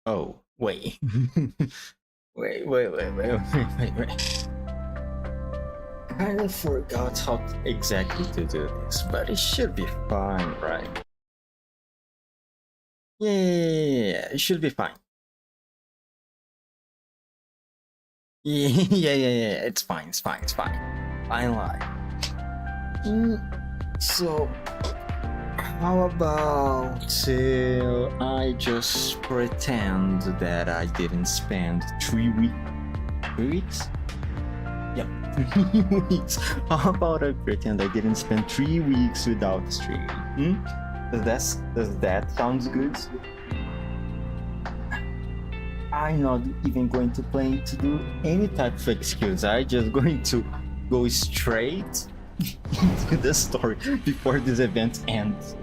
Oh, wait. Wait. Kinda forgot how exactly to do this, but it should be fine, right? Yeah, it should be fine. Yeah, it's fine. I lied. So, how about I just pretend that I didn't spend 3 weeks? 3 weeks? Yep, 3 weeks. How about I pretend I didn't spend 3 weeks without streaming? Does that sound good? I'm not even going to plan to do any type of excuse. I'm just going to go straight into the story before this event ends.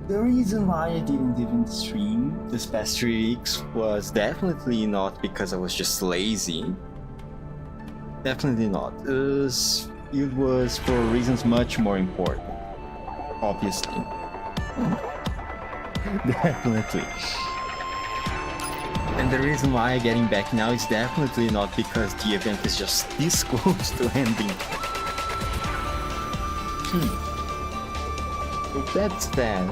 The reason why I didn't even stream this past 3 weeks was definitely not because I was just lazy. Definitely not. It was for reasons much more important. Obviously. Definitely. And the reason why I'm getting back now is definitely not because the event is just this close to ending. If that's that,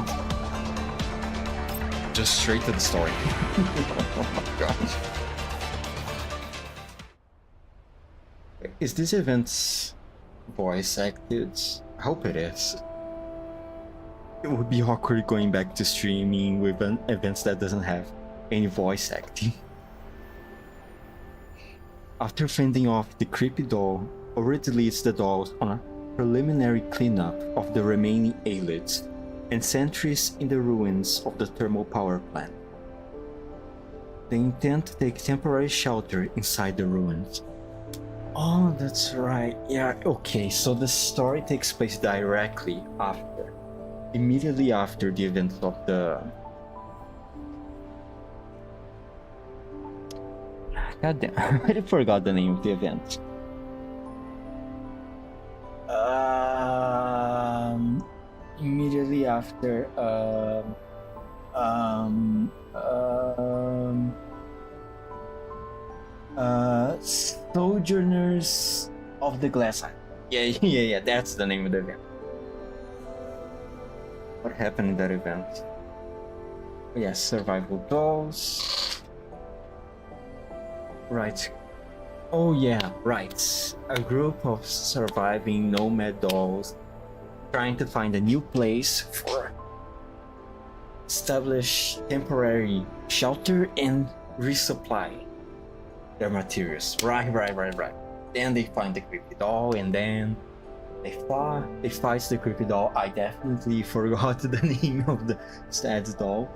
just straight to the story. Oh my gosh. Is this event voice acted? I hope it is. It would be awkward going back to streaming with an event that doesn't have any voice acting. After fending off the creepy doll, Orit leads the dolls on a preliminary cleanup of the remaining eyelids and sentries in the ruins of the thermal power plant. They intend to take temporary shelter inside the ruins. Oh, that's right. Yeah, okay, so the story takes place directly after, immediately after the events of the... God damn, I already forgot the name of the event. Immediately after, Sojourners of the Glass Eye. Yeah, that's the name of the event. What happened in that event? Yes, survival dolls. Right. Oh yeah, right. A group of surviving nomad dolls trying to find a new place for establish temporary shelter and resupply their materials. Right. Then they find the creepy doll and then they fight the creepy doll. I definitely forgot the name of the sad doll.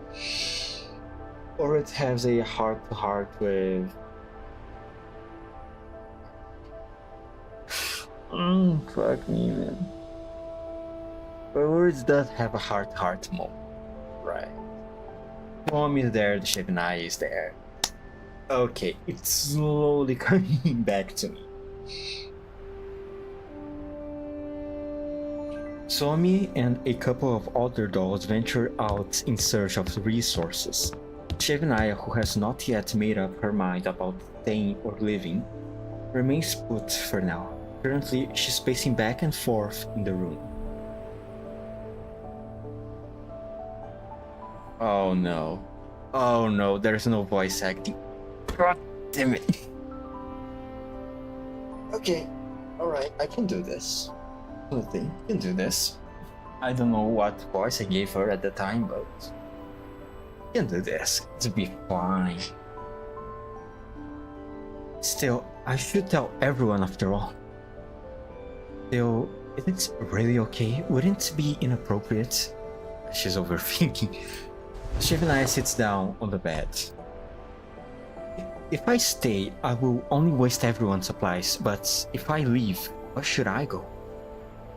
Or it has a heart-to-heart with... fuck me, man. But words does have a heart moment, right? Mom is there, the GFNAYA is there. Okay, it's slowly coming back to me. Somi and a couple of other dolls venture out in search of resources. GFNAYA, who has not yet made up her mind about staying or living, remains put for now. Currently, she's pacing back and forth in the room. Oh no, there's no voice acting. God damn it. Okay, alright, I can do this. Absolutely, I can do this. I don't know what voice I gave her at the time, but I can do this. It'll be fine. Still, I should tell everyone after all. Still, if it's really okay, wouldn't it be inappropriate? She's overthinking. GFNAYA sits down on the bed. If I stay, I will only waste everyone's supplies, but if I leave, where should I go?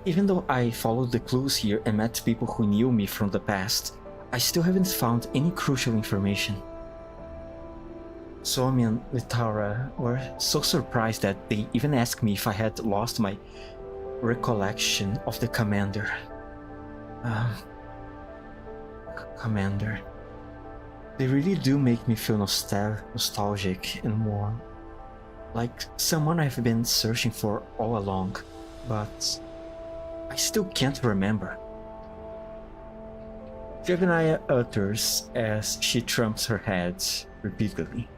Even though I followed the clues here and met people who knew me from the past, I still haven't found any crucial information. Somi and Litara were so surprised that they even asked me if I had lost my recollection of the commander. Commander. They really do make me feel nostalgic and warm. Like someone I've been searching for all along, but I still can't remember. GFNAYA utters as she trumps her head repeatedly.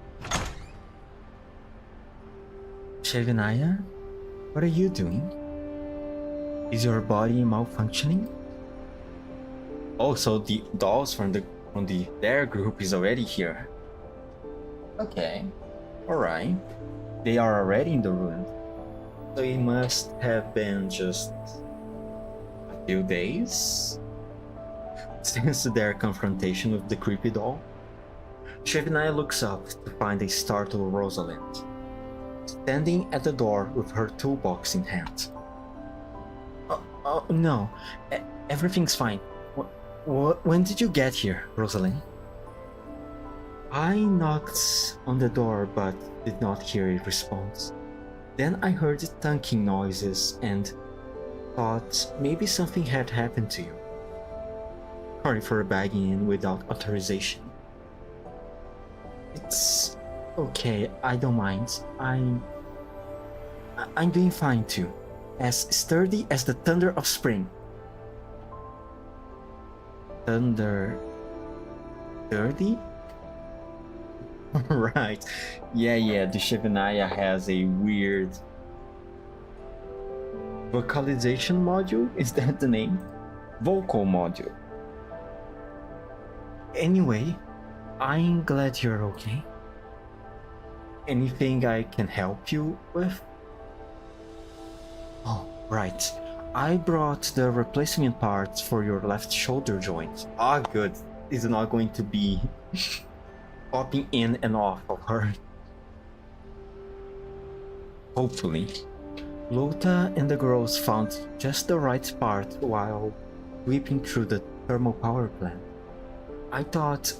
GFNAYA, what are you doing? Is your body malfunctioning? Oh, so the dolls from their group is already here. Okay, alright. They are already in the room. So it must have been just a few days since their confrontation with the creepy doll. GFNAYA looks up to find a startled Rosalind standing at the door with her toolbox in hand. Oh no, everything's fine. When did you get here, Rosalind? I knocked on the door but did not hear a response. Then I heard thunking noises and thought maybe something had happened to you. Sorry for bagging in without authorization. It's okay, I don't mind. I'm doing fine too. As sturdy as the thunder of spring. Thunder... sturdy? Right. Yeah, DUSHEVNAYA has a weird vocalization module? Is that the name? Vocal module. Anyway, I'm glad you're okay. Anything I can help you with? Oh, right. I brought the replacement parts for your left shoulder joint. Ah, good. It's not going to be popping in and off of her. Hopefully. Lota and the girls found just the right part while sweeping through the thermal power plant. I thought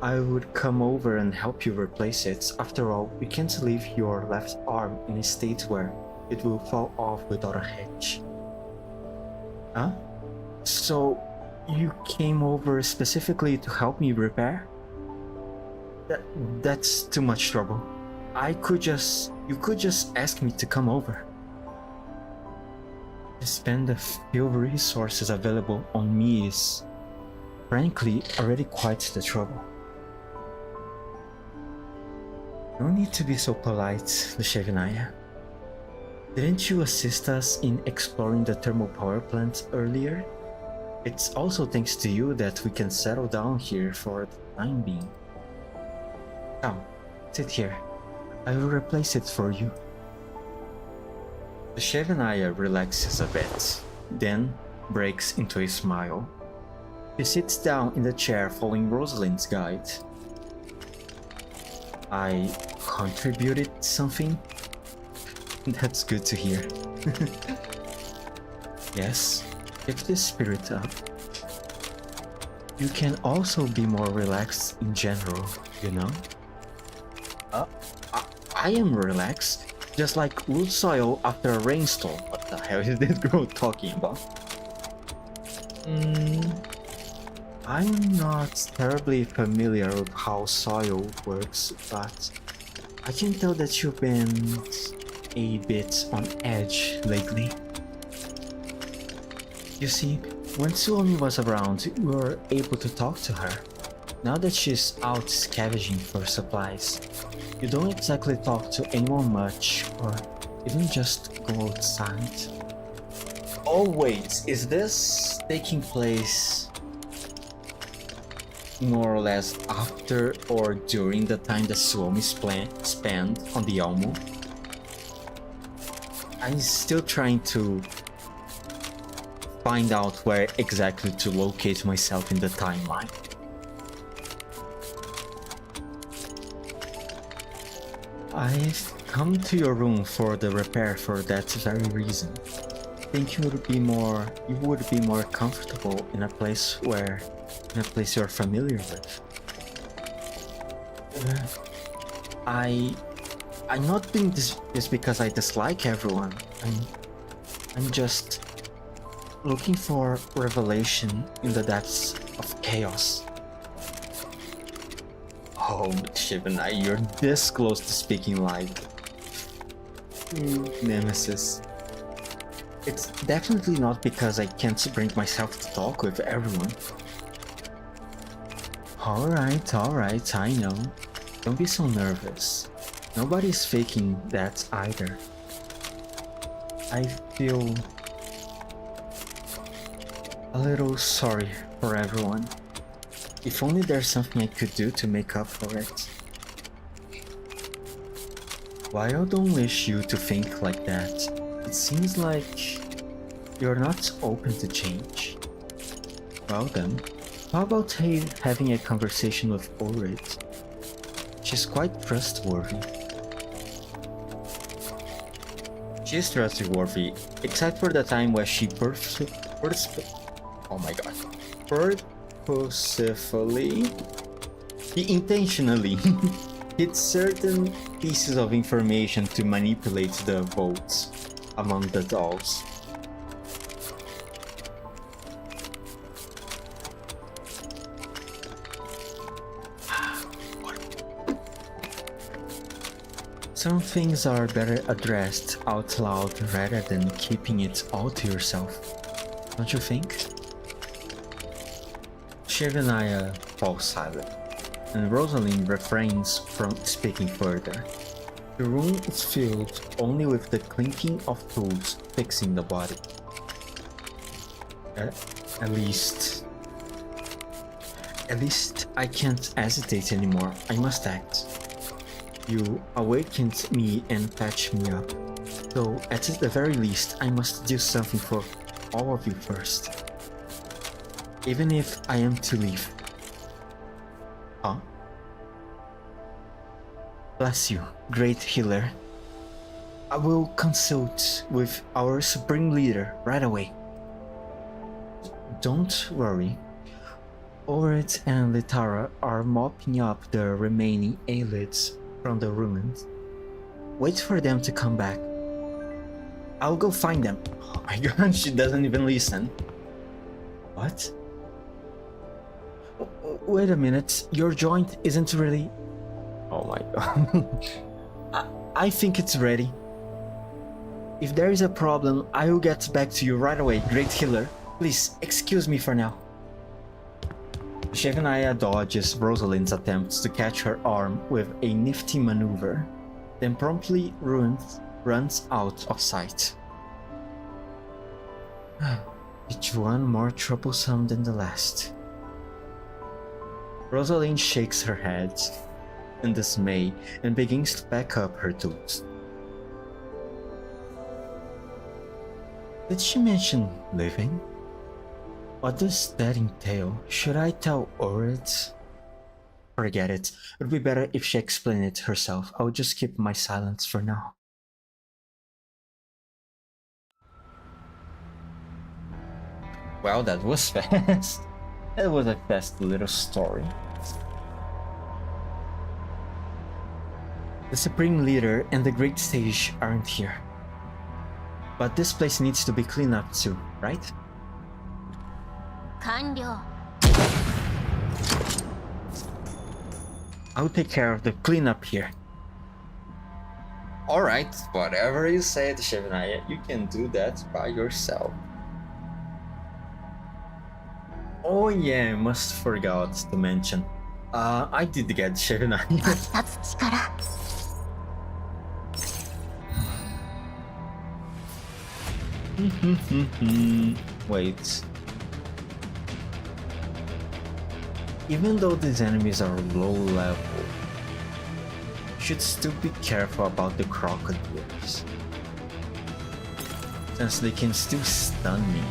I would come over and help you replace it. After all, we can't leave your left arm in a state where it will fall off without a hitch. Huh? So, you came over specifically to help me repair? That's too much trouble. You could just ask me to come over. To spend the few resources available on me is, frankly, already quite the trouble. No need to be so polite, DUSHEVNAYA. Didn't you assist us in exploring the thermal power plant earlier? It's also thanks to you that we can settle down here for the time being. Come, sit here. I will replace it for you. DUSHEVNAYA relaxes a bit, then breaks into a smile. She sits down in the chair following Rosalind's guide. I contributed something? That's good to hear. Yes, keep the spirit up. You can also be more relaxed in general, you know? I am relaxed, just like wood soil after a rainstorm. What the hell is this girl talking about? I'm not terribly familiar with how soil works, but I can tell that you've been a bit on edge lately. You see, when Suomi was around, we were able to talk to her. Now that she's out scavenging for supplies, you don't exactly talk to anyone much, or even just go outside. Oh wait, is this taking place more or less after or during the time that Suomi spent on the Almu? I'm still trying to find out where exactly to locate myself in the timeline. I've come to your room for the repair for that very reason. I think you would be more comfortable in a place you're familiar with. I'm not doing this because I dislike everyone. I'm just looking for revelation in the depths of chaos. Oh, GFNAYA, you're this close to speaking live. Nemesis. It's definitely not because I can't bring myself to talk with everyone. Alright, I know. Don't be so nervous. Nobody's faking that either. I feel a little sorry for everyone. If only there's something I could do to make up for it. While I don't wish you to think like that, it seems like you're not open to change. Well then, how about having a conversation with Orid? She's quite trustworthy. She's trustworthy, except for the time where she purposefully he intentionally hid certain pieces of information to manipulate the votes among the dolls. Some things are better addressed out loud rather than keeping it all to yourself, don't you think? GFNAYA falls silent, and Rosalind refrains from speaking further. The room is filled only with the clinking of tools fixing the body. At least I can't hesitate anymore. I must act. You awakened me and patched me up, so at the very least I must do something for all of you first. Even if I am to leave. Huh? Bless you, great healer. I will consult with our supreme leader right away. Don't worry. Orid and Litara are mopping up the remaining eyelids from the ruins. Wait for them to come back. I'll go find them. Oh my god, she doesn't even listen. What? Wait a minute, your joint isn't really... Oh my god. I think it's ready. If there is a problem, I will get back to you right away, great healer. Please, excuse me for now. GFNAYA dodges Rosalind's attempts to catch her arm with a nifty maneuver, then promptly runs out of sight. Each one more troublesome than the last. Rosalind shakes her head in dismay and begins to pack up her tools. Did she mention living? What does that entail? Should I tell Orid? Forget it. It would be better if she explained it herself. I'll just keep my silence for now. Well, that was fast. That was a fast little story. The Supreme Leader and the Great Sage aren't here. But this place needs to be cleaned up too, right? I'll take care of the cleanup here. Alright, whatever you say, GFNAYA, you can do that by yourself. Oh yeah, must forgot to mention. I did get GFNAYA. Wait. Even though these enemies are low level, you should still be careful about the crocodiles, since they can still stun me.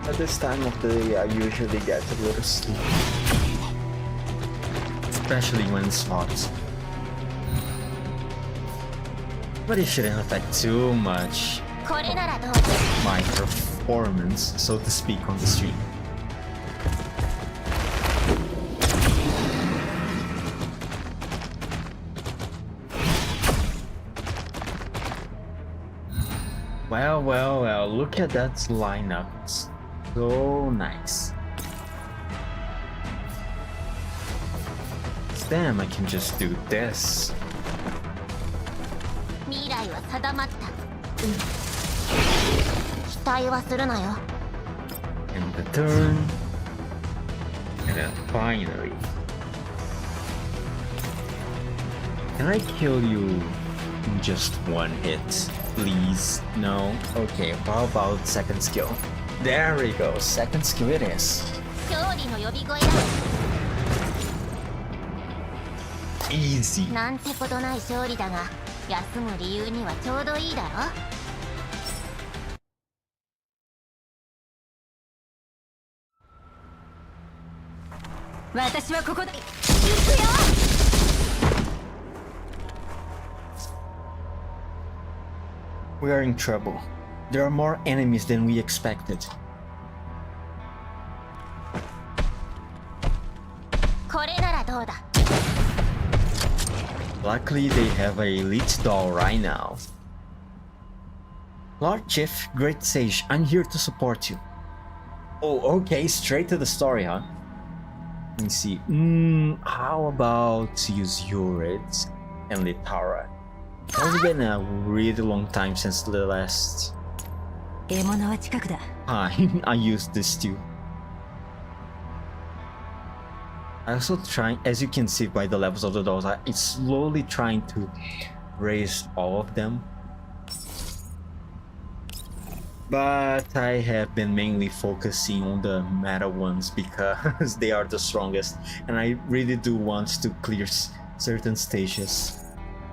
At this time of the day, I usually get a little sleep. Especially when it's hot. But it shouldn't affect too much my performance, so to speak, on the stream. Well, well, well, look at that lineup. It's so nice. Damn, I can just do this. 未来は定まった。期待はするなよ。 And the turn. And then finally. Can I kill you in just one hit? Please? No? Okay, how about second skill? There we go, second skill it is. 勝利の呼び声だ。 Easy. なんてことない勝利だが、休む理由にはちょうどいいだろ。私はここで行くよ。 We are in trouble. There are more enemies than we expected. これならどうだ。 Luckily, they have a elite doll right now. Lord Chief, Great Sage, I'm here to support you. Oh, okay, straight to the story, huh? Let me see. How about use Yurid and Litara? It's been a really long time since the last time I used this too. I also try, as you can see by the levels of the dolls, it's slowly trying to raise all of them. But I have been mainly focusing on the meta ones because they are the strongest, and I really do want to clear certain stages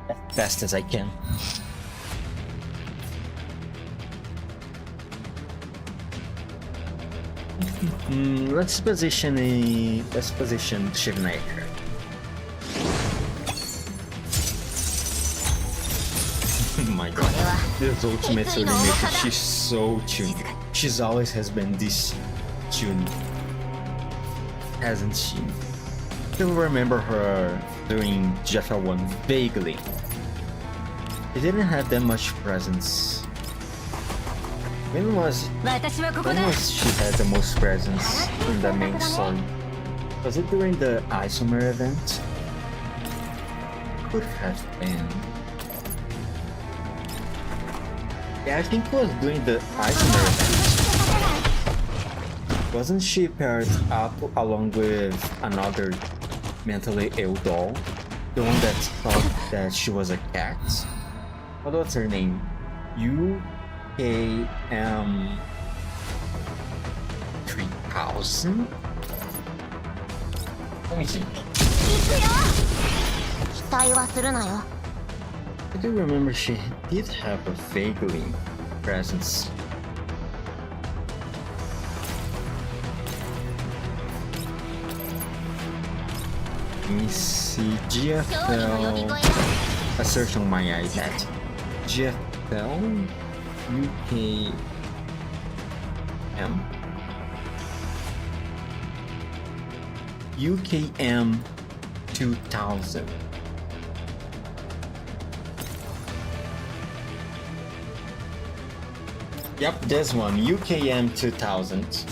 as fast as I can. Let's position DUSHEVNAYA. Oh my god, this ultimate's animation, she's so tuned. She's always has been this tuned, hasn't she? I still remember her doing GFL1 vaguely. She didn't have that much presence. When was she had the most presence in the main story? Was it during the Isomer event? Could have been. Yeah, I think it was during the Isomer event. Wasn't she paired up along with another mentally ill doll? The one that thought that she was a cat? What was her name? UKM 3000? Let me see. 期待はするなよ。 I do remember she did have a vaguely presence. Let me see. GFL. I searched on my iPad. GFL UKM UKM 2000. Yep, this one, UKM 2000.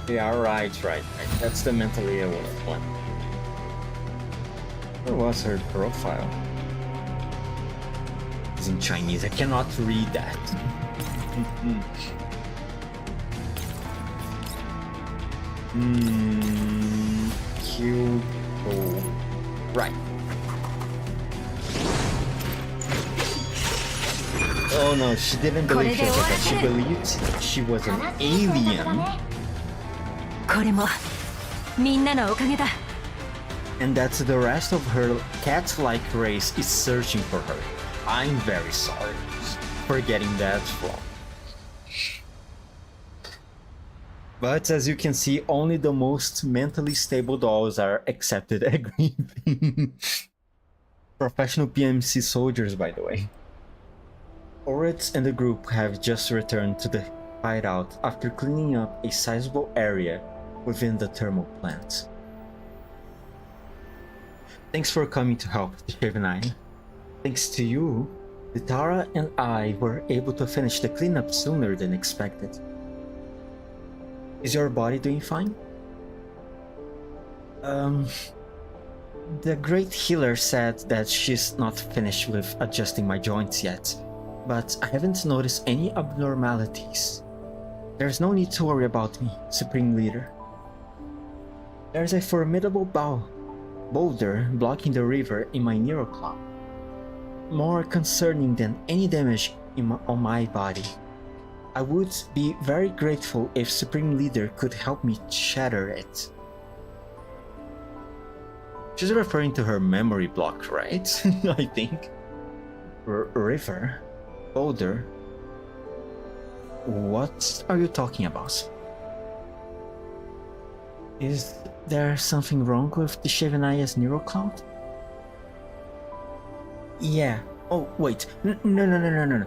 Yeah, right. That's the mentally ill one. Where was her profile? It's in Chinese, I cannot read that. Kyoto. Right. Oh no, she didn't believe she was a cat. She believed she was an alien. And that's the rest of her cat-like race is searching for her. I'm very sorry for getting that wrong. But as you can see, only the most mentally stable dolls are accepted at Grieving. Professional PMC soldiers, by the way. Oritz and the group have just returned to the hideout after cleaning up a sizable area within the thermal plant. Thanks for coming to help, DUSHEVNAYA. Thanks to you, Litara and I were able to finish the cleanup sooner than expected. Is your body doing fine? The great healer said that she's not finished with adjusting my joints yet, but I haven't noticed any abnormalities. There's no need to worry about me, Supreme Leader. There's a formidable boulder blocking the river in my neurocloud. More concerning than any damage on my body. I would be very grateful if Supreme Leader could help me shatter it. She's referring to her memory block, right? I think. River? Boulder? What are you talking about? Is there something wrong with the DUSHEVNAYA's neurocloud? Yeah. Oh, wait. No.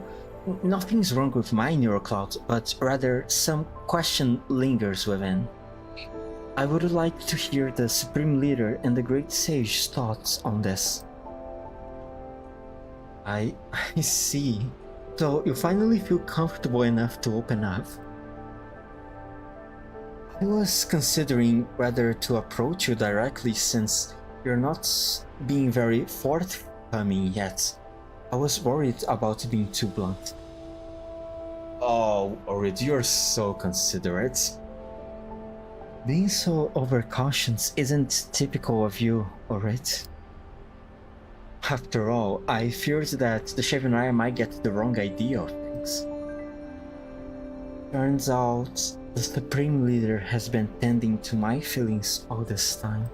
Nothing's wrong with my neurocloud, but rather some question lingers within. I would like to hear the Supreme Leader and the Great Sage's thoughts on this. I see. So you finally feel comfortable enough to open up. I was considering whether to approach you directly since you're not being very forthcoming yet. I was worried about being too blunt. Oh, Orid, you're so considerate. Being so overcautious isn't typical of you, Orid. After all, I feared that the DUSHEVNAYA might get the wrong idea of things. Turns out, the Supreme Leader has been tending to my feelings all this time.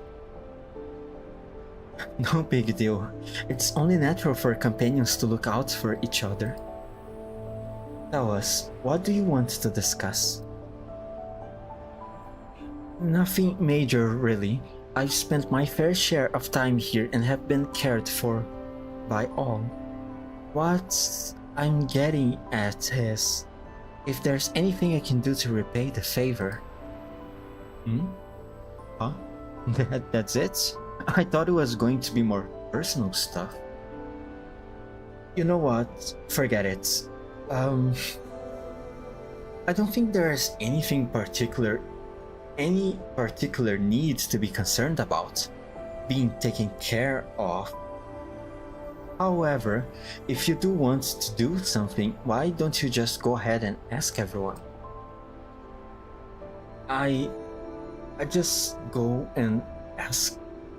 No big deal. It's only natural for companions to look out for each other. Tell us, what do you want to discuss? Nothing major, really. I've spent my fair share of time here and have been cared for by all. What I'm getting at is, if there's anything I can do to repay the favor. Huh? That's it? I thought it was going to be more personal stuff. You know what? Forget it. I don't think there's any particular need to be concerned about being taken care of. However, if you do want to do something, why don't you just go ahead and ask everyone? I just go and ask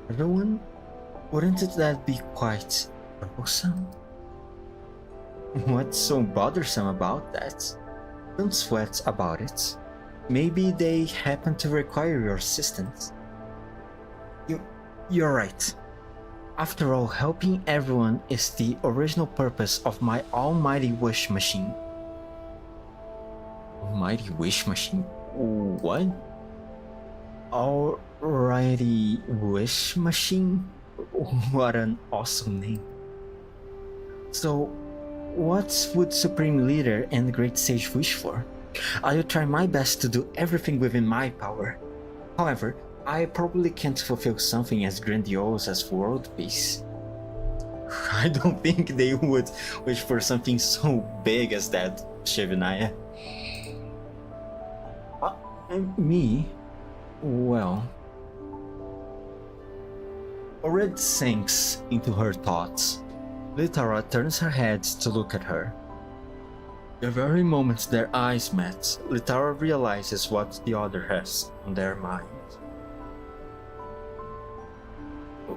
everyone? Wouldn't that be quite troublesome? What's so bothersome about that? Don't sweat about it. Maybe they happen to require your assistance. You're right. After all, helping everyone is the original purpose of my almighty wish machine. Almighty wish machine? What? Alrighty wish machine? What an awesome name. So, what would Supreme Leader and the Great Sage wish for? I'll try my best to do everything within my power. However, I probably can't fulfill something as grandiose as world peace. I don't think they would wish for something so big as that, DUSHEVNAYA. Me? Well... Orid sinks into her thoughts. Litara turns her head to look at her. The very moment their eyes met, Litara realizes what the other has on their mind.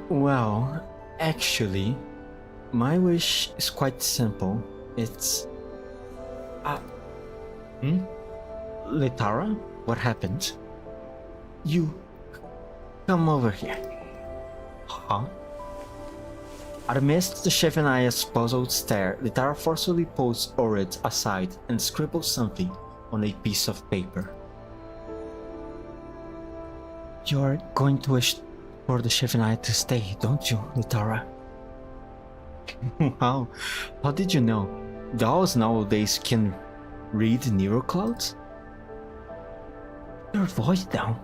Well, actually, my wish is quite simple. It's... Litara? What happened? You... come over here. Huh? Amidst the DUSHEVNAYA's puzzled stare, Litara forcefully pulls Orid aside and scribbles something on a piece of paper. You're going to wish for the DUSHEVNAYA to stay, don't you, Litara? Wow, how did you know? Dolls nowadays can read neuroclouds? Your voice down.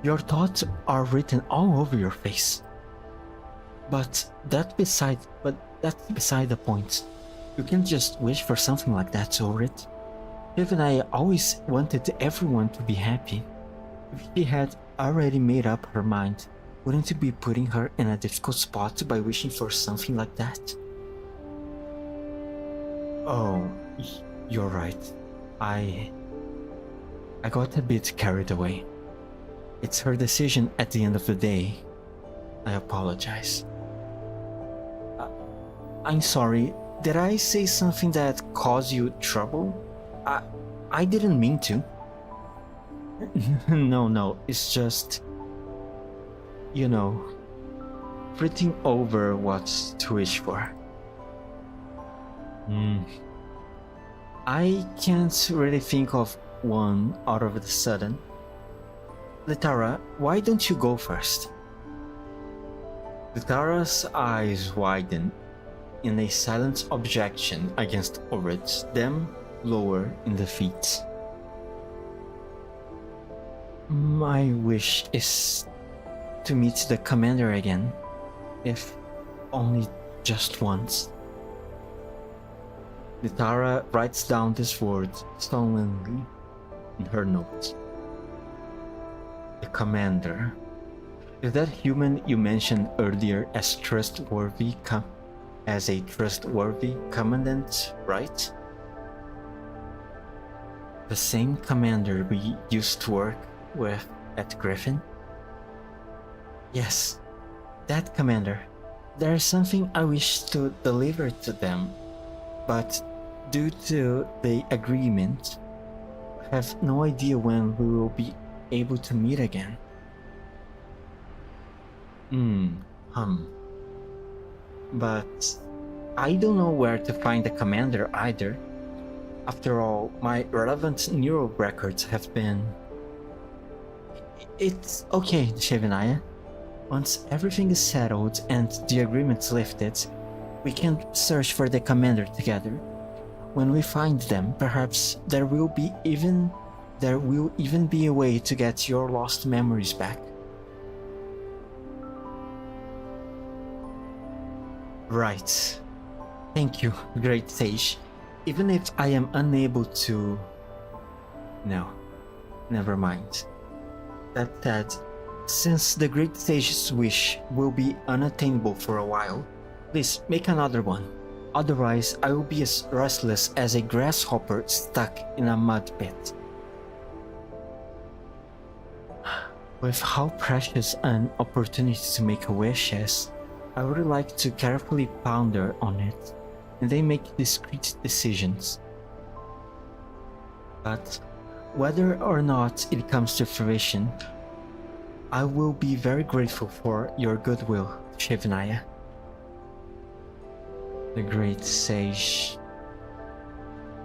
Your thoughts are written all over your face. But that's beside the point. You can't just wish for something like that, Zorit. Shiv and I always wanted everyone to be happy. If she had already made up her mind, wouldn't you be putting her in a difficult spot by wishing for something like that? Oh, you're right. I got a bit carried away. It's her decision at the end of the day. I apologize. I'm sorry. Did I say something that caused you trouble? I didn't mean to. No, it's just, fretting over what to wish for. I can't really think of one out of the sudden. Litara, why don't you go first? Litara's eyes widen in a silent objection against Orid, then lower in defeat. My wish is to meet the commander again, if only just once. Litara writes down this word solemnly in her notes. The commander. Is that human you mentioned earlier as a trustworthy commandant, right? The same commander we used to work with at Griffin? Yes, that commander. There is something I wish to deliver to them, but due to the agreement, I have no idea when we will be able to meet again. But I don't know where to find the commander either. After all, my relevant neural records have been... It's okay, DUSHEVNAYA. Once everything is settled and the agreement's lifted, we can search for the commander together. When we find them, perhaps there will even be a way to get your lost memories back. Right. Thank you, Great Sage. Even if I am unable to... No, never mind. That said, since the Great Sage's wish will be unattainable for a while, please make another one. Otherwise, I will be as restless as a grasshopper stuck in a mud pit. With how precious an opportunity to make a wish is, I would like to carefully ponder on it, and then make discreet decisions. But whether or not it comes to fruition, I will be very grateful for your goodwill, DUSHEVNAYA. The Great Sage.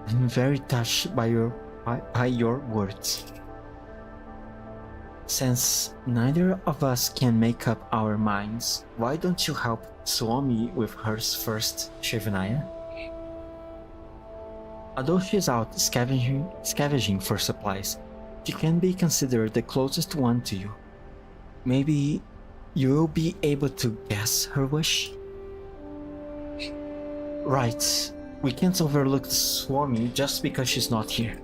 I'm very touched by your words. Since neither of us can make up our minds, why don't you help Suomi with hers first, DUSHEVNAYA? Although she's out scavenging for supplies, she can be considered the closest one to you. Maybe you will be able to guess her wish? Right, we can't overlook Suomi just because she's not here.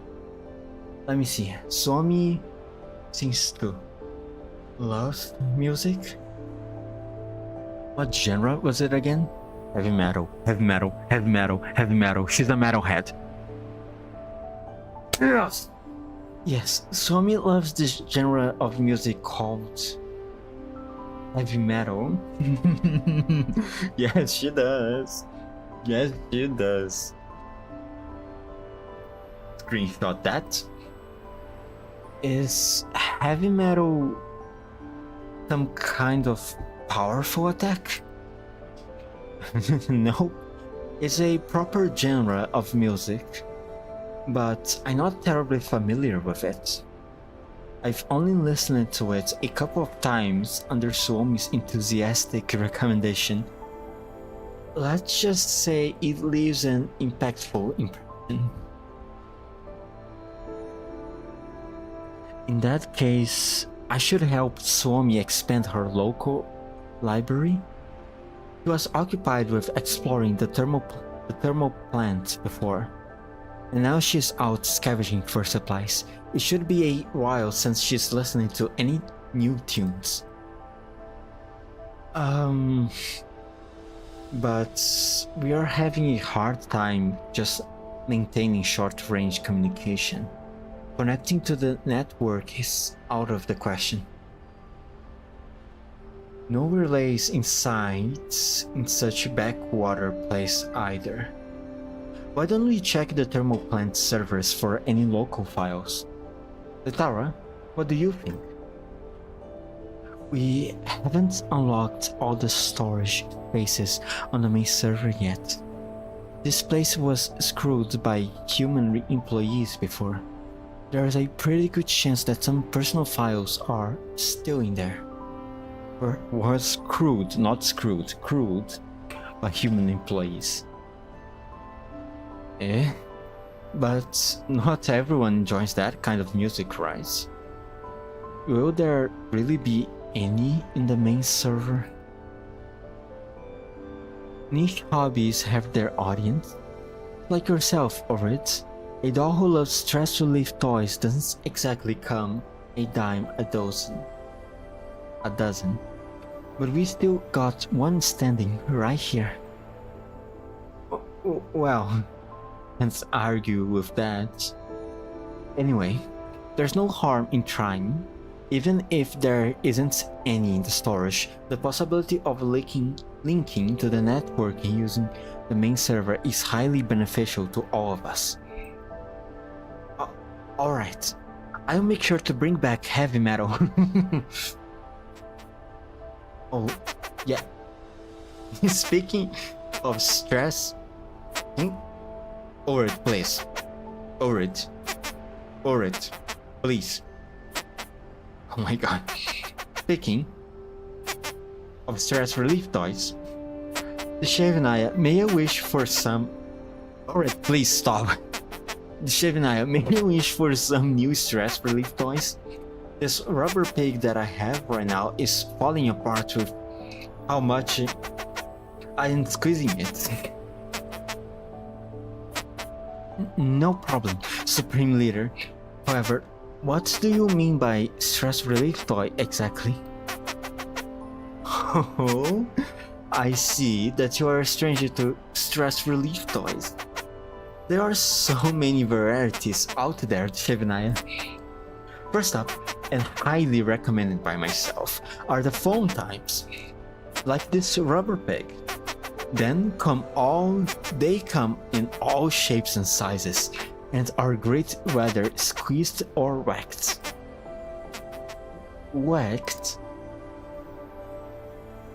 Let me see, Suomi seems to love music? What genre was it again? Heavy metal, heavy metal, heavy metal, heavy metal. She's a metalhead. Yes! Yes, Suomi loves this genre of music called heavy metal. Yes, she does. Yes, she does. Screenshot that. Is heavy metal some kind of powerful attack? No, it's a proper genre of music, but I'm not terribly familiar with it. I've only listened to it a couple of times under Suomi's enthusiastic recommendation. Let's just say it leaves an impactful impression. In that case, I should help Suomi expand her local library. She was occupied with exploring the the thermal plant before, and now she's out scavenging for supplies. It should be a while since she's listening to any new tunes. But we are having a hard time just maintaining short-range communication. Connecting to the network is out of the question. No relays in sight in such a backwater place either. Why don't we check the thermal plant servers for any local files? Litara, what do you think? We haven't unlocked all the storage spaces on the main server yet. This place was screwed by human employees before. There is a pretty good chance that some personal files are still in there. Or was screwed, not screwed, crewed by human employees. But not everyone enjoys that kind of music, right? Will there really be any in the main server? Niche hobbies have their audience. Like yourself, Orit, a doll who loves stress relief toys doesn't exactly come a dime a dozen. But we still got one standing right here. Well, can't argue with that. Anyway, there's no harm in trying. Even if there isn't any in the storage, the possibility of linking to the network using the main server is highly beneficial to all of us. Alright, I'll make sure to bring back heavy metal. Oh, yeah. Speaking of stress, Orit, please. Orit, please. Oh my god. Speaking of stress relief toys, DUSHEVNAYA, may I wish for some... Orit, please stop. DUSHEVNAYA, may I wish for some new stress relief toys? This rubber pig that I have right now is falling apart with how much I am squeezing it. No problem, Supreme Leader. However, what do you mean by stress relief toy exactly? Oh, I see that you are a stranger to stress relief toys. There are so many varieties out there, DUSHEVNAYA. First up, and highly recommended by myself, are the foam types, like this rubber pig. Then they come in all shapes and sizes, and are great whether squeezed or whacked.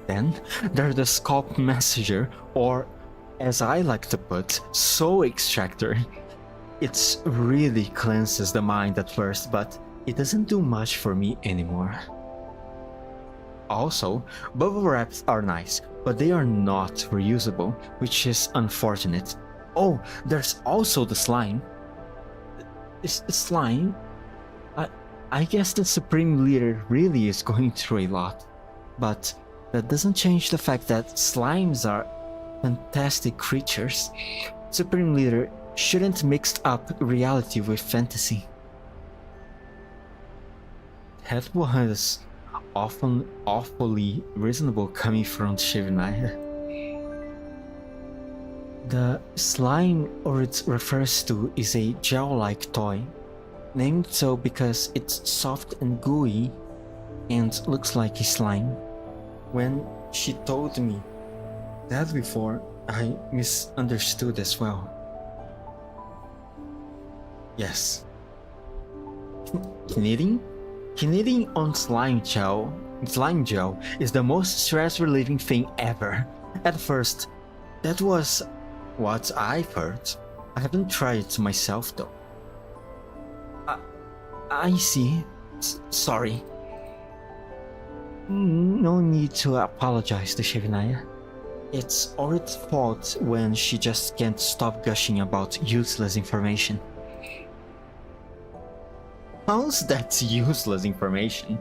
Then there's the Scalp Messenger, or as I like to put, Soul Extractor. It really cleanses the mind at first, but it doesn't do much for me anymore. Also, bubble wraps are nice, but they are not reusable, which is unfortunate. Oh, there's also the slime. Slime? I guess the Supreme Leader really is going through a lot, but that doesn't change the fact that slimes are fantastic creatures. Supreme Leader shouldn't mix up reality with fantasy. That was awfully reasonable coming from DUSHEVNAYA. The slime Orit refers to is a gel-like toy, named so because it's soft and gooey and looks like a slime. When she told me that before, I misunderstood as well. Yes. Knitting on slime gel is the most stress-relieving thing ever. At first, that was what I've heard. I haven't tried it myself though. I see. Sorry. No need to apologize to DUSHEVNAYA. It's Orit's fault when she just can't stop gushing about useless information. How's that useless information?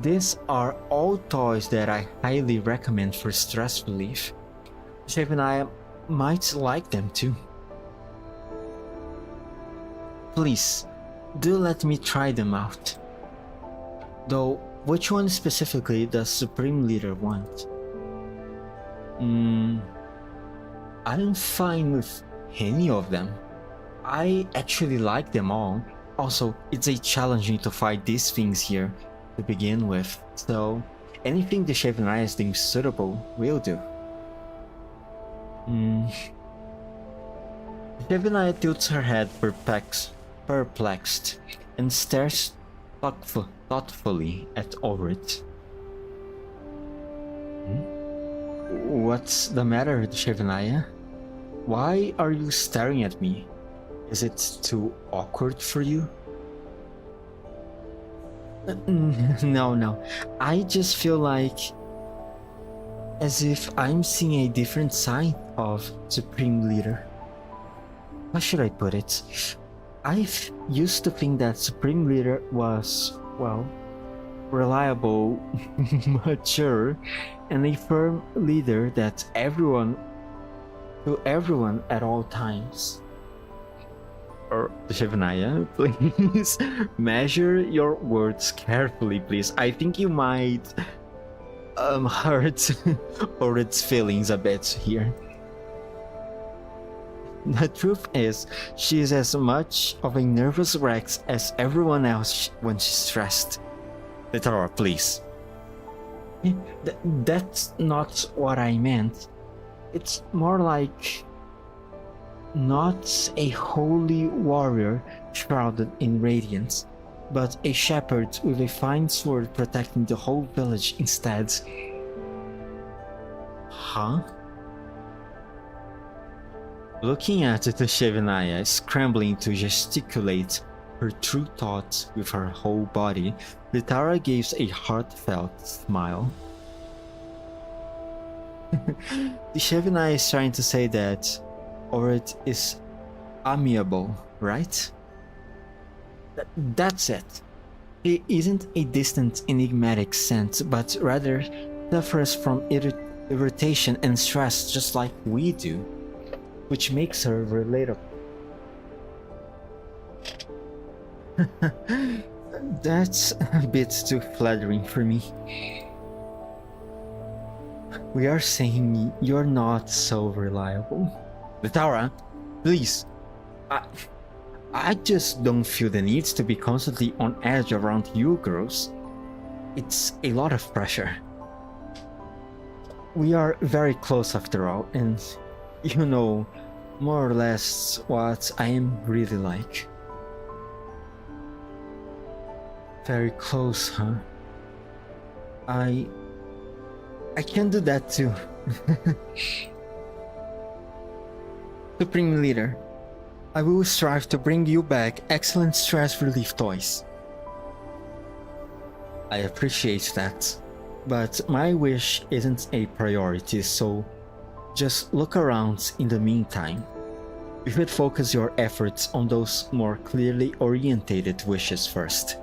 These are all toys that I highly recommend for stress relief. DUSHEVNAYA, might like them too. Please, do let me try them out. Though, which one specifically does Supreme Leader want? I'm fine with any of them. I actually like them all. Also, it's a challenging to fight these things here to begin with, so anything the DUSHEVNAYA deems suitable will do. DUSHEVNAYA tilts her head perplexed and stares thoughtfully at Orit. What's the matter, DUSHEVNAYA? Why are you staring at me? Is it too awkward for you? No. I just feel like as if I'm seeing a different side of Supreme Leader. How should I put it? I've used to think that Supreme Leader was, well, reliable, mature, and a firm leader that everyone at all times. Or DUSHEVNAYA, please measure your words carefully, please. I think you might hurt Orit's feelings a bit here. The truth is, she is as much of a nervous wreck as everyone else when she's stressed. Litara, please. That's not what I meant. It's more like not a holy warrior shrouded in radiance, but a shepherd with a fine sword protecting the whole village instead. Huh? Looking at DUSHEVNAYA, scrambling to gesticulate her true thoughts with her whole body, Litara gives a heartfelt smile. DUSHEVNAYA is trying to say that Orit is amiable, right? That's it. He isn't a distant, enigmatic saint, but rather suffers from irritation and stress just like we do, which makes her relatable. That's a bit too flattering for me. We are saying you're not so reliable. Litara, please. I just don't feel the need to be constantly on edge around you girls. It's a lot of pressure. We are very close after all, and you know more or less what I am really like. Very close, huh? I can do that too. Supreme Leader, I will strive to bring you back excellent stress relief toys. I appreciate that, but my wish isn't a priority, so just look around in the meantime. You should focus your efforts on those more clearly orientated wishes first.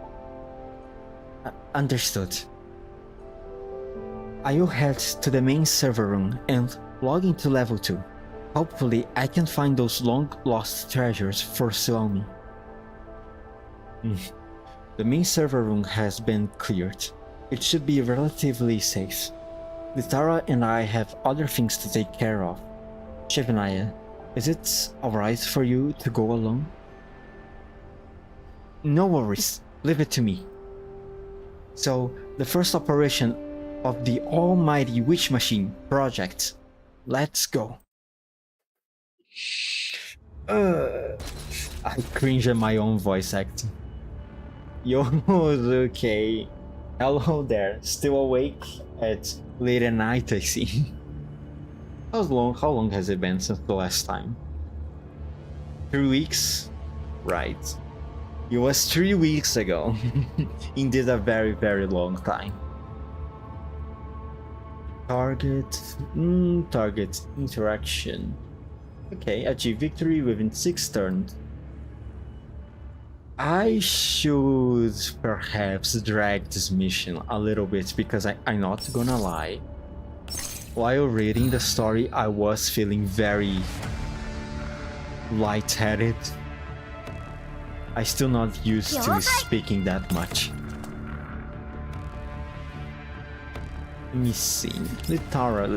Understood. I will head to the main server room and log into level 2. Hopefully I can find those long-lost treasures for Suomi. The main server room has been cleared. It should be relatively safe. Litara and I have other things to take care of. DUSHEVNAYA, is it alright for you to go alone? No worries, leave it to me. So, the first operation of the Almighty Witch Machine project. Let's go. I cringe at my own voice acting. Yo, okay. Hello there. Still awake at late at night, I see. How long has it been since the last time? 3 weeks? Right. It was 3 weeks ago. Indeed a very, very long time. Target interaction. Okay, achieve victory within 6 turns. I should perhaps drag this mission a little bit because I'm not gonna lie. While reading the story, I was feeling very lightheaded. I still not used to speaking that much. Let me see. Litara.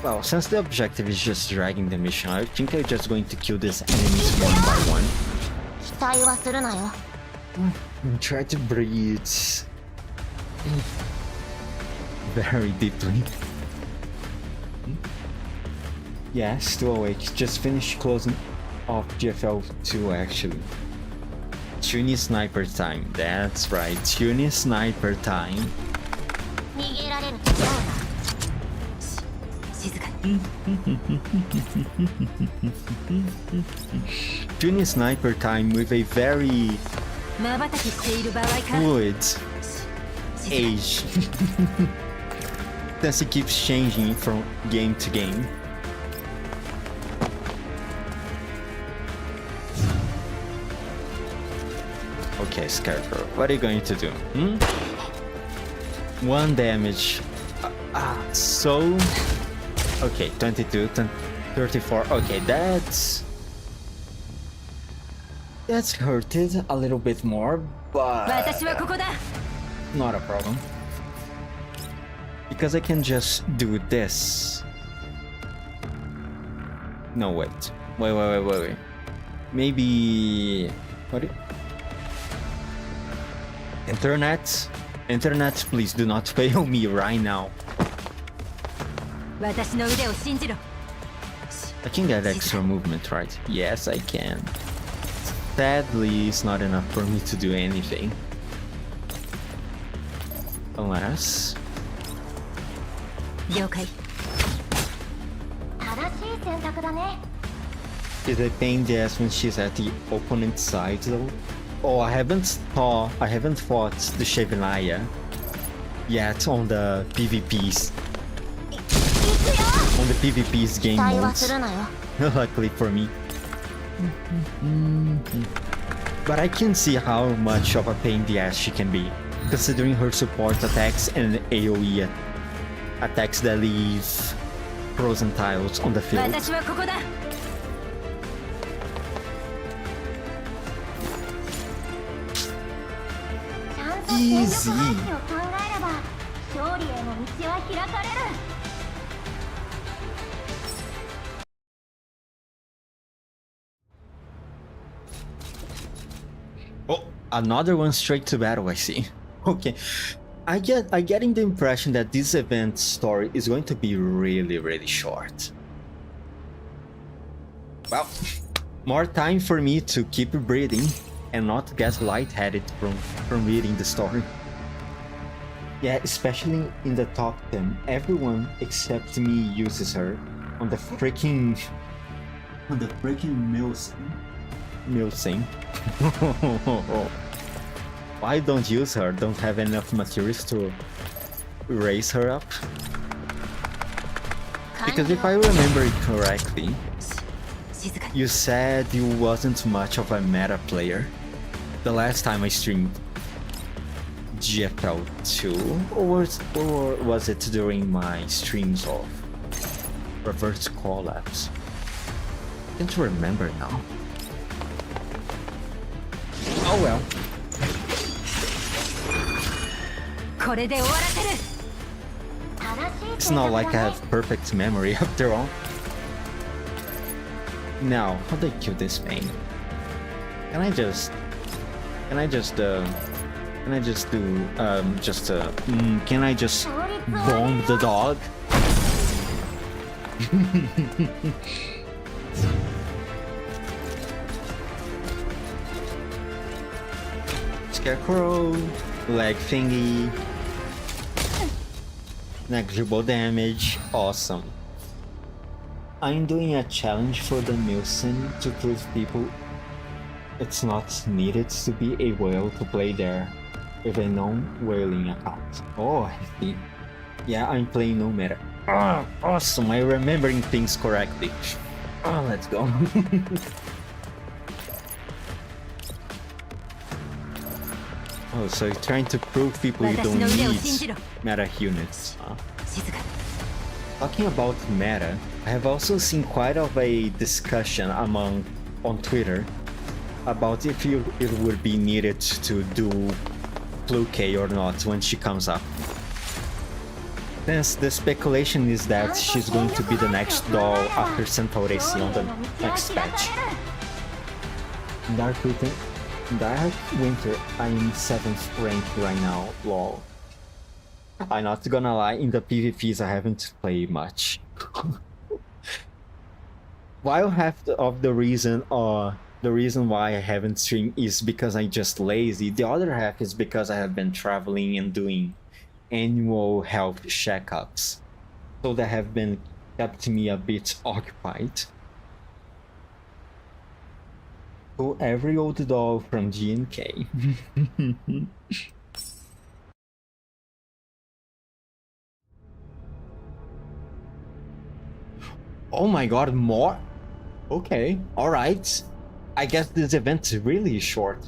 Well, since the objective is just dragging the mission, I think I'm just going to kill these enemies one by one. 期待はするなよ Try to breathe very deeply. Yeah, still awake. Just finished closing off GFL2 actually. Tuning sniper time. That's right. Tuning sniper time. 逃げられると思うな静かに Tuning sniper time with a very 瞬きしている場合か fluid age. Since it keeps changing from game to game. Okay, Scarecrow, what are you going to do? One damage. So... Okay, 22, 34. Okay, that's hurted a little bit more, but 私はここだ not a problem. Because I can just do this. No, wait. Wait. Maybe... What? Internet, please do not fail me right now. 私の腕を信じろ I can get extra movement, right? Yes, I can. Sadly, it's not enough for me to do anything. Unless... 了解正しい選択だね Is it pain death when she's at the opponent's side though? Oh, I haven't fought the DUSHEVNAYA yet on the PvPs. On the PvP's game 期待は modes. するなよ Luckily for me. But I can see how much of a pain in the ass she can be, considering her support attacks and AoE attacks that leave frozen tiles on the field. 私はここだ Easy. を考えれば勝利への道は開かれる Oh, another one straight to battle, I see. Okay. I getting the impression that this event story is going to be really short. Well, more time for me to keep breathing and not get lightheaded from reading the story. Yeah, especially in the top 10, everyone except me uses her on the freaking Milsim. Why don't use her? Don't have enough materials to raise her up? Because if I remember it correctly, 静かに you said you wasn't much of a meta player the last time I streamed GFL2, or was it during my streams of Reverse Collapse? I can't remember now. Oh well. これで終わらせる It's not like I have perfect memory after all. Now, how do I kill this thing? Can I just bomb the dog? Scarecrow, leg thingy, negligible damage, awesome. I'm doing a challenge for the Milsim to prove people it's not needed to be a whale to play there with a non-whaling account. Oh, I see. Yeah, I'm playing no meta. Ah, awesome, I'm remembering things correctly. Oh, let's go. Oh, so you're trying to prove people you don't need meta units. Huh? Talking about meta, I have also seen quite of a discussion on Twitter about if it would be needed to do Fluke or not when she comes up. Since the speculation is that she's going to be the next doll after Centauresi on the next patch. Dark Winter, I'm 7th ranked right now, lol. I'm not gonna lie, in the PvPs I haven't played much. While half of the reason why I haven't streamed is because I'm just lazy, the other half is because I have been traveling and doing annual health checkups, so that have been kept me a bit occupied. To every old doll from GNK. Oh my god, more? Okay, alright. I guess this event is really short.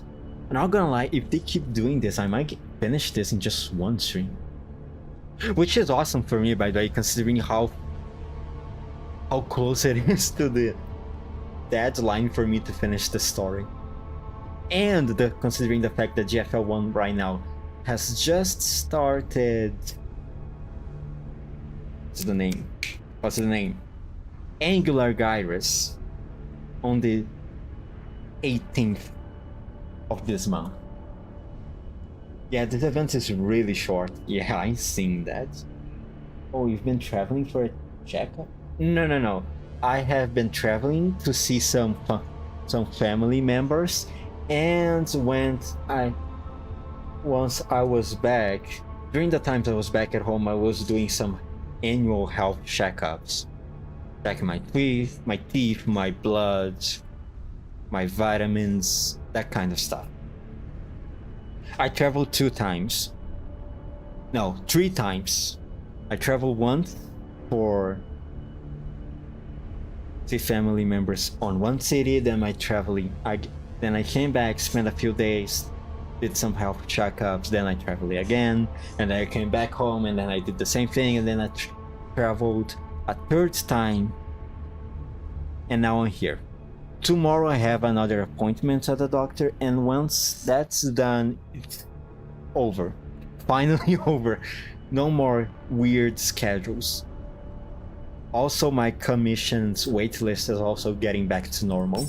I'm not gonna lie, if they keep doing this, I might finish this in just one stream. Which is awesome for me, by the way, considering how close it is to the deadline for me to finish the story. And considering the fact that GFL1 right now has just started... What's the name? Angular Gyrus on the 18th of this month. Yeah, this event is really short. Yeah, I'm seeing that. Oh, you've been traveling for a checkup? No. I have been traveling to see some family members, and once I was back, during the times I was back at home, I was doing some annual health checkups. Checking my teeth, my blood, my vitamins, that kind of stuff. I traveled 3 times. I traveled once for see family members on one city, then I came back, spent a few days, did some health checkups, then I traveled again, and I came back home, and then I did the same thing, and then I traveled a 3rd time, and now I'm here. Tomorrow I have another appointment at the doctor, and once that's done, it's over. Finally over. No more weird schedules. Also, my commission's waitlist is also getting back to normal.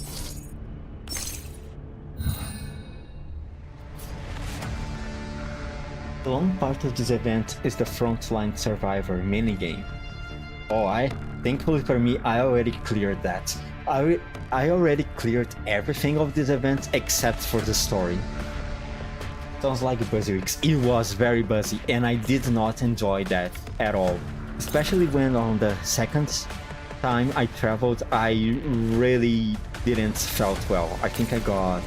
The long part of this event is the Frontline Survivor minigame. Thankfully for me, I already cleared that. I already cleared everything of this event except for the story. Sounds like Buzzy Weeks. It was very buzzy, and I did not enjoy that at all. Especially when on the 2nd time I traveled, I really didn't felt well. I think I got...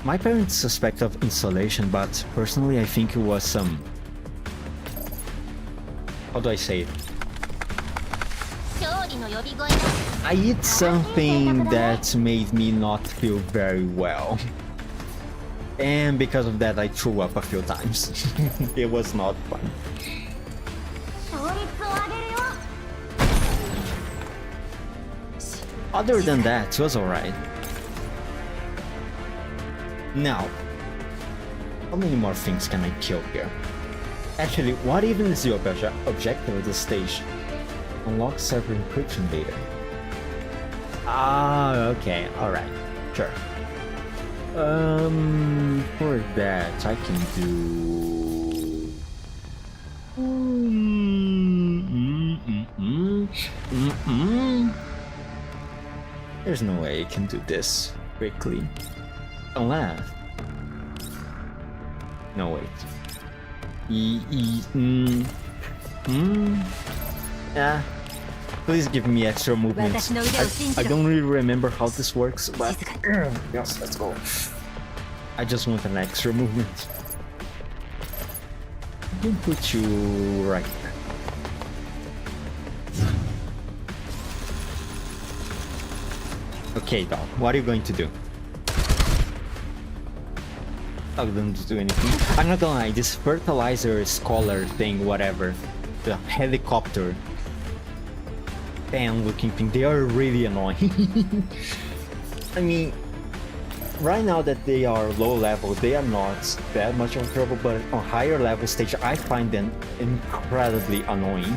My parents suspect of insolation, but personally I think it was some... How do I say it? I ate something that made me not feel very well. And because of that I threw up a few times. It was not fun. Other than that, it was alright. Now, how many more things can I kill here? Actually, what even is the objective of this stage? Unlock server encryption data. Okay, alright, sure. For that, I can do... There's no way I can do this quickly. Unless... No, wait. Yeah. Please give me extra movements. I don't really remember how this works, but... Yes, let's go. I just want an extra movement. I can put you right there. Okay, doll, what are you going to do? I wouldn't do anything. I'm not gonna lie, this fertilizer scholar thing, whatever, the helicopter fan looking thing, they are really annoying. I mean, right now that they are low level, they are not that much of trouble, but on higher level stage, I find them incredibly annoying.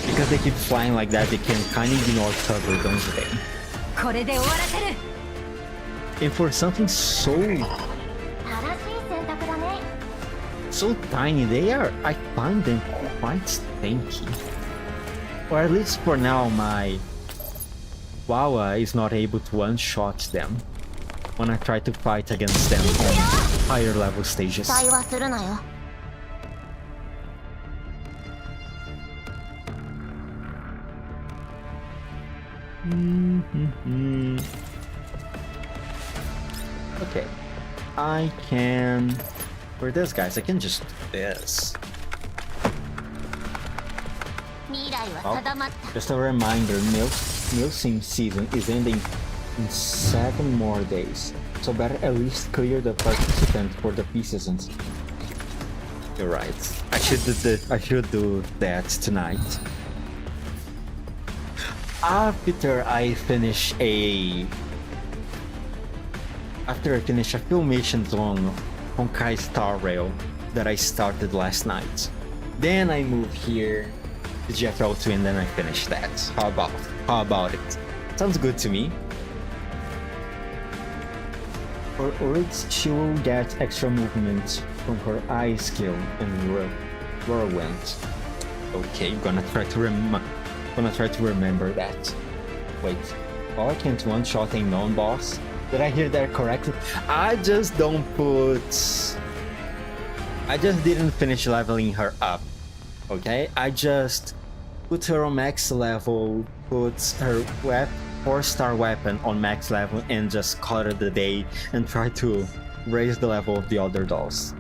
Because they keep flying like that, they can kind of ignore cover, don't they? And for something so tiny, I find them quite stanky. Or at least for now, my Wawa is not able to one-shot them when I try to fight against them on higher level stages. Okay, I can... For this, guys, I can just do this. Oh, just a reminder, milsim season is ending in 7 more days, so better at least clear the participant for the pre-seasons. You're right. I should do that tonight. After I finish a few missions on Honkai Star Rail that I started last night, then I move here to GFL2 and then I finish that. How about it? Sounds good to me. For Urits, she will get extra movement from her eye skill and whirlwind. Okay, gonna try to remember that. Wait, oh, I can't one-shot a non-boss? Did I hear that correctly? I just didn't finish leveling her up. Okay, I just put her on max level, put her 4-star weapon on max level, and just call it a day and try to raise the level of the other dolls.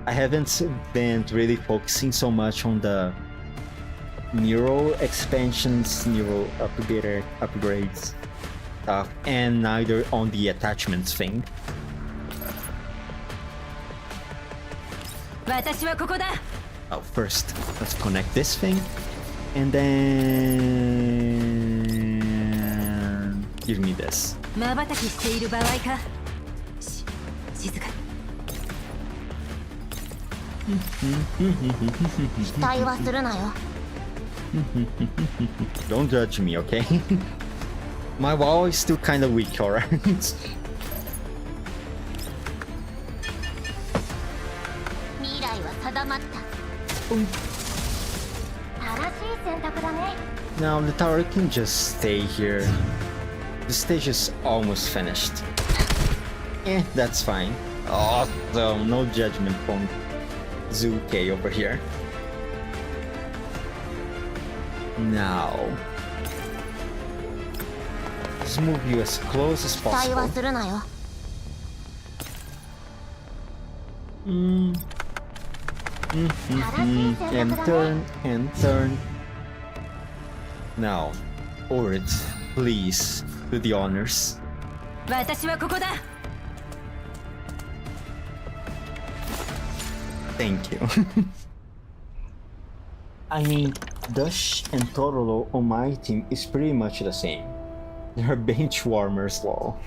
I haven't been really focusing so much on the neural expansions, neural upgrades stuff, and neither on the attachments thing. Oh, first, let's connect this thing, and then give me this. Don't judge me, okay? My wall is still kind of weak, alright? Now the tower can just stay here. The stage is almost finished. That's fine. Awesome, no judgment from Zuke over here. Now, let's move you as close as possible. And turn. Now, Orit, please do the honors. Thank you. I mean, Dush and Tororo on my team is pretty much the same. They're bench warmers, lol.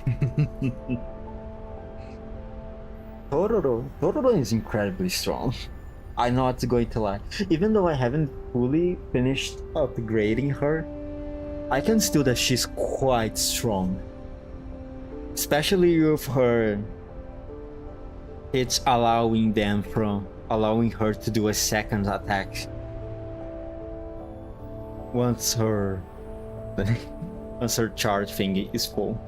Tororo is incredibly strong. I'm not going to lie. Even though I haven't fully finished upgrading her, I can still that she's quite strong. Especially with her hits allowing her to do a second attack once her charge thingy is full.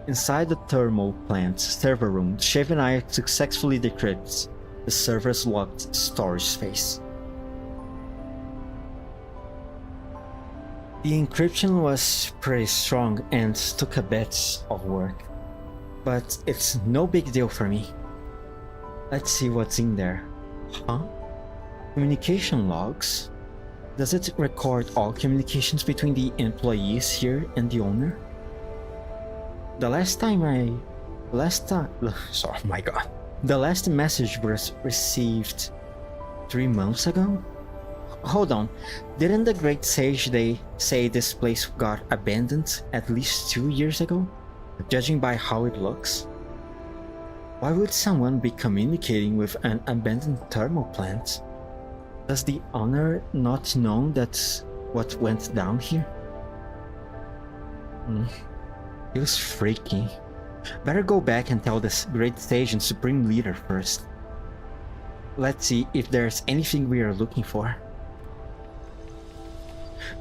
Inside the thermal plant server room, GFNaya successfully decrypts the server's locked storage space. The encryption was pretty strong and took a bit of work, but it's no big deal for me. Let's see what's in there. Huh? Communication logs? Does it record all communications between the employees here and the owner? The last time, sorry, my god. The last message was received 3 months ago? Hold on, didn't the great sage they say this place got abandoned at least 2 years ago? Judging by how it looks. Why would someone be communicating with an abandoned thermal plant? Does the owner not know that's what went down here? Feels freaky. Better go back and tell this great sage and supreme leader first. Let's see if there's anything we are looking for.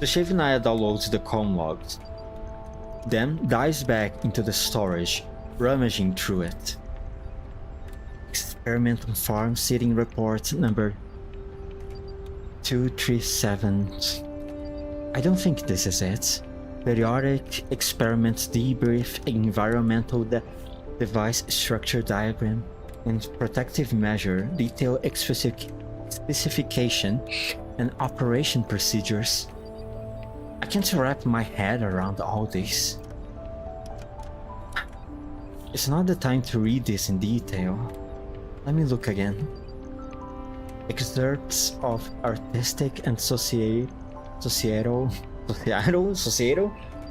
DUSHEVNAYA downloads the comm logs, then dives back into the storage, rummaging through it. Experimental farm sitting report number 237. I don't think this is it. Periodic experiments debrief, environmental device structure diagram, and protective measure detail specification and operation procedures. I can't wrap my head around all this. It's not the time to read this in detail. Let me look again. Excerpts of artistic and societal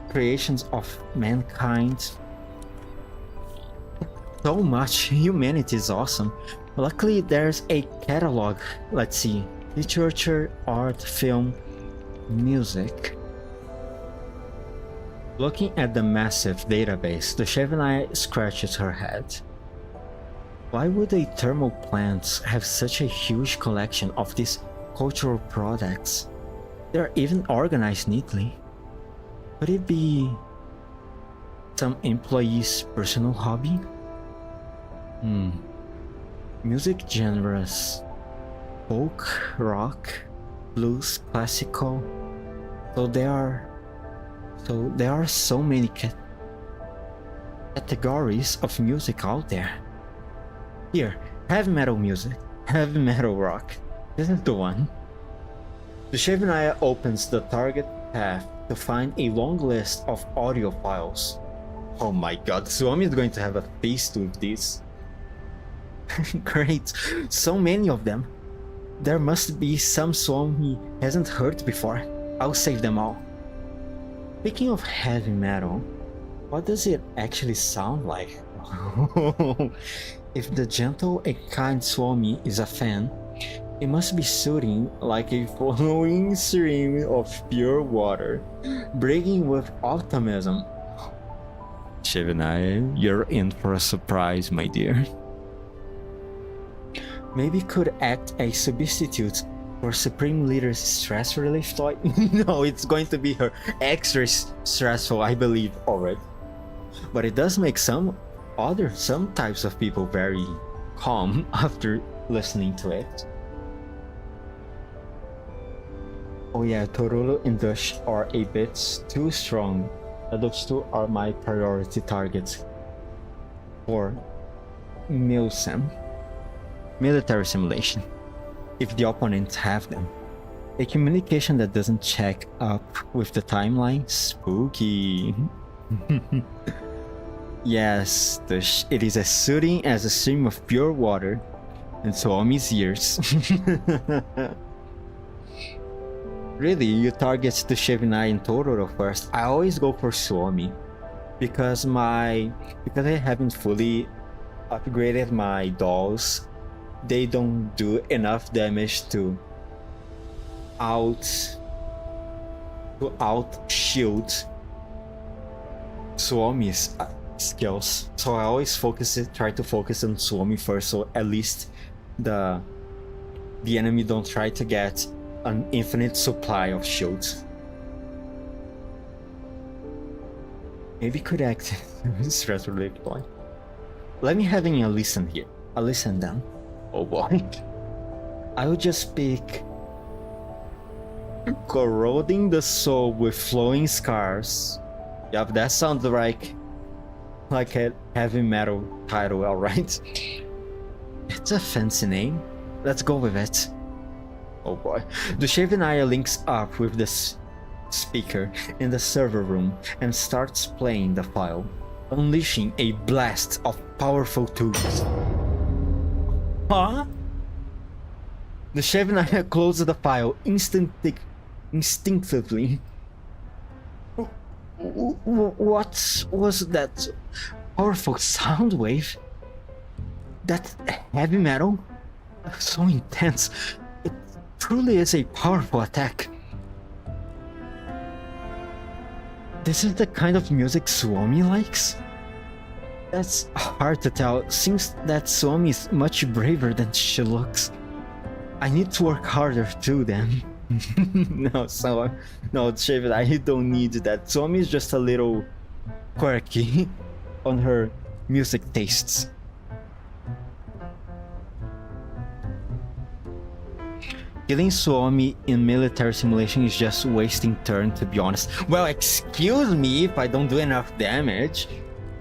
creations of mankind. So much. Humanity is awesome. Luckily, there's a catalog. Let's see. Literature, art, film, music. Looking at the massive database, DUSHEVNAYA scratches her head. Why would a thermal plant have such a huge collection of these cultural products? They're even organized neatly. Could it be some employee's personal hobby? Music genres: folk, rock, blues, classical. So there are so many categories of music out there. Here, heavy metal music, heavy metal rock. This is the one. DUSHEVNAYA opens the target path to find a long list of audio files. Oh my god, Suomi is going to have a feast with these. Great, so many of them. There must be some Suomi hasn't heard before. I'll save them all. Speaking of heavy metal, what does it actually sound like? If the gentle and kind Suomi is a fan, it must be soothing like a flowing stream of pure water, breaking with optimism. DUSHEVNAYA, you're in for a surprise, my dear. Maybe could act a substitute for Supreme Leader's stress relief toy? No, it's going to be her extra stressful, I believe, already. But it does make some types of people very calm after listening to it. Oh yeah, Torulu and Dush are a bit too strong. Those two are my priority targets for MILSIM, military simulation, if the opponents have them. A communication that doesn't check up with the timeline? Spooky. Yes, it is as soothing as a stream of pure water, and Suomi's ears. Really, you target DUSHEVNAYA and Tororo first. I always go for Suomi because I haven't fully upgraded my dolls. They don't do enough damage to shield Suomi's skills. So I always try to focus on Suomi first, so at least the enemy don't try to get an infinite supply of shields. Maybe could act stress relief point. Let me having a listen here. A listen then. Oh boy. I would just speak. Corroding the soul with flowing scars. Yup, that sounds like a heavy metal title, alright? It's a fancy name. Let's go with it. Oh boy. DUSHEVNAYA links up with the speaker in the server room and starts playing the file. unleashing a blast of powerful tools. Huh? DUSHEVNAYA closed the file instinctively. What was that powerful sound wave? That heavy metal? So intense. It truly is a powerful attack. This is the kind of music Suomi likes? That's hard to tell. Seems that Suomi is much braver than she looks. I need to work harder too then. No, Shaven, I don't need that. Suomi is just a little quirky on her music tastes. Killing Suomi in military simulation is just wasting turn, to be honest. Well, excuse me if I don't do enough damage.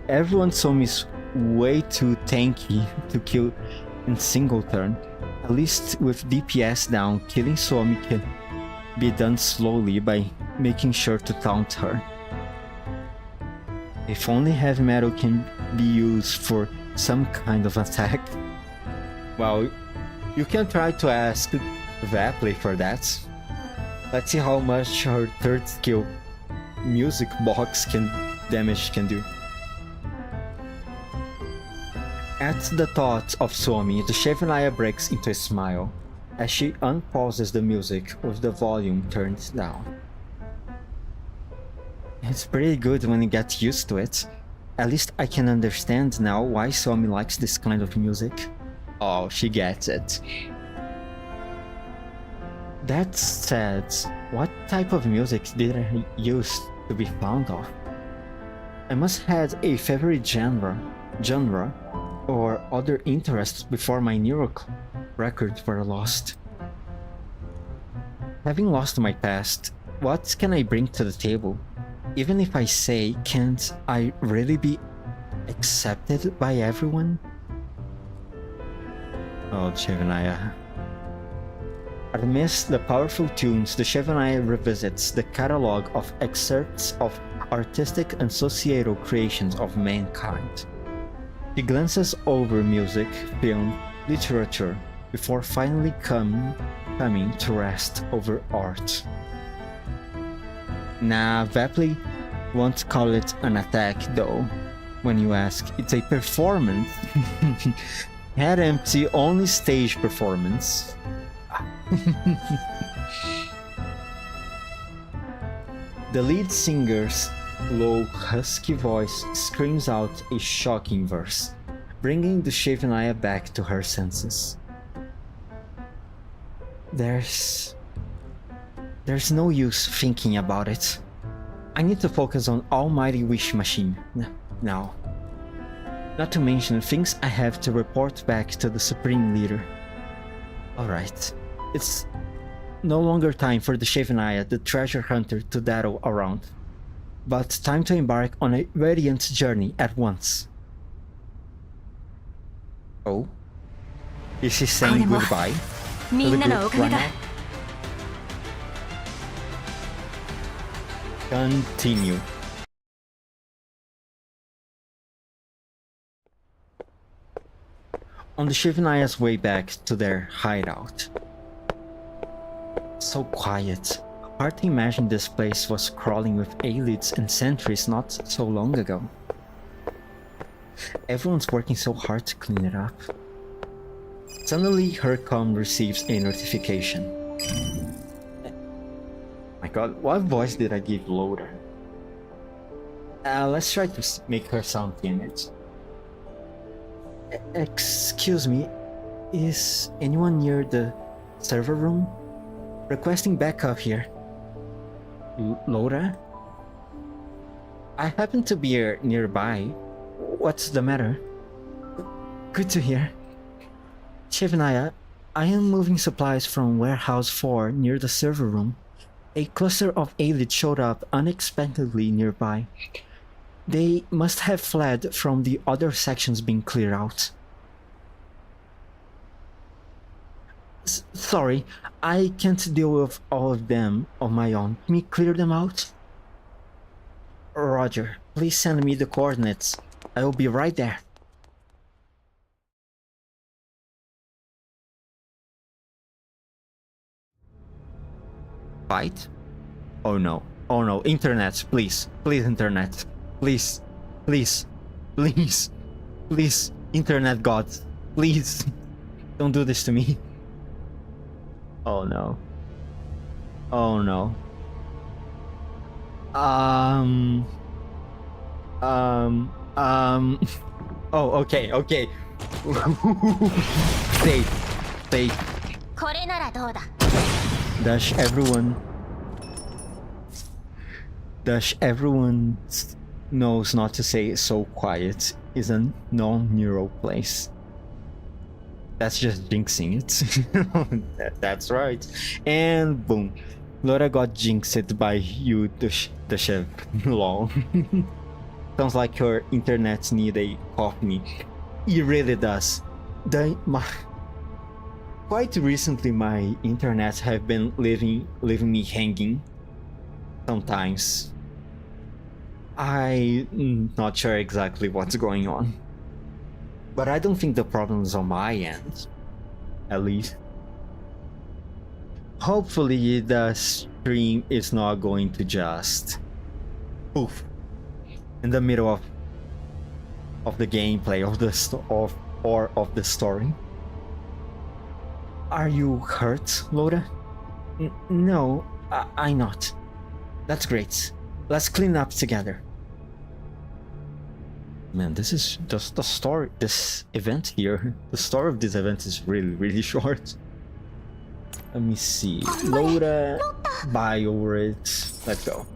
Everyone Suomi is way too tanky to kill in single turn. At least with DPS down, killing Suomi can be done slowly by making sure to taunt her. If only heavy metal can be used for some kind of attack. Well, you can try to ask Vapley for that. Let's see how much her third skill, music box, damage can do. At the thought of Suomi, DUSHEVNAYA breaks into a smile as she unpauses the music with the volume turned down. It's pretty good when you get used to it. At least I can understand now why Suomi likes this kind of music. Oh, she gets it. That said, what type of music did I used to be fond of? I must have had a favorite genre or other interests before my neural records were lost. Having lost my past, what can I bring to the table? Even if I say, can't I really be accepted by everyone? Oh, DUSHEVNAYA. Amidst the powerful tunes, DUSHEVNAYA revisits the catalogue of excerpts of artistic and societal creations of mankind. He glances over music, film, literature, before finally coming to rest over art. Nah, Vapley won't call it an attack though. When you ask, it's a performance. Head empty, only stage performance. The lead singer's low, husky voice screams out a shocking verse, bringing DUSHEVNAYA back to her senses. There's no use thinking about it. I need to focus on Almighty Wish Machine now. Not to mention things I have to report back to the Supreme Leader. Alright, it's no longer time for DUSHEVNAYA, the treasure hunter, to dawdle around, but time to embark on a radiant journey at once. Oh? Is she saying goodbye? To the group right now? Continue. On DUSHEVNAYA's way back to their hideout. So quiet. Hard to imagine this place was crawling with elites and sentries not so long ago. Everyone's working so hard to clean it up. Suddenly, her comm receives a notification. My god, what voice did I give Loader? Let's try to make her sound timid. Excuse me, is anyone near the server room? Requesting backup here. Laura? I happen to be nearby. What's the matter? Good to hear. DUSHEVNAYA, I am moving supplies from Warehouse 4 near the server room. A cluster of elites showed up unexpectedly nearby. They must have fled from the other sections being cleared out. Sorry, I can't deal with all of them on my own. Can we clear them out? Roger, please send me the coordinates. I will be right there. Fight? Oh no. Oh no. Internet, please. Please, internet. Please. Please. Please. Please. Internet gods. Please. Don't do this to me. Oh no. Oh no. Oh, okay, okay. Stay. Stay. これならどうだ Dash everyone. Dash everyone knows not to say so quiet is a non-neural place. That's just jinxing it. That's right. And boom. Laura got jinxed by you, Dushev. Lol. Sounds like your internet need a coffee. It really does. Quite recently, my internet have been leaving me hanging. Sometimes. I'm not sure exactly what's going on. But I don't think the problem is on my end. At least. Hopefully the stream is not going to just poof in the middle of the gameplay of the of the story. Are you hurt, Loda? No, I'm not. That's great. Let's clean up together. Man, this is just the story. This event here, the story of this event is really short. Let me see. Loda, Biorit. Let's go.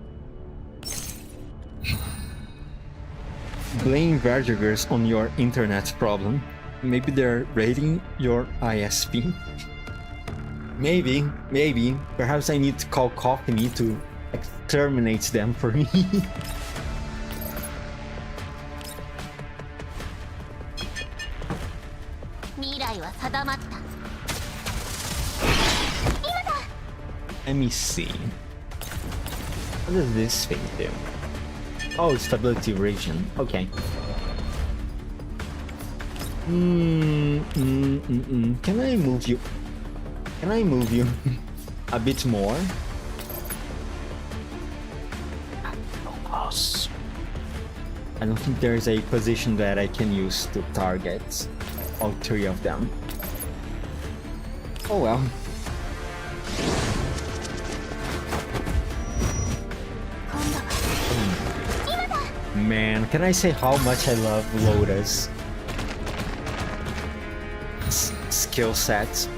Blame Vergers on your internet problem. Maybe they're raiding your ISP. Maybe. Perhaps I need to call Coffee to exterminate them for me. Let me see. What does this thing do? Oh, stability region. Okay. Can I move you? Can I move you a bit more? Close. I don't think there's a position that I can use to target all three of them. Oh well. Man, can I say how much I love Loda's skill sets?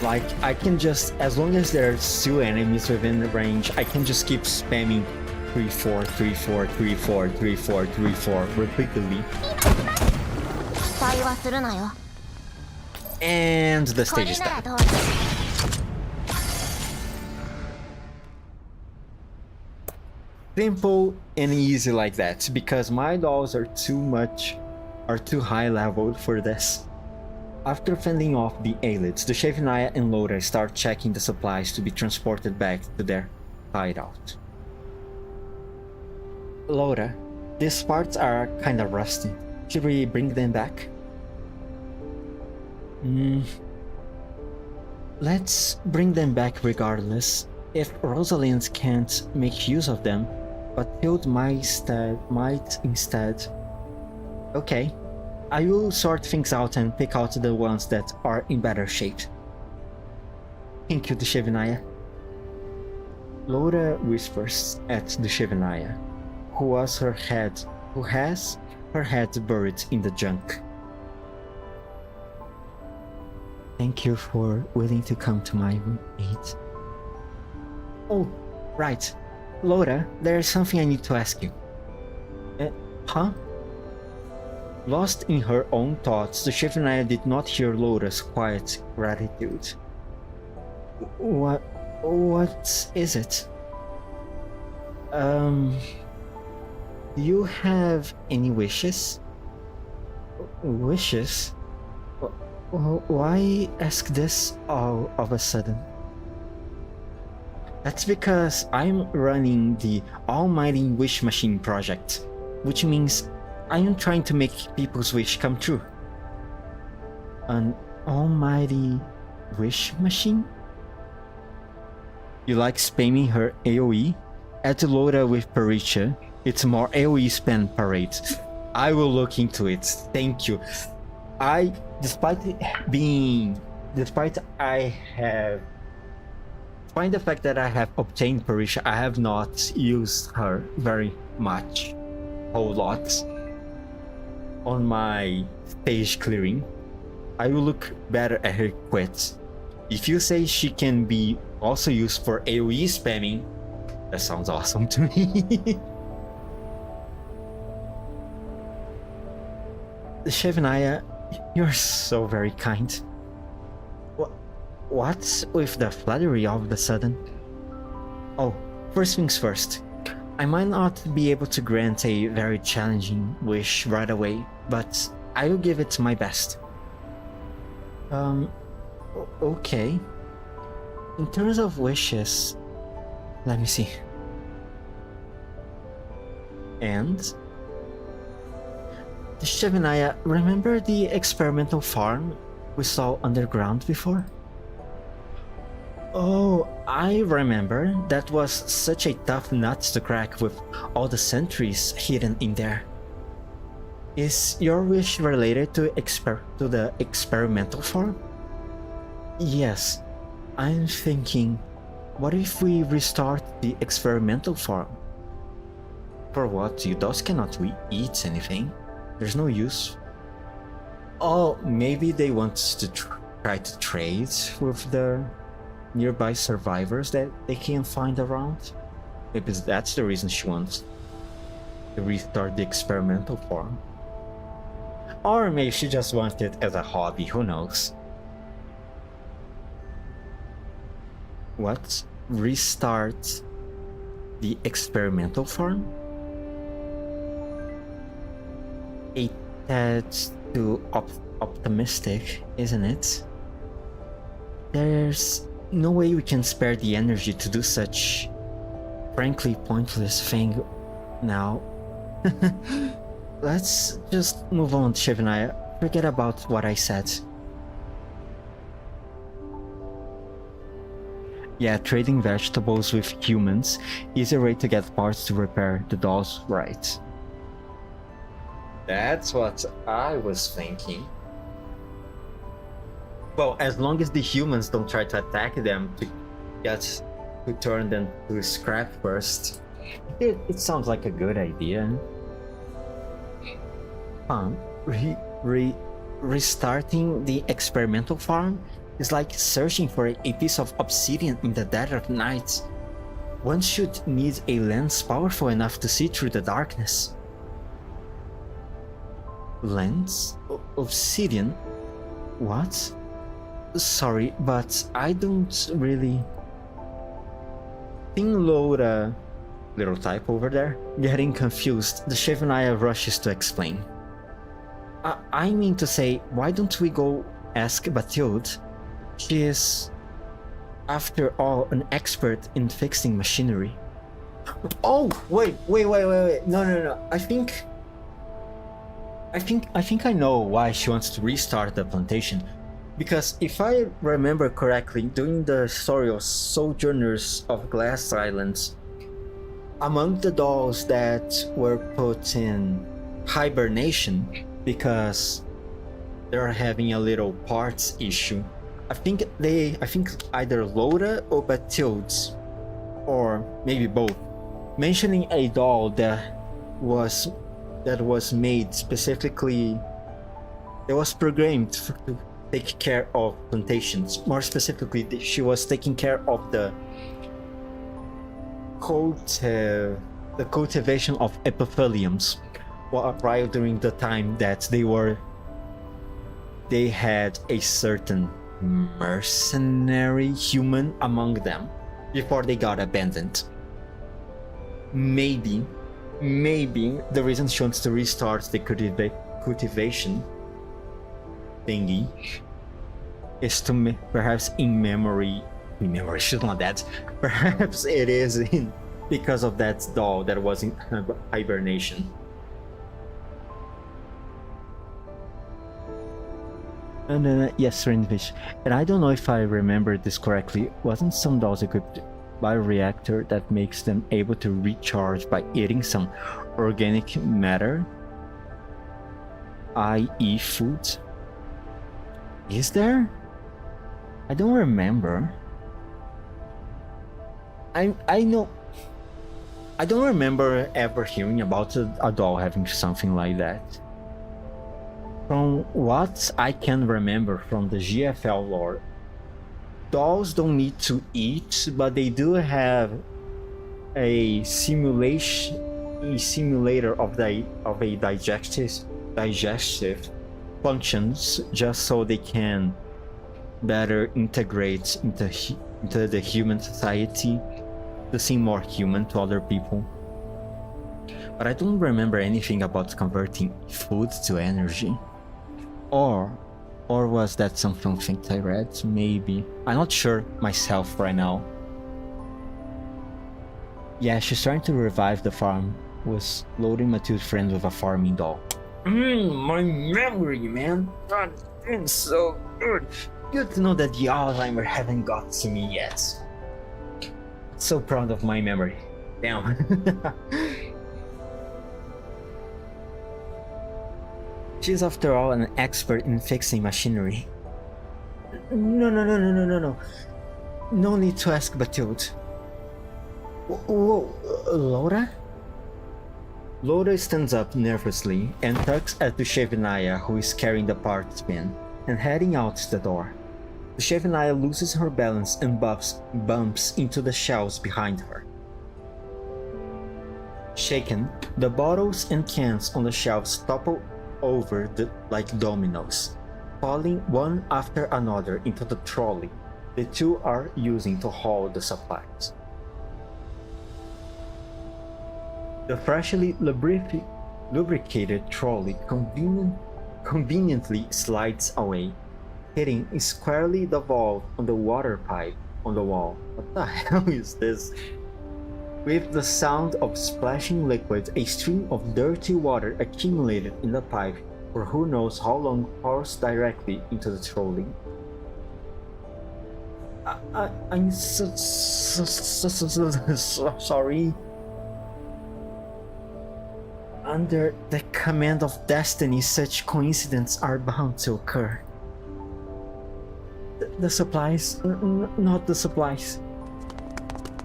Like, I can just, as long as there's two enemies within the range, I can just keep spamming 3-4, 3-4, 3-4, 3-4, 3-4 repeatedly. And the stage is done. Simple and easy like that, because my dolls are too high leveled for this. After fending off the elites, DUSHEVNAYA and Loda start checking the supplies to be transported back to their hideout. Loda, these parts are kinda rusty. Should we bring them back? Let's bring them back regardless. If Rosalind can't make use of them, but Hild might instead. Okay, I will sort things out and pick out the ones that are in better shape. Thank you, DUSHEVNAYA. Loda whispers at DUSHEVNAYA, who has her head buried in the junk. Thank you for willing to come to my aid. Oh, right. Loda, there's something I need to ask you. Huh? Lost in her own thoughts, DUSHEVNAYA did not hear Loda's quiet gratitude. What is it? Do you have any wishes? Wishes? Why ask this all of a sudden? That's because I'm running the Almighty Wish Machine project, which means I am trying to make people's wish come true. An Almighty Wish Machine? You like spamming her AoE? Add Laura with Paricha. It's more AoE spam parade. I will look into it. Thank you. Despite the fact that I have obtained Paricha, I have not used her very much, whole lot, on my stage clearing. I will look better at her quits. If you say she can be also used for AoE spamming, that sounds awesome to me. DUSHEVNAYA, you're so very kind. What's with the flattery all of a sudden? Oh, first things first. I might not be able to grant a very challenging wish right away, but I will give it my best. Okay. In terms of wishes, let me see. And DUSHEVNAYA, remember the experimental farm we saw underground before? Oh, I remember. That was such a tough nut to crack with all the sentries hidden in there. Is your wish related to the experimental farm? Yes, I'm thinking, what if we restart the experimental farm? For what? You thus cannot eat anything. There's no use. Oh, maybe they want to try to trade with the nearby survivors that they can find around. Maybe that's the reason she wants to restart the experimental farm. Or maybe she just wants it as a hobby, who knows? What? Restart the experimental farm? A tad too optimistic, isn't it? There's no way we can spare the energy to do such frankly pointless thing now. Let's just move on, DUSHEVNAYA. Forget about what I said. Yeah, trading vegetables with humans is a way to get parts to repair the dolls, right? That's what I was thinking. Well, as long as the humans don't try to attack them to turn them to scrap first. It sounds like a good idea. Restarting the experimental farm is like searching for a piece of obsidian in the dead of night. One should need a lens powerful enough to see through the darkness. Lens? Obsidian? What? Sorry, but I don't really... Thing Laura... Little type over there? Getting confused, DUSHEVNAYA rushes to explain. I mean to say, why don't we go ask Bathilde? She is, after all, an expert in fixing machinery. Oh, wait. No. I think I know why she wants to restart the plantation. Because if I remember correctly, during the story of Sojourners of Glass Islands, among the dolls that were put in hibernation because they're having a little parts issue, I think either Laura or Bathilde, or maybe both, mentioning a doll that was made specifically, that was programmed to take care of plantations. More specifically, she was taking care of the cultivation of epitheliums, while during the time that they had a certain mercenary human among them before they got abandoned. Maybe the reason she wants to restart the cultivation thingy is to perhaps in memory memory should not that. Perhaps it is because of that doll that was in hibernation. And then, yes, Ranvish. And I don't know if I remember this correctly. Wasn't some dolls equipped by a reactor that makes them able to recharge by eating some organic matter? I.e. food? Is there? I don't remember. I know. I don't remember ever hearing about a doll having something like that. From what I can remember from the GFL lore, dolls don't need to eat, but they do have a simulator of a digestive functions, just so they can better integrate into the human society, to seem more human to other people. But I don't remember anything about converting food to energy. Or was that something I read? Maybe. I'm not sure myself right now. Yeah, she's trying to revive the farm. Was loading Matilda's friend with a farming doll. My memory, man. God, it's so good. Good to know that the Alzheimer haven't got to me yet. So proud of my memory. Damn. She's after all an expert in fixing machinery. No. No need to ask Batilde. Whoa, Laura? Laura stands up nervously and tugs at DUSHEVNAYA, who is carrying the parts bin and heading out the door. DUSHEVNAYA loses her balance and bumps into the shelves behind her. Shaken, the bottles and cans on the shelves topple over like dominoes, falling one after another into the trolley the two are using to haul the supplies. The freshly lubricated trolley conveniently slides away, hitting squarely the valve on the water pipe on the wall. What the hell is this? With the sound of splashing liquid, a stream of dirty water accumulated in the pipe for who knows how long pours directly into the trolley. I'm so sorry. Under the command of destiny, such coincidences are bound to occur. The supplies? Not the supplies.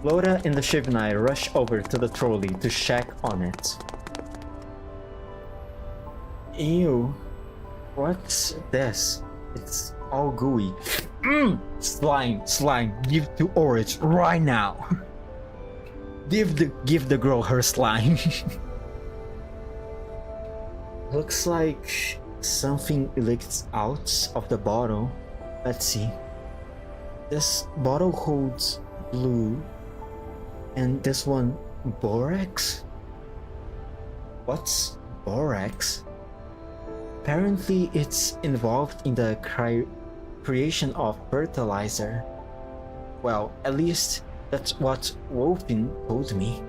Laura and DUSHEVNAYA rush over to the trolley to check on it. Ew. What's this? It's all gooey. Slime. Give to Orange right now. Give the girl her slime. Looks like something leaked out of the bottle. Let's see. This bottle holds blue, and this one borax? What's borax? Apparently it's involved in the creation of fertilizer. Well, at least that's what Wolfin told me.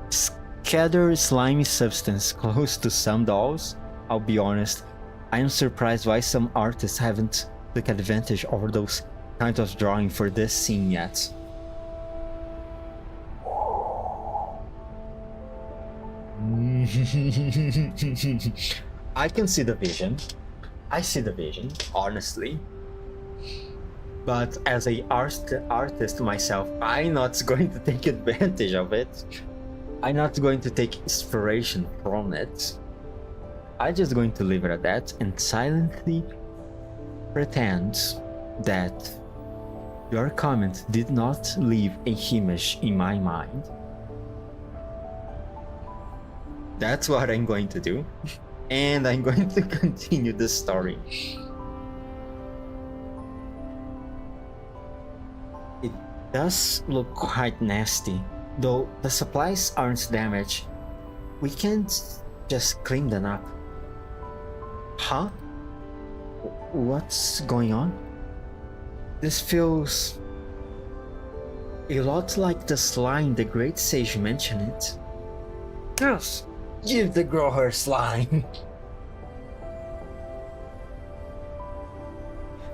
Scattered slimy substance close to some dolls? I'll be honest, I am surprised why some artists haven't took advantage of those kinds of drawing for this scene yet. I can see the vision. I see the vision, honestly. But as a artist myself, I'm not going to take advantage of it. I'm not going to take inspiration from it. I'm just going to leave it at that and silently pretend that your comment did not leave a image in my mind. That's what I'm going to do. And I'm going to continue the story. It does look quite nasty, though the supplies aren't damaged. We can't just clean them up. Huh? What's going on? This feels a lot like the slime the great sage mentioned it. Yes, give the girl her slime.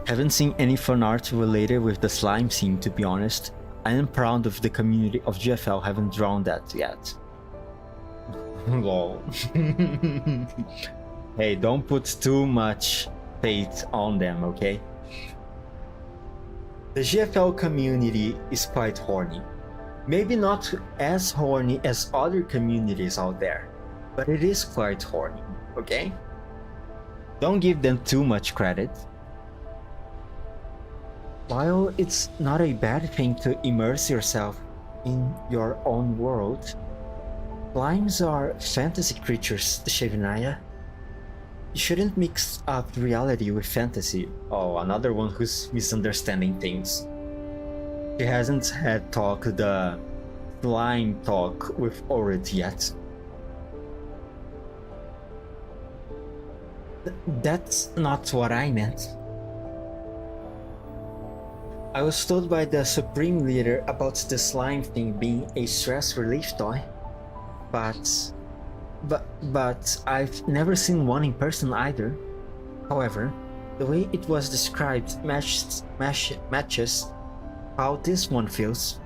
Haven't seen any fan art related with the slime scene, to be honest. I am proud of the community of GFL haven't drawn that yet. Lol. Hey, don't put too much faith on them, okay? The GFL community is quite horny. Maybe not as horny as other communities out there, but it is quite horny, okay? Don't give them too much credit. While it's not a bad thing to immerse yourself in your own world, slimes are fantasy creatures, DUSHEVNAYA. You shouldn't mix up reality with fantasy. Oh, another one who's misunderstanding things. She hasn't had the slime talk with Orid yet. That's not what I meant. I was told by the Supreme Leader about the slime thing being a stress relief toy, but I've never seen one in person either. However, the way it was described matches how this one feels.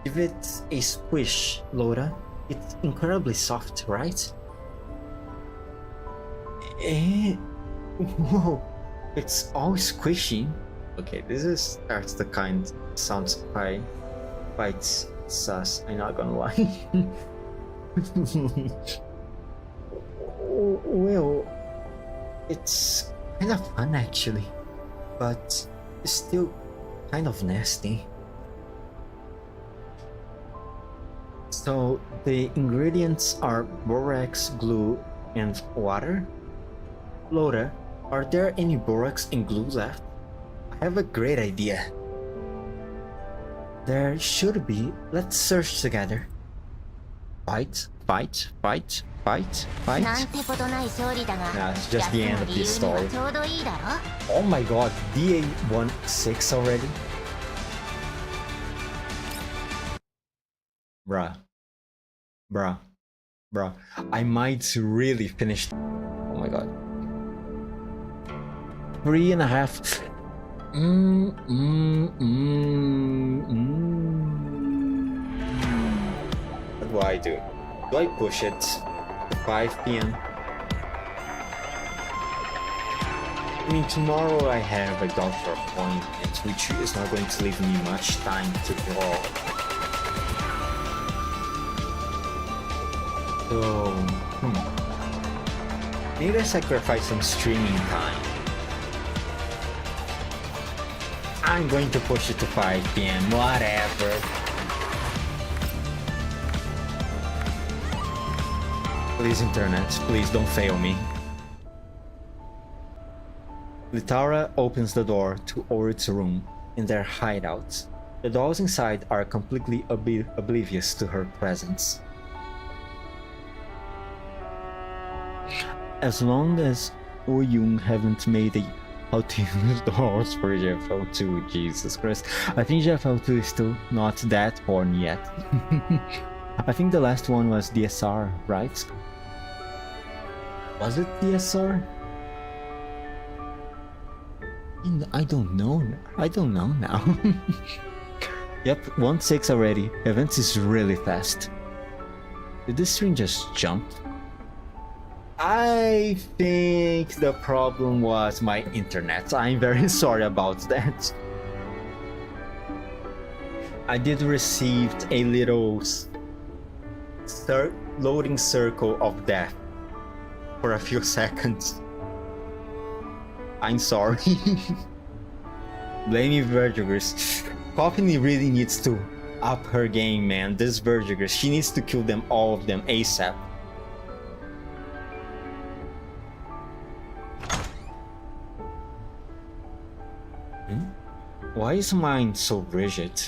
Give it a squish, Laura. It's incredibly soft, right? Whoa, it's all squishy. Okay, starts the kind sounds quite sus, I'm not gonna lie. Well, it's kind of fun actually, but it's still kind of nasty. So the ingredients are borax, glue, and water? Laura, are there any borax and glue left? I have a great idea. There should be. Let's search together. Fight. Nah, it's just the end of this story. Oh my god, DA16 already? Bruh. I might really finish. Oh my god. 3.5. What do I do? Do I push it to 5 p.m.? I mean, tomorrow I have a doctor appointment, which is not going to leave me much time to draw. So, maybe I sacrifice some streaming time. I'm going to push it to 5 p.m. Whatever. Please, internet, please don't fail me. Litara opens the door to Orid's room in their hideout. The dolls inside are completely oblivious to her presence. As long as Oyung haven't made a how to use dolls for GFL2, Jesus Christ. I think GFL2 is still not that horny yet. I think the last one was DSR, right? Was it DSR? I don't know now. Yep, 1-6 already. Events is really fast. Did this stream just jump? I think the problem was my internet. I'm very sorry about that. I did receive a little loading circle of death for a few seconds. I'm sorry. Blame me, Vertigers. Coffee really needs to up her game, man. This Vertigers, she needs to kill them, all of them, ASAP. Why is mine so rigid?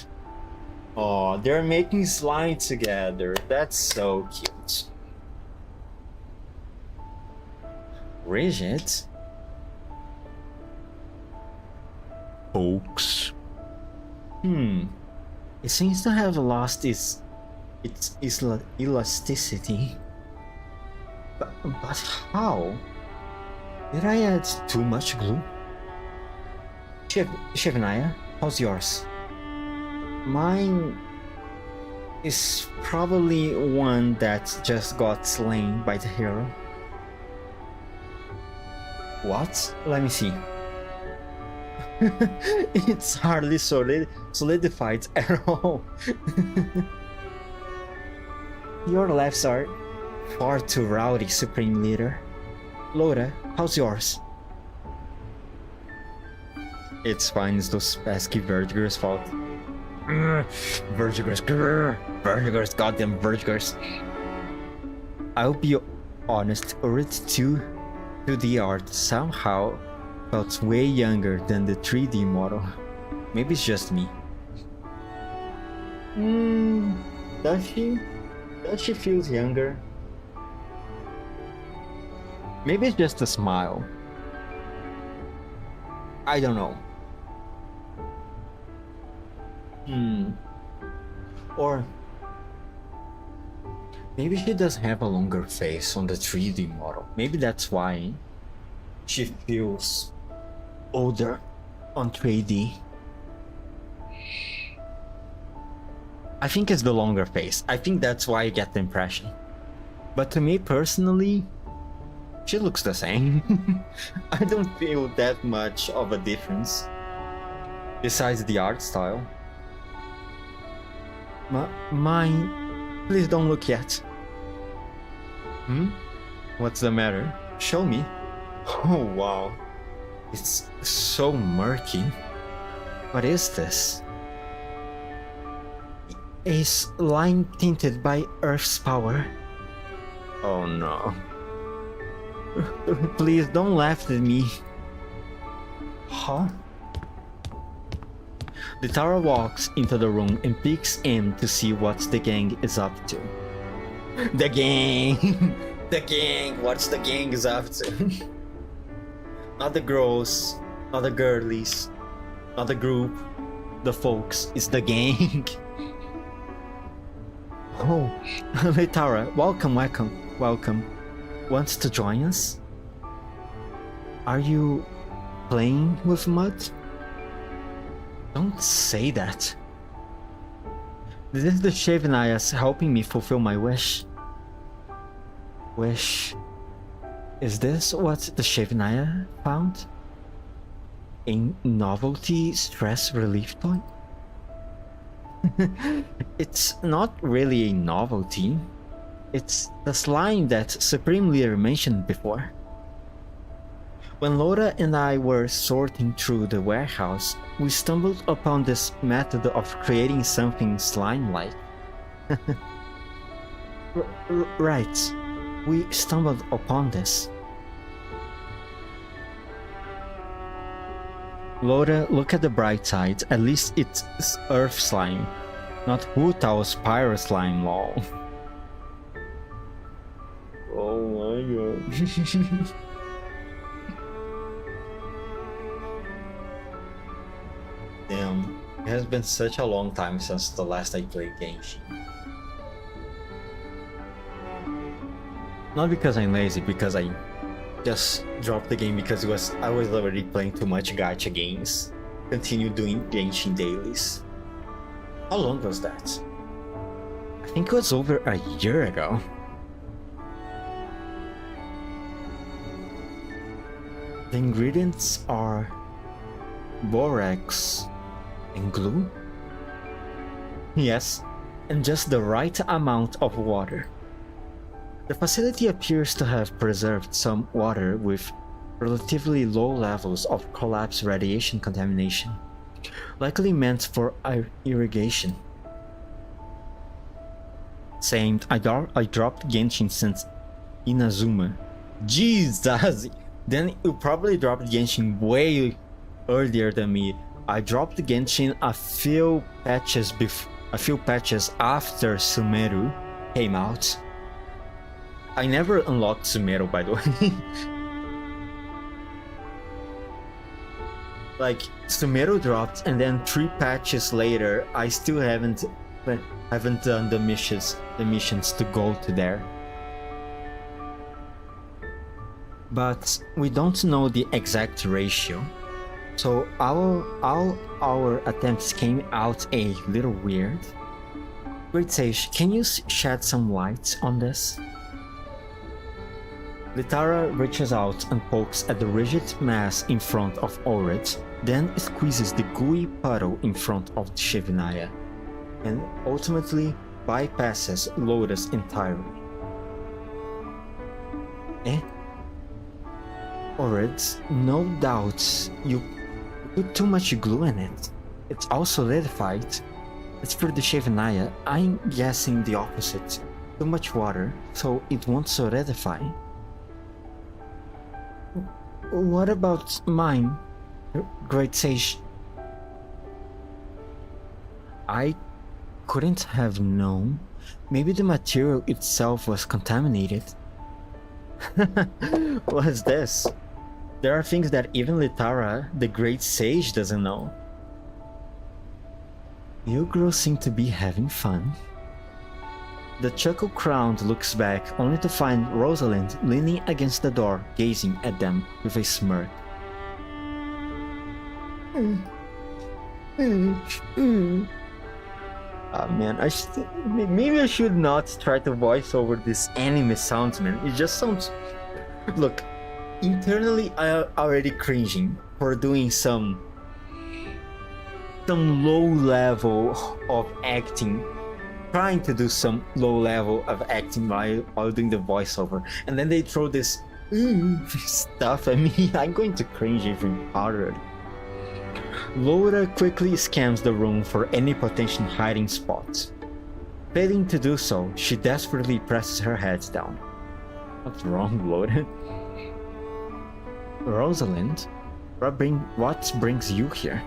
Oh, they're making slime together. That's so cute. Rigid? Folks, It seems to have lost its elasticity. But how? Did I add too much glue? GFNAYA, how's yours? Mine is probably one that just got slain by the hero. What? Let me see. It's hardly solidified at all. Your laughs are far too rowdy, Supreme Leader. Laura, how's yours? It's fine, it's those pesky Vertigers' fault. Vertigers, goddamn Vertigers. I'll be honest, Orit 2D art somehow felt way younger than the 3D model. Maybe it's just me. Does she? Does she feel younger? Maybe it's just a smile. I don't know. Or maybe she does have a longer face on the 3D model. Maybe that's why she feels older on 3D. I think it's the longer face. I think that's why I get the impression. But to me personally, she looks the same. I don't feel that much of a difference. Besides the art style. Mine... Please don't look yet. What's the matter? Show me. Oh wow. It's so murky. What is this? A slime tinted by Earth's power. Oh no. Please don't laugh at me. Huh? The Tara walks into the room and peeks in to see what the gang is up to. The gang! The gang! What's the gang is up to? Not the girls, not the girlies, not the group, the folks, it's the gang. Oh, Tara, welcome. Wants to join us? Are you playing with mud? Don't say that. This is the GFNAYA helping me fulfill my wish. Wish? Is this what the GFNAYA found? A novelty stress relief toy? It's not really a novelty. It's the slime that Supreme Leader mentioned before. When Laura and I were sorting through the warehouse, we stumbled upon this method of creating something slime-like. Right, we stumbled upon this. Laura, look at the bright side, at least it's Earth slime, not Wu Tao's Pyro slime, lol. Oh my god. Damn, it has been such a long time since the last I played Genshin. Not because I'm lazy, because I just dropped the game because I was already playing too much gacha games. Continue doing Genshin dailies. How long was that? I think it was over a year ago. The ingredients are borax and glue? Yes, and just the right amount of water. The facility appears to have preserved some water with relatively low levels of collapsed radiation contamination, likely meant for irrigation. Same, I dropped Genshin since Inazuma. Jesus! Then you probably dropped Genshin way earlier than me. I dropped Genshin a few patches after Sumeru came out. I never unlocked Sumeru, by the way. Like, Sumeru dropped, and then 3 patches later, I still haven't done the missions to go to there. But we don't know the exact ratio, so all our attempts came out a little weird. Great Sage, can you shed some light on this? Litara reaches out and pokes at the rigid mass in front of Orit, then squeezes the gooey puddle in front of DUSHEVNAYA, and ultimately bypasses Lotus entirely. Orit, no doubt you put too much glue in it. It's all solidified. As for DUSHEVNAYA, I'm guessing the opposite. Too much water, so it won't solidify. What about mine, Great Sage? I couldn't have known. Maybe the material itself was contaminated. What's this? There are things that even Litara, the Great Sage, doesn't know. You girls seem to be having fun. The Chuckle Crowned looks back only to find Rosalind leaning against the door, gazing at them with a smirk. Ah man, maybe I should not try to voice over this anime sounds, man. It just sounds... Look, internally I already cringing for doing some low level of acting, trying to do some low level of acting while doing the voiceover, and then they throw this stuff at me. I'm going to cringe even harder. Laura quickly scans the room for any potential hiding spots. Failing to do so, she desperately presses her head down. What's wrong, Laura? Rosalind, what brings you here?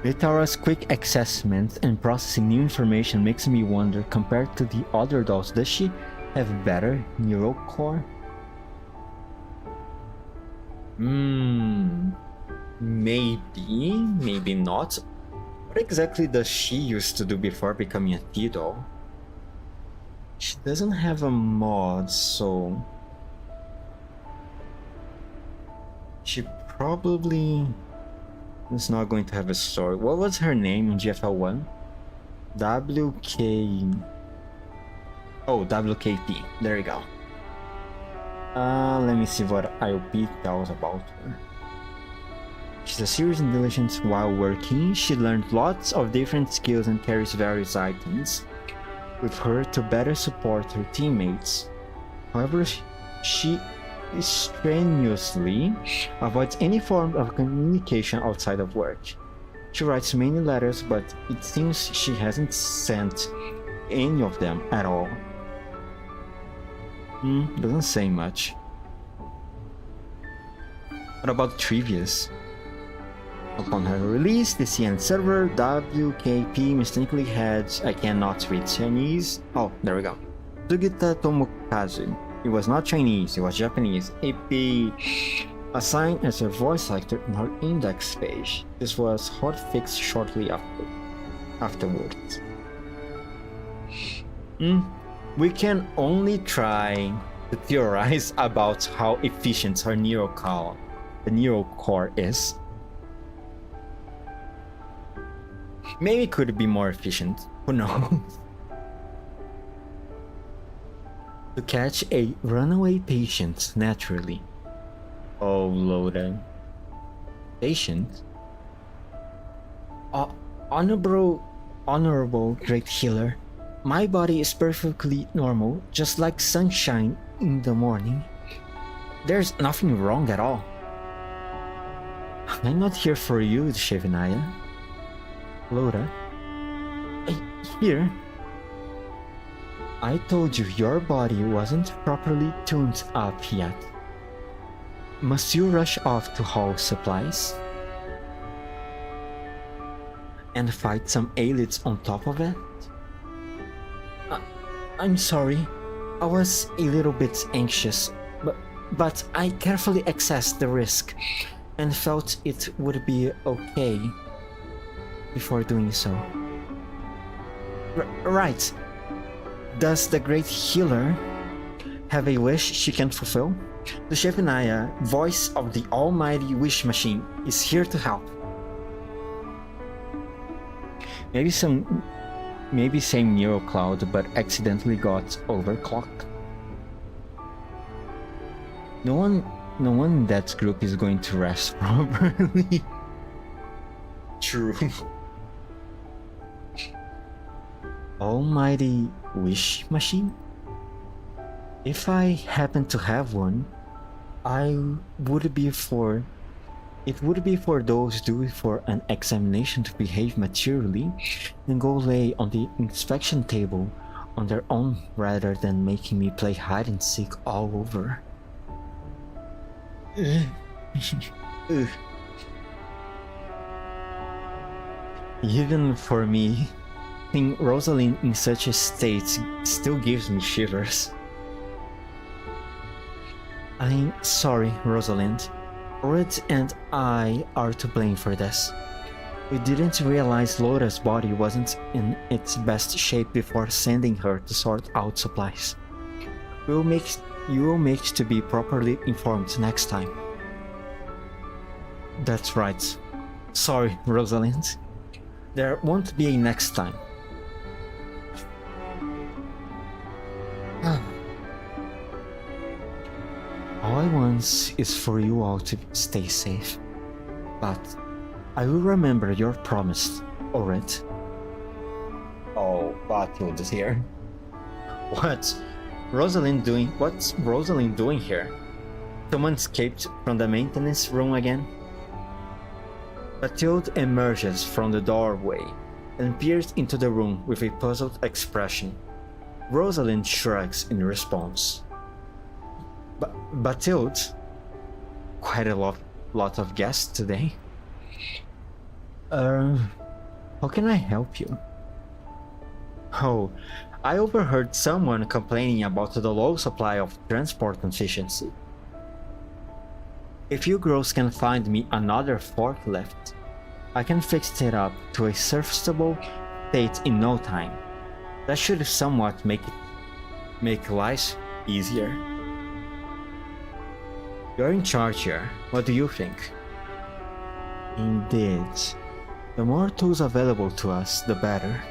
Litara's quick assessment and processing new information makes me wonder, compared to the other dolls, does she have better neural core? Maybe, maybe not. What exactly does she used to do before becoming a T-doll? She doesn't have a mod, so... she probably is not going to have a story. What was her name in GFL1? WKP. There you go. Let me see what IOP tells about her. She's a serious and diligent while working. She learned lots of different skills and carries various items with her to better support her teammates. However, she strenuously avoids any form of communication outside of work. She writes many letters, but it seems she hasn't sent any of them at all. Doesn't say much. What about Trivia's? Upon her release, the CN server WKP mistakenly had I cannot read Chinese. Oh, there we go. Sugita Tomokazu. It was not Chinese, it was Japanese. AP assigned as a voice actor in her index page. This was hotfixed shortly afterwards. We can only try to theorize about how efficient her neural core is. Maybe it could be more efficient, who knows? To catch a runaway patient naturally. Oh, Loda. Patient? Honorable great healer. My body is perfectly normal, just like sunshine in the morning. There's nothing wrong at all. I'm not here for you, DUSHEVNAYA. Loda. Here. I told you your body wasn't properly tuned up yet. Must you rush off to haul supplies? And fight some elites on top of it? I'm sorry. I was a little bit anxious, but I carefully assessed the risk. and felt it would be okay before doing so. Right. Does the great healer have a wish she can fulfill? DUSHEVNAYA, voice of the almighty wish machine, is here to help. Maybe same Neo Cloud, but accidentally got overclocked. No one in that group is going to rest properly. True. Almighty wish machine? If I happen to have one, it would be for those due for an examination to behave maturely and go lay on the inspection table on their own rather than making me play hide and seek all over. Even for me, seeing Rosalind in such a state still gives me shivers. I'm sorry, Rosalind. Red and I are to blame for this. We didn't realize Laura's body wasn't in its best shape before sending her to sort out supplies. You will make to be properly informed next time. That's right. Sorry, Rosalind. There won't be a next time. All I want is for you all to stay safe. But I will remember your promise, alright? Oh, Bathilde is here. What's Rosalind doing here? Someone escaped from the maintenance room again? Bathilde emerges from the doorway and peers into the room with a puzzled expression. Rosalind shrugs in response. Bathilde? Quite a lot of guests today. How can I help you? Oh, I overheard someone complaining about the low supply of transport efficiency. If you girls can find me another forklift, I can fix it up to a serviceable state in no time. That should somewhat make life easier. You're in charge here. What do you think? Indeed. The more tools available to us, the better.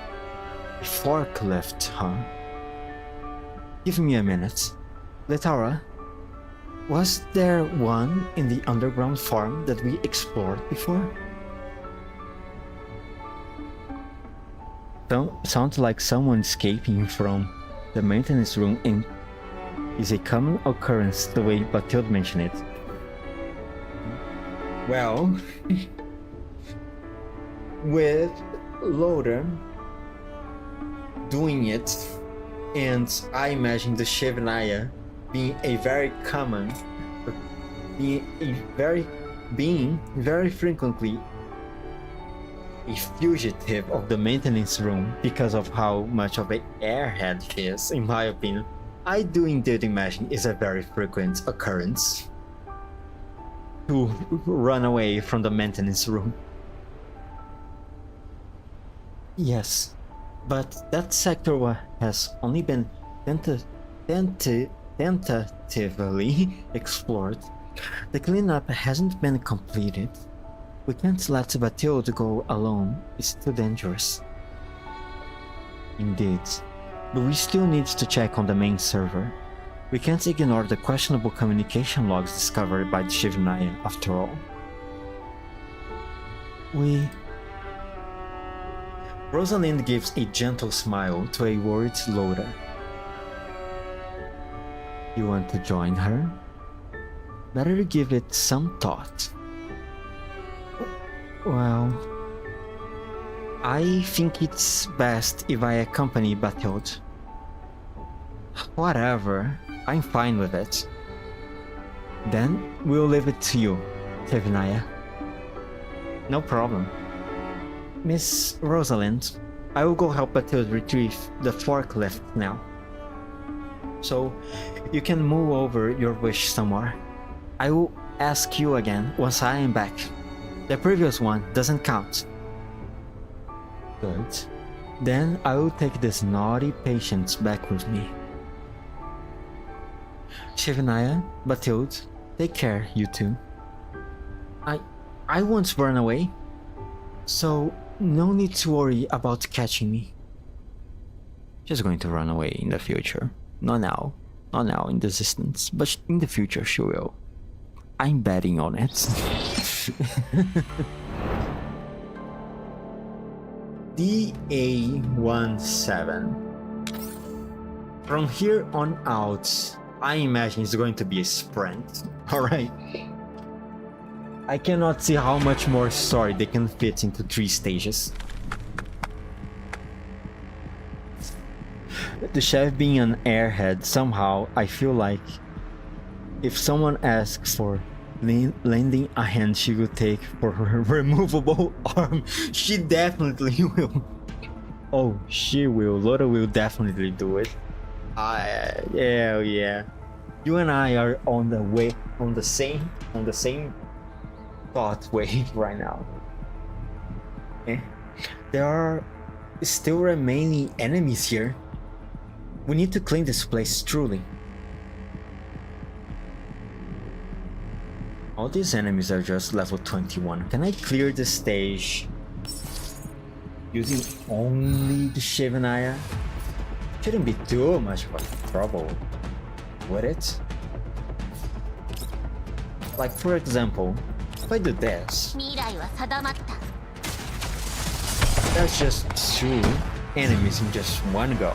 A forklift, huh? Give me a minute. Letara, was there one in the underground farm that we explored before? Sounds like someone escaping from the maintenance room and is a common occurrence the way Bathilde mentioned it. Well, with Loader doing it, and I imagine DUSHEVNAYA being very frequently a fugitive of the maintenance room because of how much of an airhead he is, in my opinion. I do indeed imagine it's a very frequent occurrence to run away from the maintenance room. Yes, but that sector has only been tentatively explored. The cleanup hasn't been completed. We can't let Bathilde go alone, it's too dangerous. Indeed, but we still need to check on the main server. We can't ignore the questionable communication logs discovered by DUSHEVNAYA after all. Rosalind gives a gentle smile to a worried Loda. You want to join her? Better give it some thought. Well, I think it's best if I accompany Bathilde. Whatever, I'm fine with it. Then we'll leave it to you, DUSHEVNAYA. No problem. Miss Rosalind, I will go help Bathilde retrieve the forklift now. So, you can move over your wish somewhere. I will ask you again once I am back. The previous one doesn't count. Good. Then I will take this naughty patient back with me. GFNAYA, Batilde, take care, you two. I won't run away, so no need to worry about catching me. She's going to run away in the future. Not now in this instance, but in the future she will. I'm betting on it. DA17. From here on out, I imagine it's going to be a sprint. Alright. I cannot see how much more story they can fit into 3 stages. The chef being an airhead, somehow I feel like if someone asks for lending a hand she will take for her removable arm, she definitely will. Oh, she will. Lotta will definitely do it. Yeah. You and I are on the same thought wave right now. Okay. There are still remaining enemies here. We need to clean this place truly. All these enemies are just level 21. Can I clear the stage using only the GFNAYA? Shouldn't be too much of a trouble, would it? Like, for example, if I do this, that's just 2 enemies in just one go.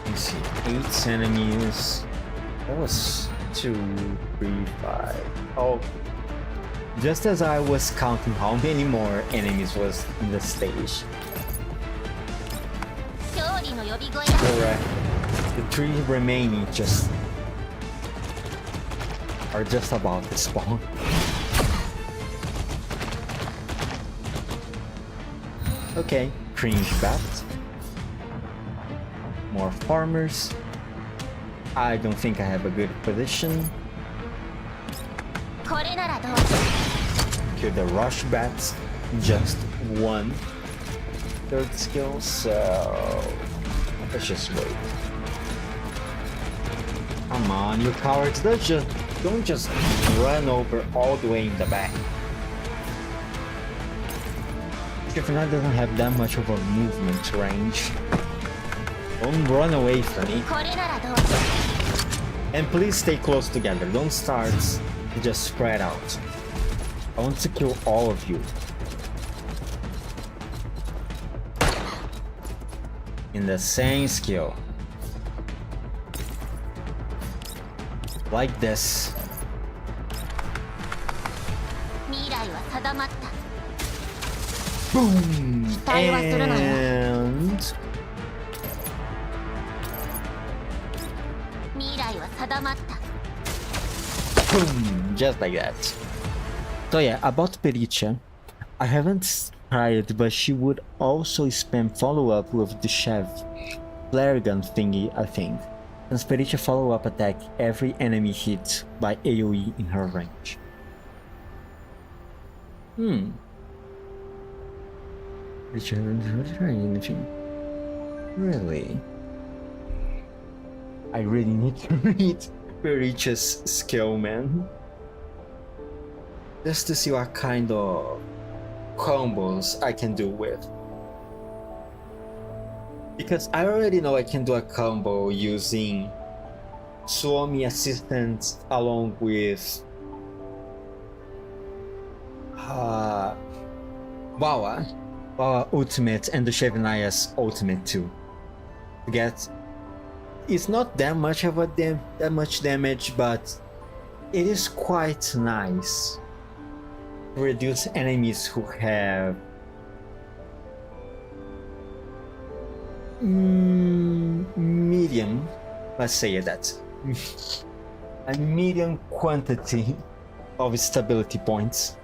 Let's see, 8 enemies. That was 2, 3, 5. Oh, just as I was counting how many more enemies was in the stage. Correct. The 3 remaining are just about to spawn. Okay, cringe bat. More farmers. I don't think I have a good position. Kill the rush bats. Just 1 3rd skill, so let's just wait. Come on, you cowards, don't just run over all the way in the back. GFNAYA doesn't have that much of a movement range. Don't run away from me. And please stay close together, don't start to just spread out. I want to kill all of you. In the same skill. Like this. Boom! And... boom! Just like that. So yeah, about Pericia, I haven't tried, but she would also spam follow-up with the chef flare gun thingy, I think. And Pericia follow-up attack every enemy hit by AoE in her range. Pericia hasn't tried anything. Really? I really need to read Pericia's skill, man. Just to see what kind of combos I can do with. Because I already know I can do a combo using Suomi Assistant along with Wawa Ultimate and the GFNAYA's Ultimate too. To get, it's not that much of a that much damage, but it is quite nice to reduce enemies who have medium, let's say that, a medium quantity of stability points.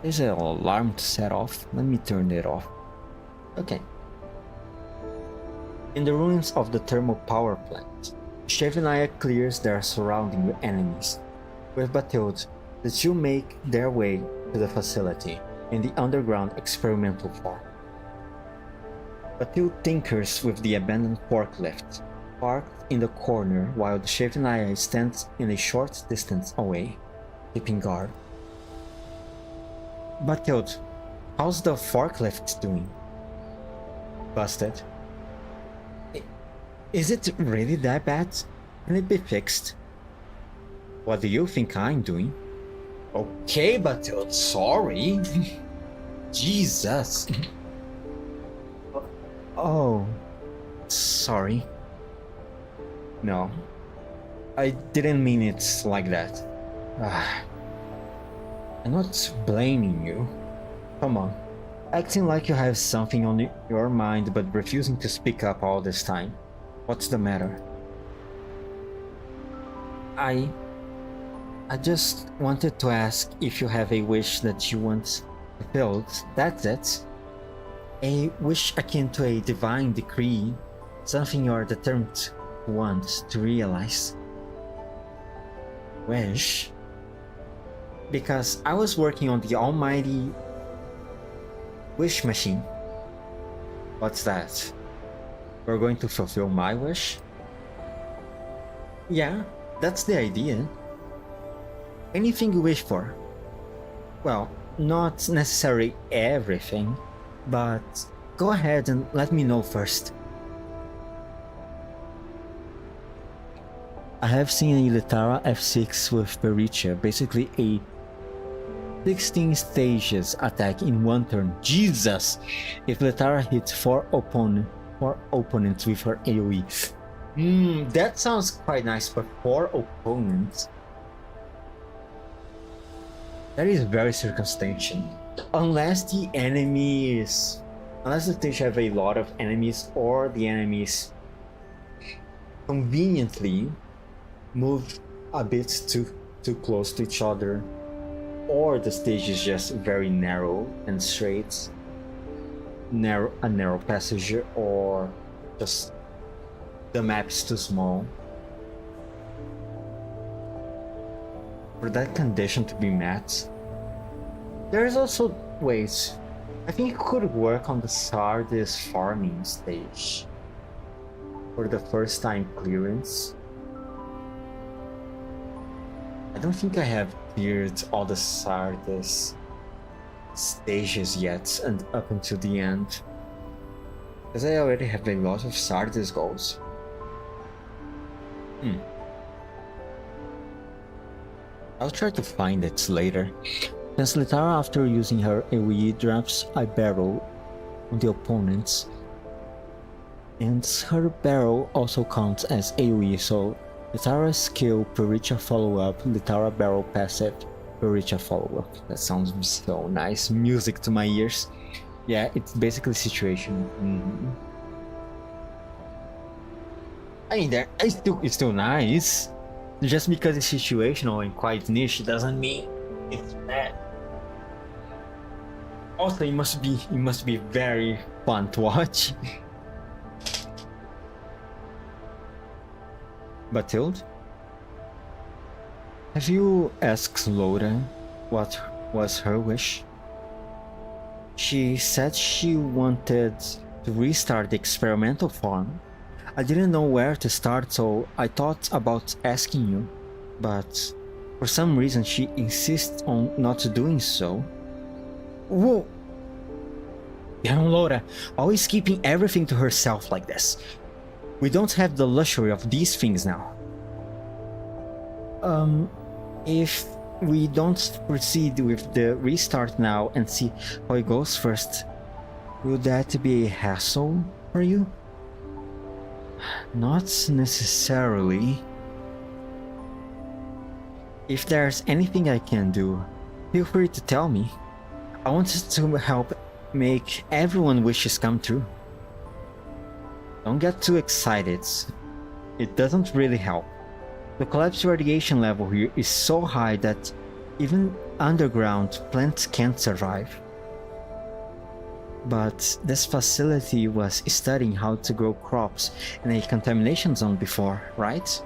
There's an alarm to set off. Let me turn it off. Okay. In the ruins of the thermal power plant, DUSHEVNAYA clears their surrounding enemies. With Batilde, the two make their way to the facility in the underground experimental farm. Batilde tinkers with the abandoned forklift, parked in the corner, while DUSHEVNAYA stands in a short distance away, keeping guard. Batilde, how's the forklift doing? Busted. Is it really that bad? Can it be fixed? What do you think I'm doing? Okay, Batilde, sorry. Jesus. Oh, sorry. No, I didn't mean it like that. I'm not blaming you. Come on, acting like you have something on your mind but refusing to speak up all this time. What's the matter? I just wanted to ask if you have a wish that you want fulfilled. That's it. A wish akin to a divine decree, something you're determined to want to realize. Wish? Because I was working on the almighty wish machine. What's that? We're going to fulfill my wish? Yeah, that's the idea. Anything you wish for. Well, not necessarily everything, but go ahead and let me know first. I have seen a Litara F6 with Pericia, basically a 16 stages attack in one turn. Jesus! If Litara hits 4 opponents with her AoE. That sounds quite nice, but 4 opponents? That is very circumstantial. Unless the stage have a lot of enemies, or the enemies conveniently move a bit too close to each other, or the stage is just very narrow and straight, a narrow passage, or just the map is too small for that condition to be met. There's also ways. I think you could work on the Sardis farming stage for the first time clearance. I don't think I have cleared all the Sardis stages yet and up until the end, because I already have a lot of Sardis goals. I'll try to find it later. Since Litara, after using her AoE, drops a barrel on the opponents, and her barrel also counts as AoE, so Litara's skill, Pericia follow-up, Litara barrel passive, Pericia follow-up. That sounds so nice. Music to my ears. Yeah, it's basically situation. I mean, it's still nice. Just because it's situational and quite niche doesn't mean it's bad. Also, it must be very fun to watch. Batilde? Have you asked Laura what was her wish? She said she wanted to restart the experimental farm. I didn't know where to start, so I thought about asking you, but for some reason she insists on not doing so. Whoa! Damn, Laura, always keeping everything to herself like this. We don't have the luxury of these things now. If we don't proceed with the restart now and see how it goes first, will that be a hassle for you? Not necessarily. If there's anything I can do, feel free to tell me. I wanted to help make everyone's wishes come true. Don't get too excited. It doesn't really help. The collapse radiation level here is so high that even underground plants can't survive. But this facility was studying how to grow crops in a contamination zone before, right?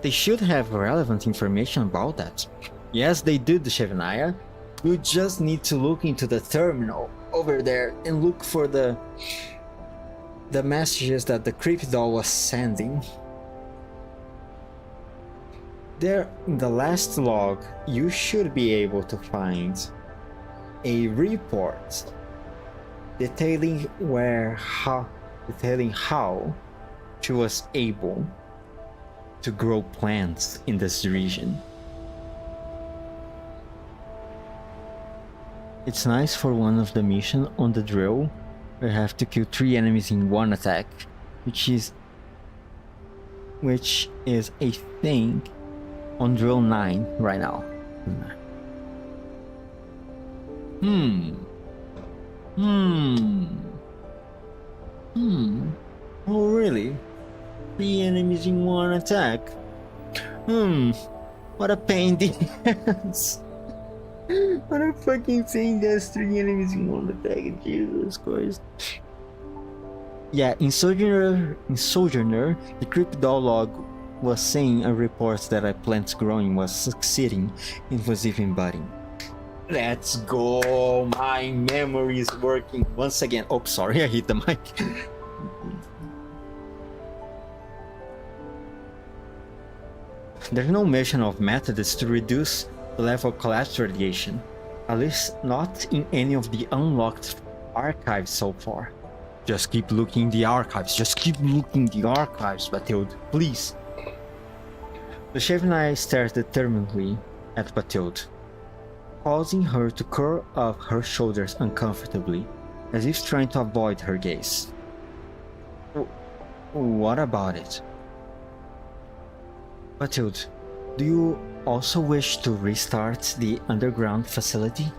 They should have relevant information about that. Yes, they do, DUSHEVNAYA. You just need to look into the terminal over there and look for the messages that the creepy doll was sending. There, in the last log, you should be able to find a report detailing how she was able to grow plants in this region. It's nice for one of the missions on the drill. We have to kill 3 enemies in one attack, which is a thing on drill 9 right now. Oh really? 3 enemies in one attack? What a pain in the ass. What a fucking thing, there's 3 enemies in one attack, Jesus Christ. Yeah, in Sojourner, the creepy doll log was saying a report that a plant growing was succeeding, it was even budding. Let's go, my memory is working once again. Oh, sorry, I hit the mic. There's no mention of methods to reduce the level of collapse radiation, at least not in any of the unlocked archives so far. Just keep looking in the archives, Batilde, please. DUSHEVNAYA stares determinedly at Batilde, causing her to curl up her shoulders uncomfortably, as if trying to avoid her gaze. What about it? Batilde, do you also wish to restart the underground facility?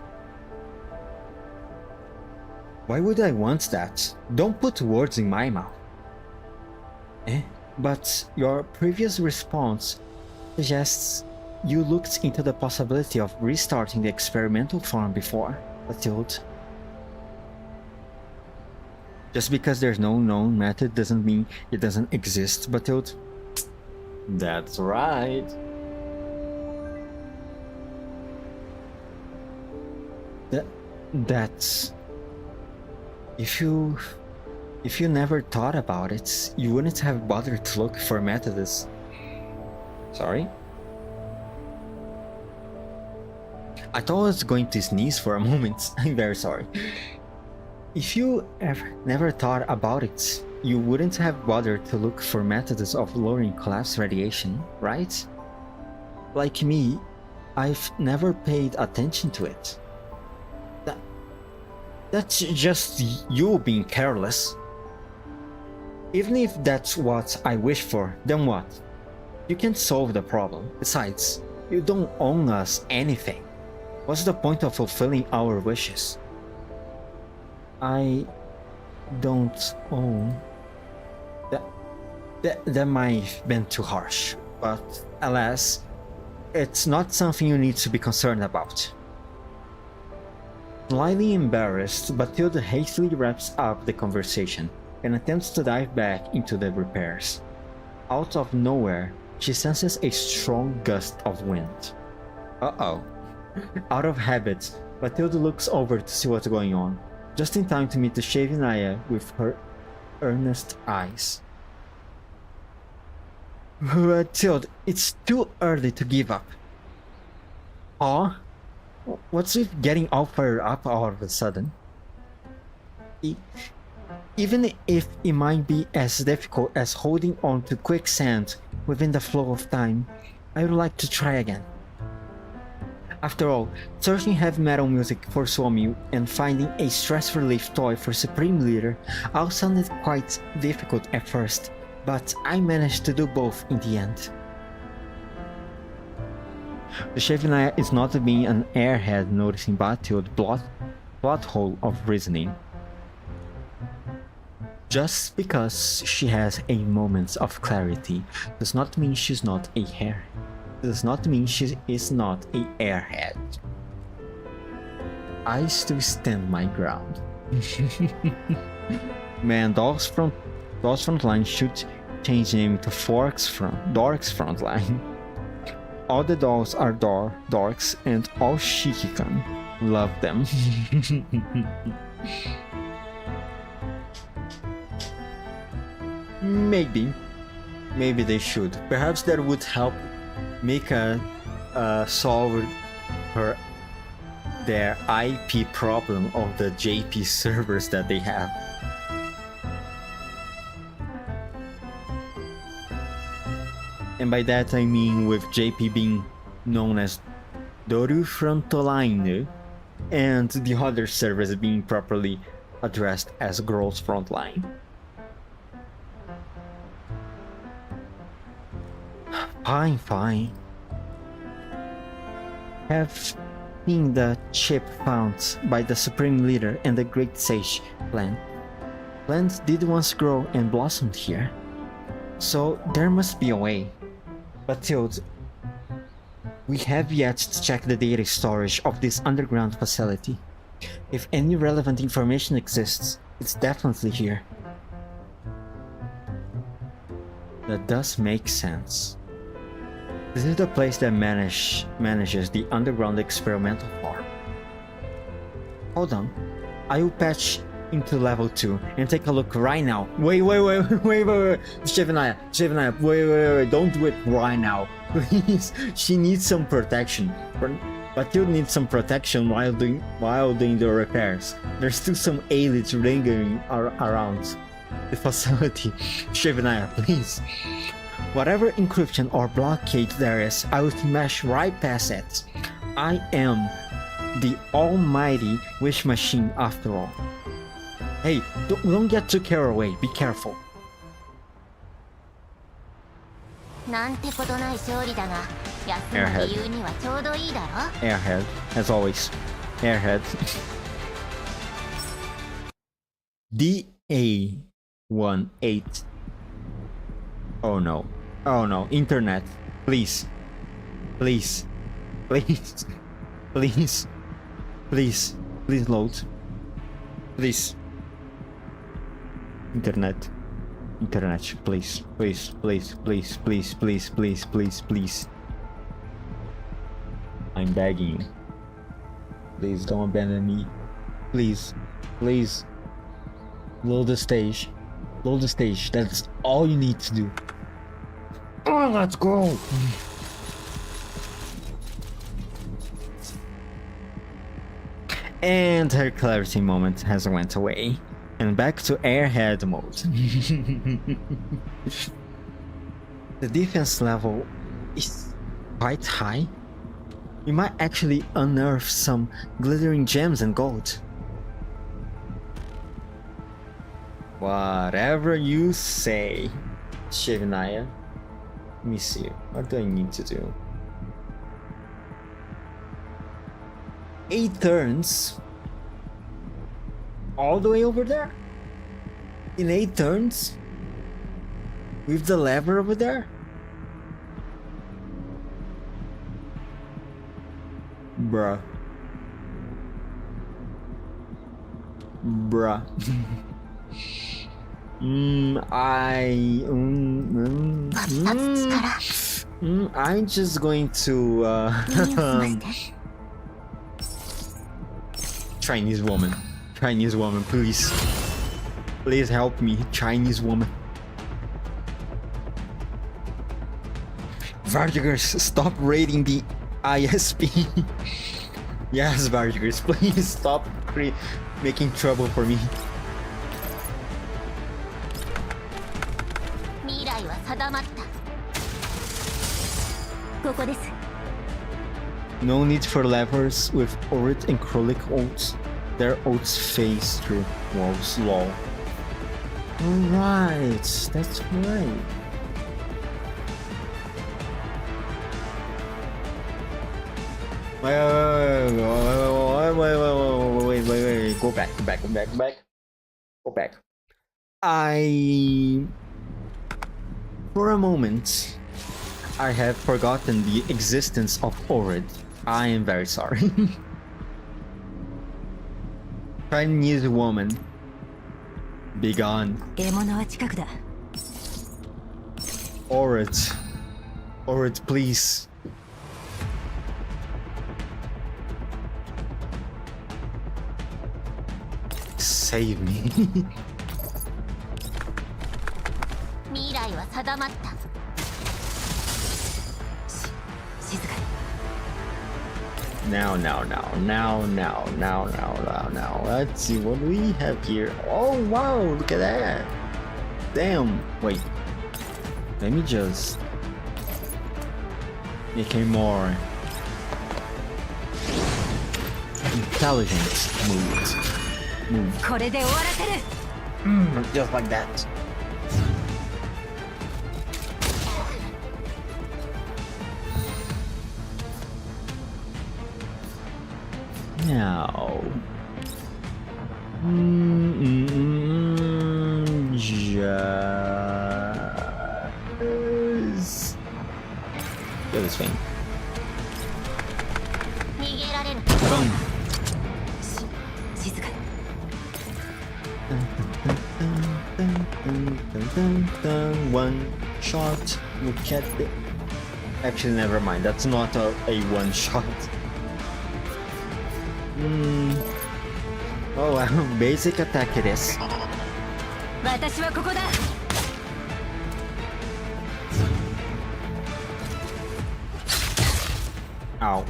Why would I want that? Don't put words in my mouth. But your previous response suggests you looked into the possibility of restarting the experimental farm before, Batilde. Just because there's no known method doesn't mean it doesn't exist, Batilde. That's right. That's... If you never thought about it, you wouldn't have bothered to look for methods. Sorry? I thought I was going to sneeze for a moment. I'm very sorry. If you never thought about it, you wouldn't have bothered to look for methods of lowering collapse radiation, right? Like me, I've never paid attention to it. That's just you being careless. Even if that's what I wish for, then what? You can't solve the problem. Besides, you don't own us anything. What's the point of fulfilling our wishes? I don't own... That might have been too harsh, but alas, it's not something you need to be concerned about. Slightly embarrassed, Batilde hastily wraps up the conversation and attempts to dive back into the repairs. Out of nowhere, she senses a strong gust of wind. Uh-oh. Out of habit, Batilde looks over to see what's going on, just in time to meet DUSHEVNAYA with her earnest eyes. Batilde, it's too early to give up. Huh? What's with getting all fired up all of a sudden? Even if it might be as difficult as holding on to quicksand within the flow of time, I would like to try again. After all, searching heavy metal music for Suomi and finding a stress relief toy for Supreme Leader all sounded quite difficult at first, but I managed to do both in the end. DUSHEVNAYA is not being an airhead noticing Batilde's plot hole of reasoning. Just because she has a moment of clarity does not mean she's not a does not mean she is not a airhead. I still stand my ground. Man, Dog's Frontline should change name to Dork's Frontline. All the dolls are dorks and all Shikikan. Love them. Maybe they should. Perhaps that would help Mika solve their IP problem of the JP servers that they have. And by that I mean with JP being known as Doru Frontline and the other servers being properly addressed as Girls Frontline. Fine. Have seen the chip found by the Supreme Leader and the Great Sage plant. Plants did once grow and blossomed here, so there must be a way. But Tilde, we have yet to check the data storage of this underground facility. If any relevant information exists, it's definitely here. That does make sense. This is the place that manages the underground experimental farm. Hold on, I will patch into level 2 and take a look right now. Wait, GFNaya, wait, don't do it right now, please. She needs some protection, but you need some protection while doing the repairs. There's still some aliens lingering around the facility. GFNaya, please. Whatever encryption or blockade there is, I will smash right past it. I am the almighty wish machine after all. Hey, don't get too carried away, be careful. なんてことない勝利だが、休む理由にはちょうどいいだろ? Airhead, as always. Airhead. DA18. Oh no. Oh no. Internet. Please. Please. Please. Please. Please. Please load. Please. Internet. Internet. Please. Please. Please. Please. Please. Please. Please. Please. Please. I'm begging you. Please don't abandon me. Please. Please. Load the stage. Load the stage. That's all you need to do. Oh, let's go! And her clarity moment has went away. And back to airhead mode. The defense level is quite high. We might actually unearth some glittering gems and gold. Whatever you say, GFNaya. Let me see. What do I need to do? 8 turns? All the way over there? In 8 turns? With the lever over there? Bruh. Bruh. I'm just going to Chinese woman, please help me, Chinese woman. Vardigers, stop raiding the ISP. Yes, Vardigers, please stop making trouble for me. No need for levers with Orit and Krolik ults. Their ults phase through walls. Lol. Alright, that's right. Wait. Go back. For a moment, I have forgotten the existence of Orid. I am very sorry. Chinese woman. Be gone. 獲物は近くだ。 Orit. Orit, please. Save me. 未来は定まった。静かに。 Now. Let's see what we have here. Oh wow, look at that. Damn. Wait. Let me just make a more intelligent move. これで終わらせる。 Just like that. Now, just do this thing. 逃げられる。 Boom. 静かに。 One shot. Look at it. Actually, never mind. That's not a one shot. Oh, basic attack it is. 私はここだ。 Ow.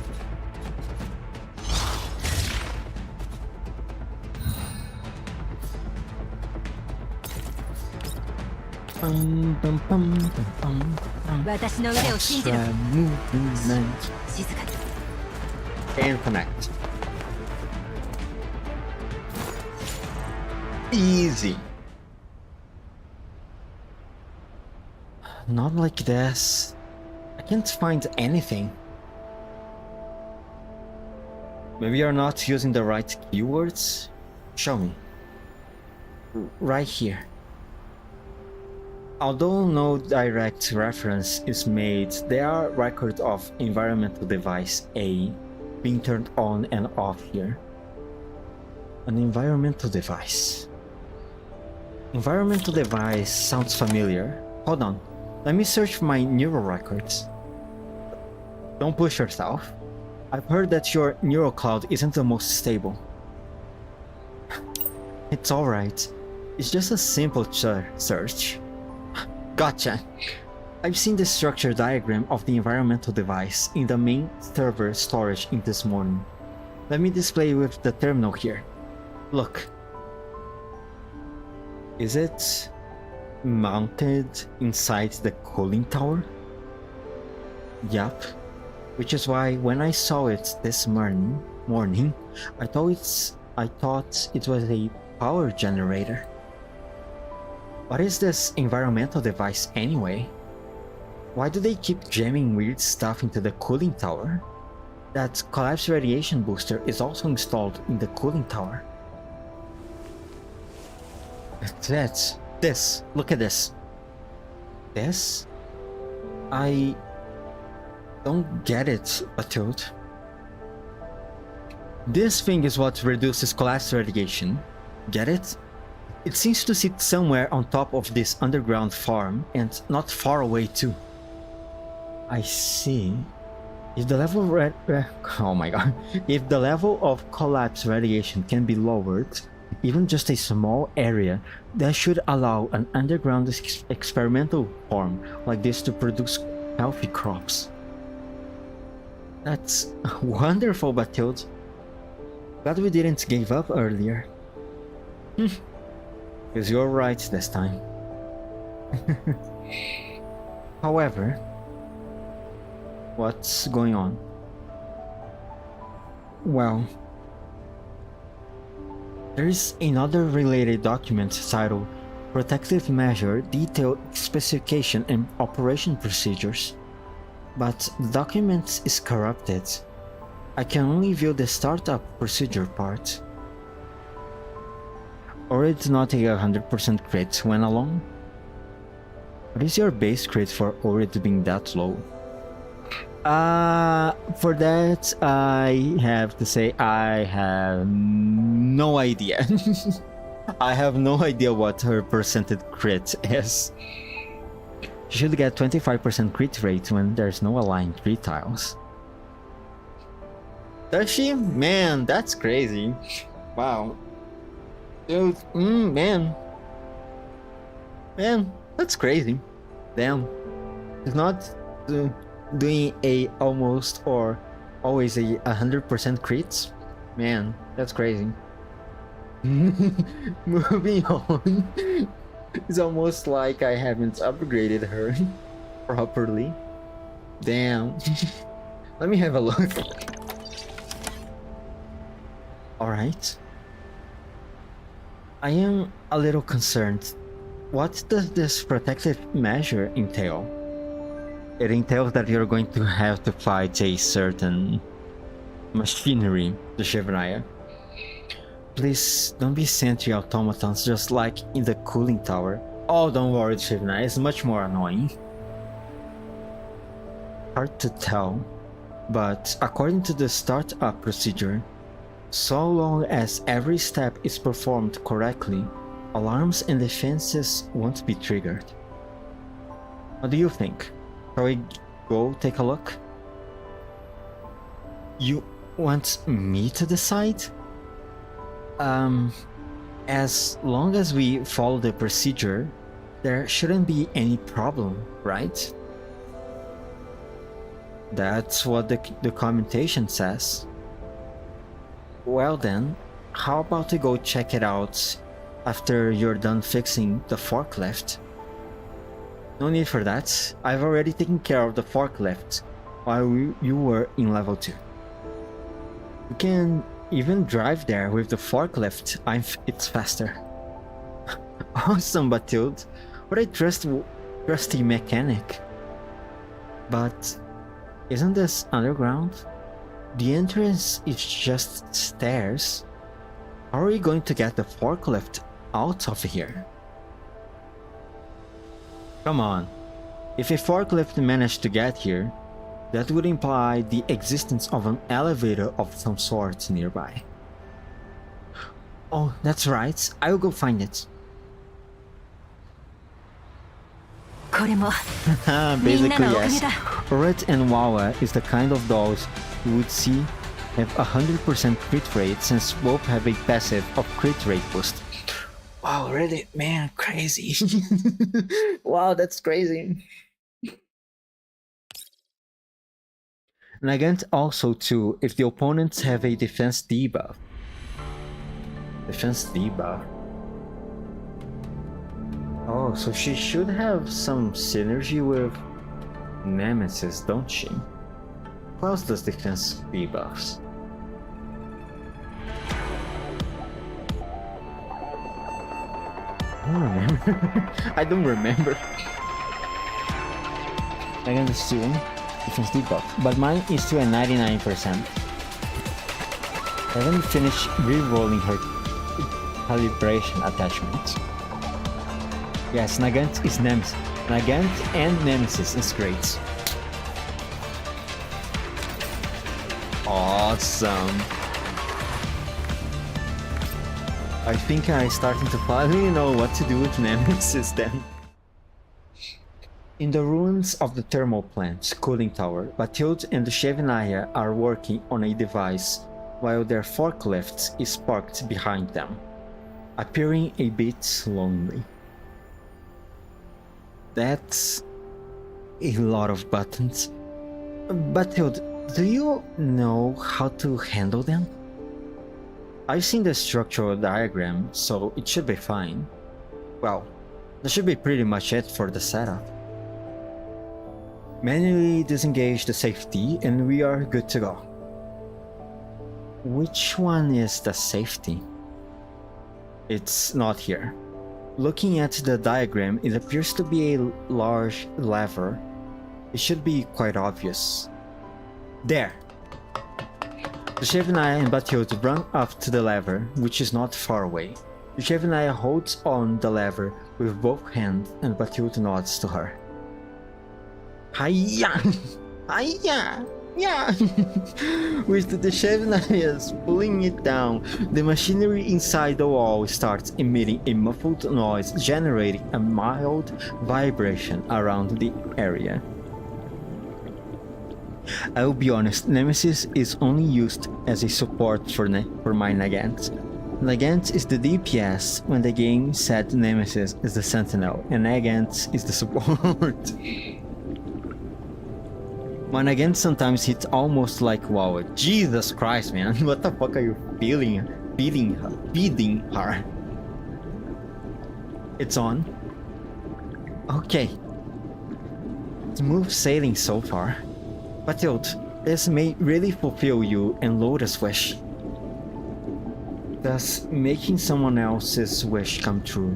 Bum, bum, bum, bum, bum. 私の腕を信じろ。 Extra movement 静かに。 and connect. Easy. Not like this. I can't find anything. Maybe you're not using the right keywords? Show me. Right here. Although no direct reference is made, there are records of environmental device A being turned on and off here. An environmental device. Environmental device sounds familiar. Hold on. Let me search my neural records. Don't push yourself. I've heard that your neural cloud isn't the most stable. It's alright. It's just a simple search. Gotcha. I've seen the structure diagram of the environmental device in the main server storage in this morning. Let me display with the terminal here. Look. Is it mounted inside the cooling tower? Yup. Which is why when I saw it this morning, I thought it was a power generator. What is this environmental device anyway? Why do they keep jamming weird stuff into the cooling tower? That collapse radiation booster is also installed in the cooling tower. This. Look at this. This? I don't get it, Batud. This thing is what reduces collapse radiation. Get it? It seems to sit somewhere on top of this underground farm and not far away too. I see. If the level If the level of collapse radiation can be lowered, even just a small area, that should allow an underground experimental farm like this to produce healthy crops. That's wonderful, Bathilde. Glad we didn't give up earlier. Because you're right this time. However, what's going on? Well, there is another related document titled Protective Measure Detailed Specification and Operation Procedures, but the document is corrupted. I can only view the startup procedure part. Or it's not a 100% crit when alone? What is your base crit for Orit being that low? For that, I have to say I have no idea. I have no idea what her percentage crit is. She should get 25% crit rate when there's no aligned crit tiles. Does she? Man, that's crazy. Wow. Dude, man. Man, that's crazy. Damn. It's not doing a almost or always a 100% crits. Man, that's crazy. Moving on. It's almost like I haven't upgraded her properly. Damn. Let me have a look. Alright. I am a little concerned. What does this protective measure entail? It entails that you're going to have to fight a certain machinery, DUSHEVNAYA. Please don't be sentry automatons just like in the cooling tower. Oh, don't worry, DUSHEVNAYA, it's much more annoying. Hard to tell, but according to the startup procedure, so long as every step is performed correctly, alarms and defenses won't be triggered. What do you think? Shall we go take a look? You want me to decide? As long as we follow the procedure, there shouldn't be any problem, right? That's what the documentation says. Well then, how about we go check it out after you're done fixing the forklift? No need for that, I've already taken care of the forklift while you were in level 2. You can even drive there with the forklift, it's faster. Awesome, Batilde, what a trusty mechanic. But isn't this underground? The entrance is just stairs. How are we going to get the forklift out of here? Come on, if a forklift managed to get here, that would imply the existence of an elevator of some sort nearby. Oh, that's right, I'll go find it. Basically yes, Red and Wawa is the kind of dolls you would see have 100% crit rate since both have a passive of crit rate boost. Wow, really? Man, crazy. Wow, that's crazy. And again, also too, if the opponents have a defense debuff. Defense debuff. Oh, so she should have some synergy with Nemesis, don't she? Who else does defense debuffs? I don't remember. I don't remember. I can assume defense debuff, but mine is to a 99%. I haven't finished re-rolling her calibration attachment. Yes, Nagant is Nemesis. Nagant and Nemesis is great. Awesome. I think I'm starting to finally know what to do with Nemesis then. In the ruins of the thermal plant's cooling tower, Batilde and DUSHEVNAYA are working on a device while their forklift is parked behind them, appearing a bit lonely. That's a lot of buttons. Batilde, do you know how to handle them? I've seen the structural diagram, so it should be fine. Well, that should be pretty much it for the setup. Manually disengage the safety and we are good to go. Which one is the safety? It's not here. Looking at the diagram, it appears to be a large lever. It should be quite obvious. There! DUSHEVNAYA and Batilde run up to the lever, which is not far away. DUSHEVNAYA holds on the lever with both hands and Batilde nods to her. Hiya! Yeah. With the DUSHEVNAYAs pulling it down, the machinery inside the wall starts emitting a muffled noise, generating a mild vibration around the area. I will be honest, Nemesis is only used as a support for my Nagant. Nagant is the DPS when the game said Nemesis is the Sentinel and Nagant is the support. My Nagant sometimes hits almost like wow, Jesus Christ, man, what the fuck are you feeding her? It's on. Okay. Smooth sailing so far. Batilde, this may really fulfill you and Loda's wish. Does making someone else's wish come true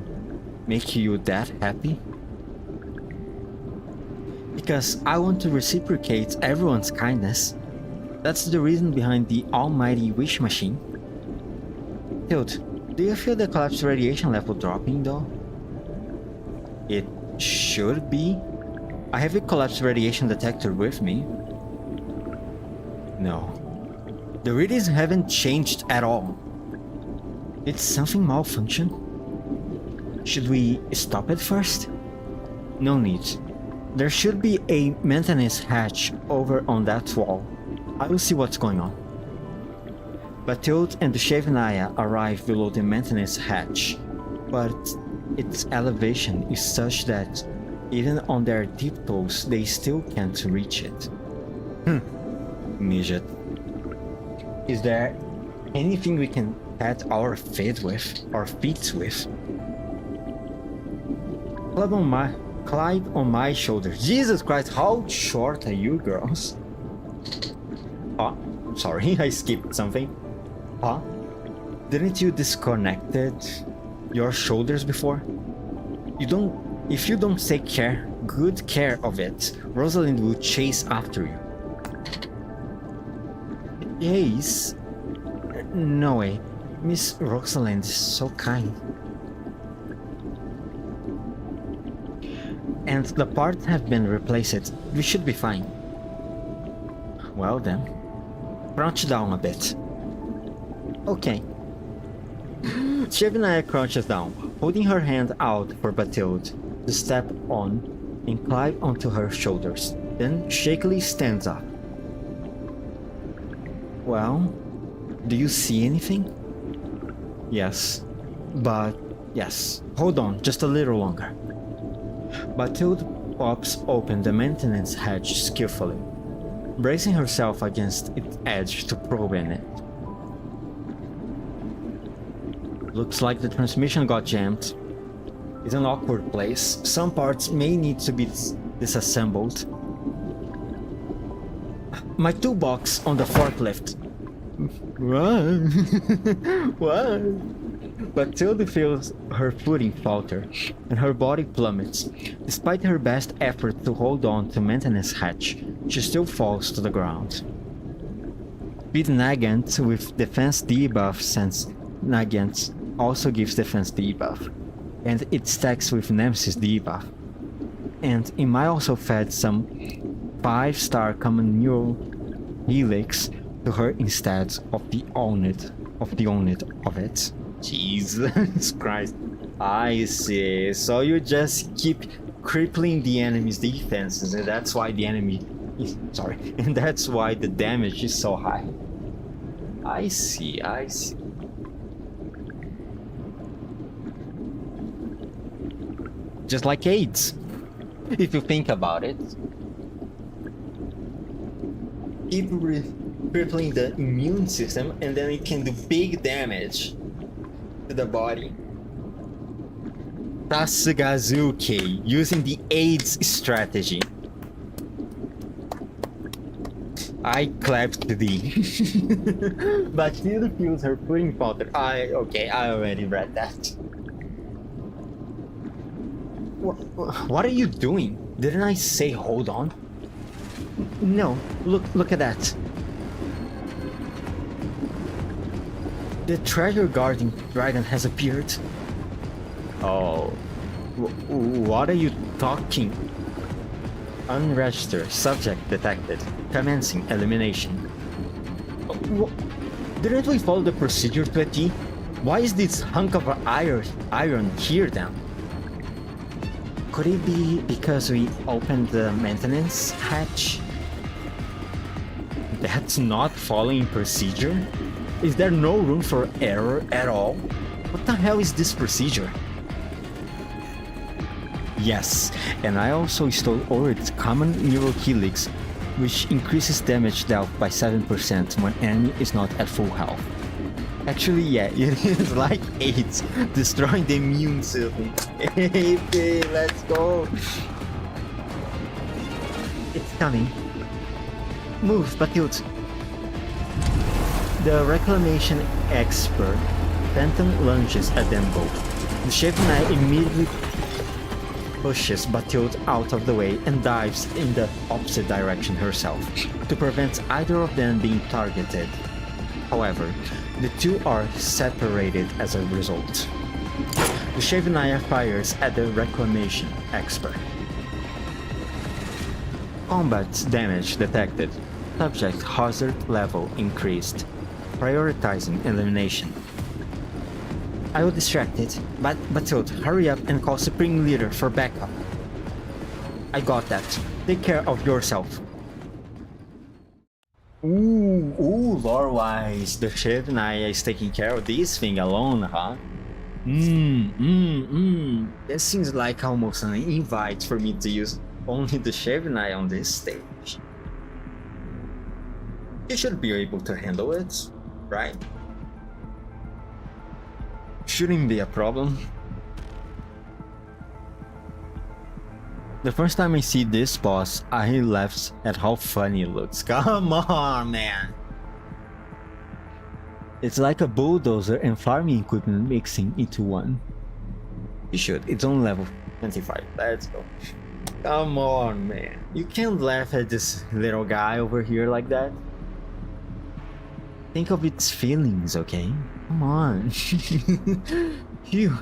make you that happy? Because I want to reciprocate everyone's kindness. That's the reason behind the almighty wish machine. Batilde, do you feel the collapse radiation level dropping though? It should be. I have a collapse radiation detector with me. No. The readings haven't changed at all. Did something malfunction? Should we stop it first? No need. There should be a maintenance hatch over on that wall. I will see what's going on. Batilde and DUSHEVNAYA arrive below the maintenance hatch, but its elevation is such that even on their tiptoes they still can't reach it. Midget. Is there anything we can pat our feet with? Climb on my shoulder. Jesus Christ, how short are you girls? Oh, sorry, I skipped something. Huh? Didn't you disconnected your shoulders before? If you don't take good care of it, Rosalind will chase after you. Yes. No way. Miss Rosalind is so kind. And the parts have been replaced. We should be fine. Well then. Crouch down a bit. Okay. DUSHEVNAYA crouches down, holding her hand out for Batilde to step on and climb onto her shoulders, then shakily stands up. Well, do you see anything? Yes. Hold on, just a little longer. Batilde pops open the maintenance hatch skillfully, bracing herself against its edge to probe in it. Looks like the transmission got jammed. It's an awkward place. Some parts may need to be disassembled. My toolbox on the forklift. What? Batilde feels her footing falter, and her body plummets. Despite her best effort to hold on to maintenance hatch, she still falls to the ground. Beat Nagant with defense debuff, since Nagant also gives defense debuff, and it stacks with Nemesis debuff. And Imai also fed some 5-star common neural helix to her instead of the unit of it. Jesus Christ. I see. So you just keep crippling the enemy's defenses, and that's why and that's why the damage is so high. I see. Just like AIDS, if you think about it. Keep crippling the immune system, and then it can do big damage to the body. Sasugazuki, using the AIDS strategy. I clapped thee. But still feels her footing falter. I already read that. What are you doing? Didn't I say hold on? No, look at that. The treasure guarding dragon has appeared. Oh, what are you talking? Unregistered subject detected. Commencing elimination. Didn't we follow the procedure to a T? Why is this hunk of iron here then? Could it be because we opened the maintenance hatch? That's not following procedure? Is there no room for error at all? What the hell is this procedure? Yes, and I also stole Orid's common neural helix, which increases damage dealt by 7% when enemy is not at full health. Actually, yeah, it is like 8, destroying the immune system. Hey, let's go! It's coming. Move, Batyut! The reclamation expert Phantom lunges at them both. The GFNAYA immediately pushes Batyut out of the way and dives in the opposite direction herself, to prevent either of them being targeted. However, the two are separated as a result. The GFNAYA fires at the reclamation expert. Combat damage detected. Subject hazard level increased. Prioritizing elimination. I will distract it, but Batyut, hurry up and call Supreme Leader for backup. I got that. Take care of yourself. Ooh, lore-wise, the GFNAYA is taking care of this thing alone, huh? This seems like almost an invite for me to use only the GFNAYA on this stage. You should be able to handle it, right? Shouldn't be a problem. The first time I see this boss, I laughed at how funny it looks. Come on, man! It's like a bulldozer and farming equipment mixing into one. You should. It's on level 25. Let's go. Come on, man. You can't laugh at this little guy over here like that. Think of its feelings, okay? Come on. Phew.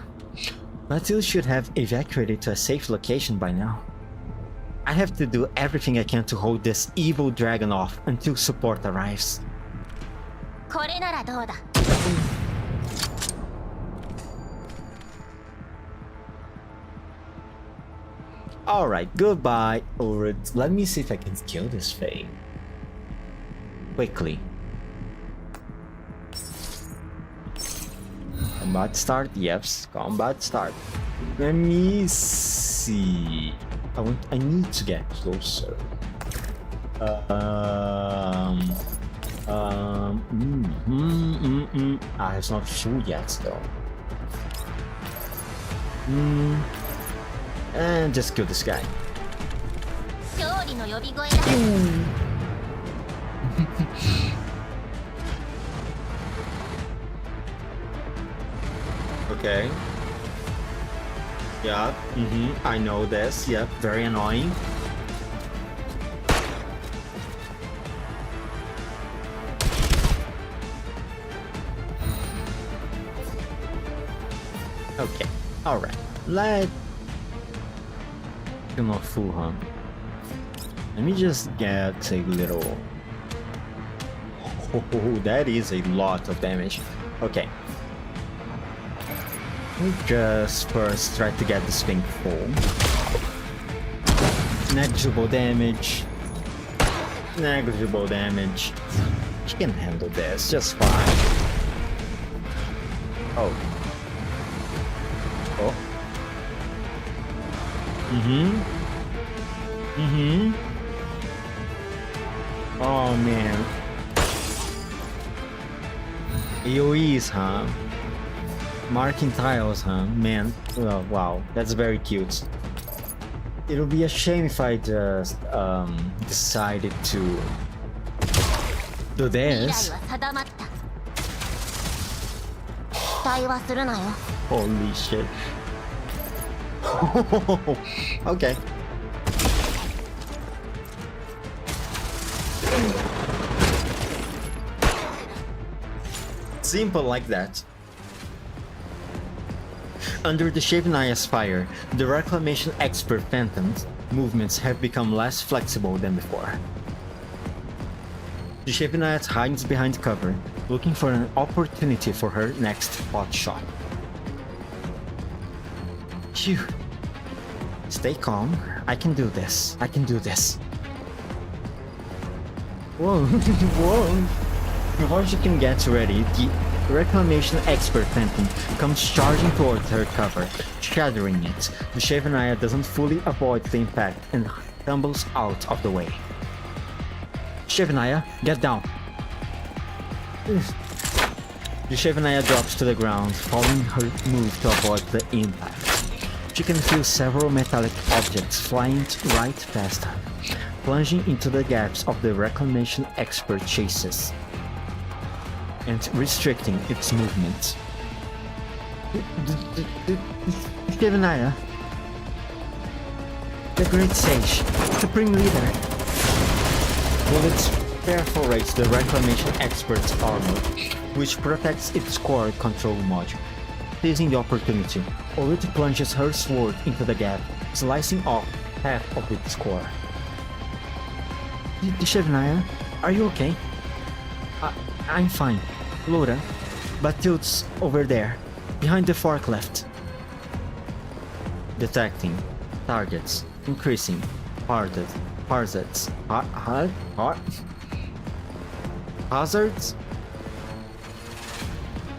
Batyut should have evacuated to a safe location by now. I have to do everything I can to hold this evil dragon off until support arrives. これならどうだ Alright, goodbye. Or let me see if I can kill this thing. Quickly. Combat start, yes, combat start. Let me see. I need to get closer. It's not full yet though. And just kill this guy. 勝利の呼び声だ Okay. Yeah, I know this. Yep, very annoying. Okay, alright. Let not fool, huh? Let me just get a little. Oh, that is a lot of damage. Okay. We'll just first try to get this thing full. Negligible damage. Negligible damage. She can handle this just fine. Oh. Oh. Oh man. AoEs, huh? Marking tiles, huh? Man, oh, wow, that's very cute. It'll be a shame if I just decided to do 未来 this. は定まった期待はするなよ Holy shit. Okay. Simple like that. Under the GFNAYA's fire, the reclamation expert Phantom movements have become less flexible than before. DUSHEVNAYA hides behind cover, looking for an opportunity for her next pot shot. Phew. Stay calm. I can do this. I can do this. Whoa, whoa. Before she can get ready, the reclamation expert Phantom comes charging towards her cover, shattering it. DUSHEVNAYA doesn't fully avoid the impact and tumbles out of the way. DUSHEVNAYA, get down! DUSHEVNAYA drops to the ground, following her move to avoid the impact. She can feel several metallic objects flying right past her, plunging into the gaps of the reclamation expert chases and restricting its movement. DUSHEVNAYA, the Great Sage, Supreme Leader. Bullets perforate the reclamation expert's armor, which protects its core control module. Seizing the opportunity, Orit plunges her sword into the gap, slicing off half of its core. DUSHEVNAYA, are you okay? I'm fine. Laura, Batil's over there, behind the forklift. Detecting targets, increasing, hazards, hazards?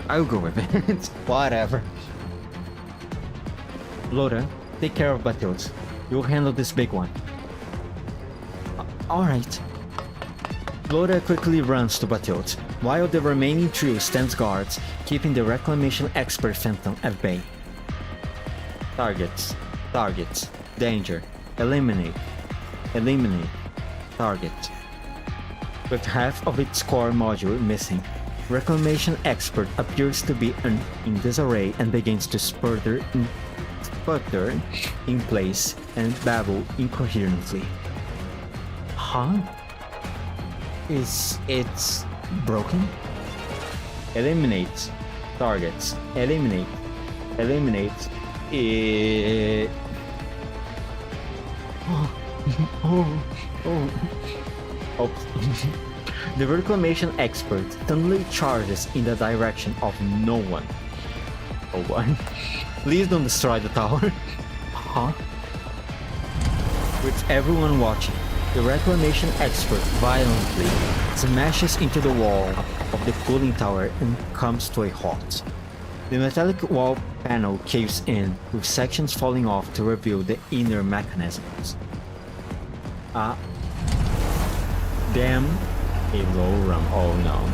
I'll go with it. Whatever. Laura, take care of Batil's. You'll handle this big one. Alright. Laura quickly runs to Batil's, while the remaining trio stands guards, keeping the reclamation expert Phantom at bay. Targets. Danger. Eliminate. Target. With half of its core module missing, reclamation expert appears to be in disarray and begins to sputter in place and babble incoherently. Huh? Is it broken? Eliminate targets. Eliminate. Oh. The reclamation expert suddenly charges in the direction of no one. Oh, what? Please don't destroy the tower. Huh? With everyone watching, the reclamation expert violently smashes into the wall of the cooling tower and comes to a halt. The metallic wall panel caves in, with sections falling off to reveal the inner mechanisms. Damn, a low run. Oh no.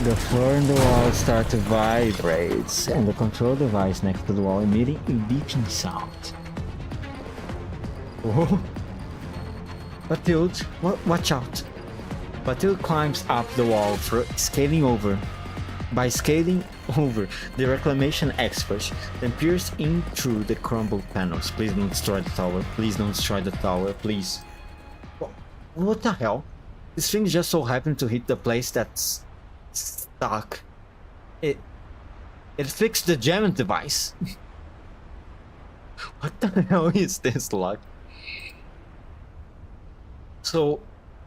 The floor and the wall start to vibrate, and the control device next to the wall emitting a beeping sound. Oh. Batilde, watch out! Batilde climbs up the wall by scaling over the reclamation expert, then peers in through the crumbled panels. Please don't destroy the tower. Please don't destroy the tower. Please. What the hell? This thing just so happened to hit the place that's stuck. It fixed the jamming device. What the hell is this luck? So,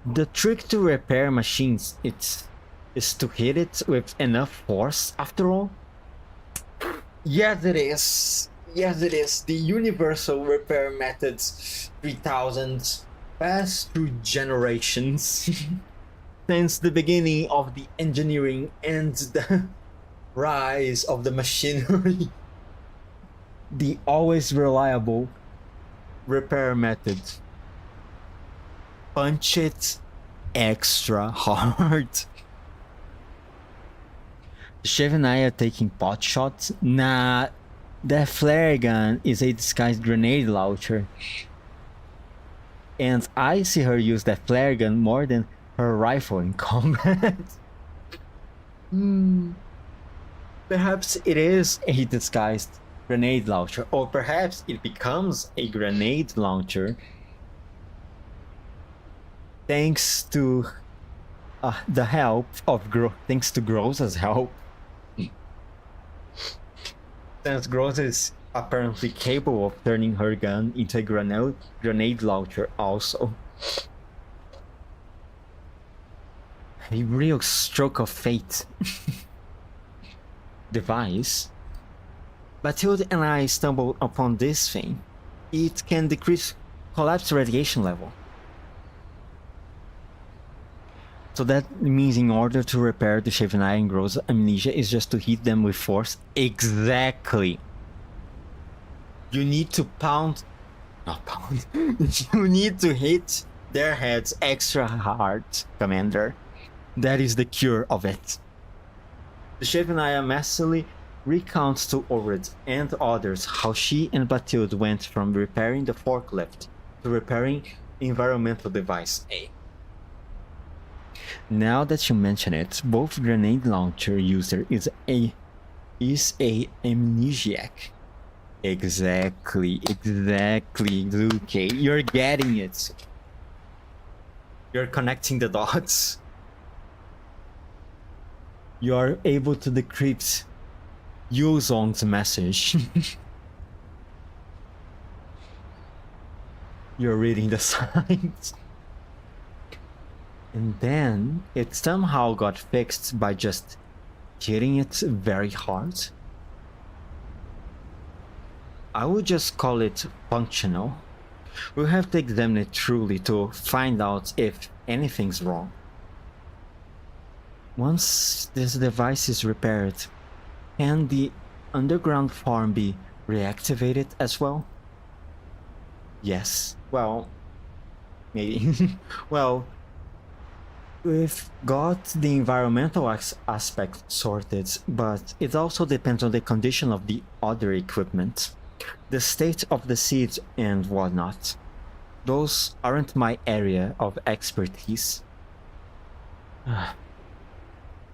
the trick to repair machines is to hit it with enough force after all? Yes it is. The universal repair methods 3000 passed through generations since the beginning of the engineering and the rise of the machinery. The always reliable repair method. Punch it extra hard. DUSHEVNAYA taking pot shots? Nah, that flare gun is a disguised grenade launcher. And I see her use that flare gun more than her rifle in combat. Perhaps it is a disguised grenade launcher, or perhaps it becomes a grenade launcher thanks to the help of thanks to Groza's help. Since Groza is apparently capable of turning her gun into a grenade launcher also. A real stroke of fate. Device. Batilde and I stumbled upon this thing. It can decrease collapse radiation level. So that means in order to repair the DUSHEVNAYA and Gro's amnesia is just to hit them with force? Exactly. You need to you need to hit their heads extra hard, Commander. That is the cure of it. The DUSHEVNAYA massively recounts to Orid and others how she and Batilde went from repairing the forklift to repairing environmental device A. Now that you mention it, both grenade launcher user is a amnesiac. Exactly, Luke. You're getting it. You're connecting the dots. You are able to decrypt Yuzong's message. You're reading the signs. And then it somehow got fixed by just hitting it very hard. I would just call it functional. We'll have to examine it truly to find out if anything's wrong. Once this device is repaired, can the underground farm be reactivated as well? Yes. Well, maybe. Well, we've got the environmental aspect sorted, but it also depends on the condition of the other equipment, the state of the seeds and whatnot. Those aren't my area of expertise.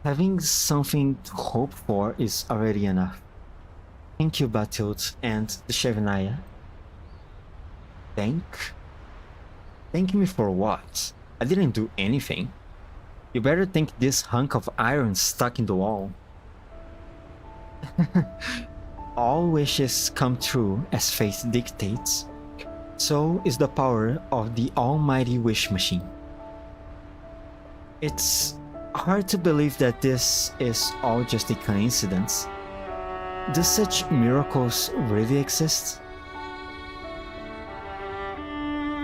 Having something to hope for is already enough. Thank you, Batilde and the DUSHEVNAYA. Thank me for what? I didn't do anything. You better thank this hunk of iron stuck in the wall. All wishes come true as fate dictates. So is the power of the almighty wish machine. It's hard to believe that this is all just a coincidence. Do such miracles really exist?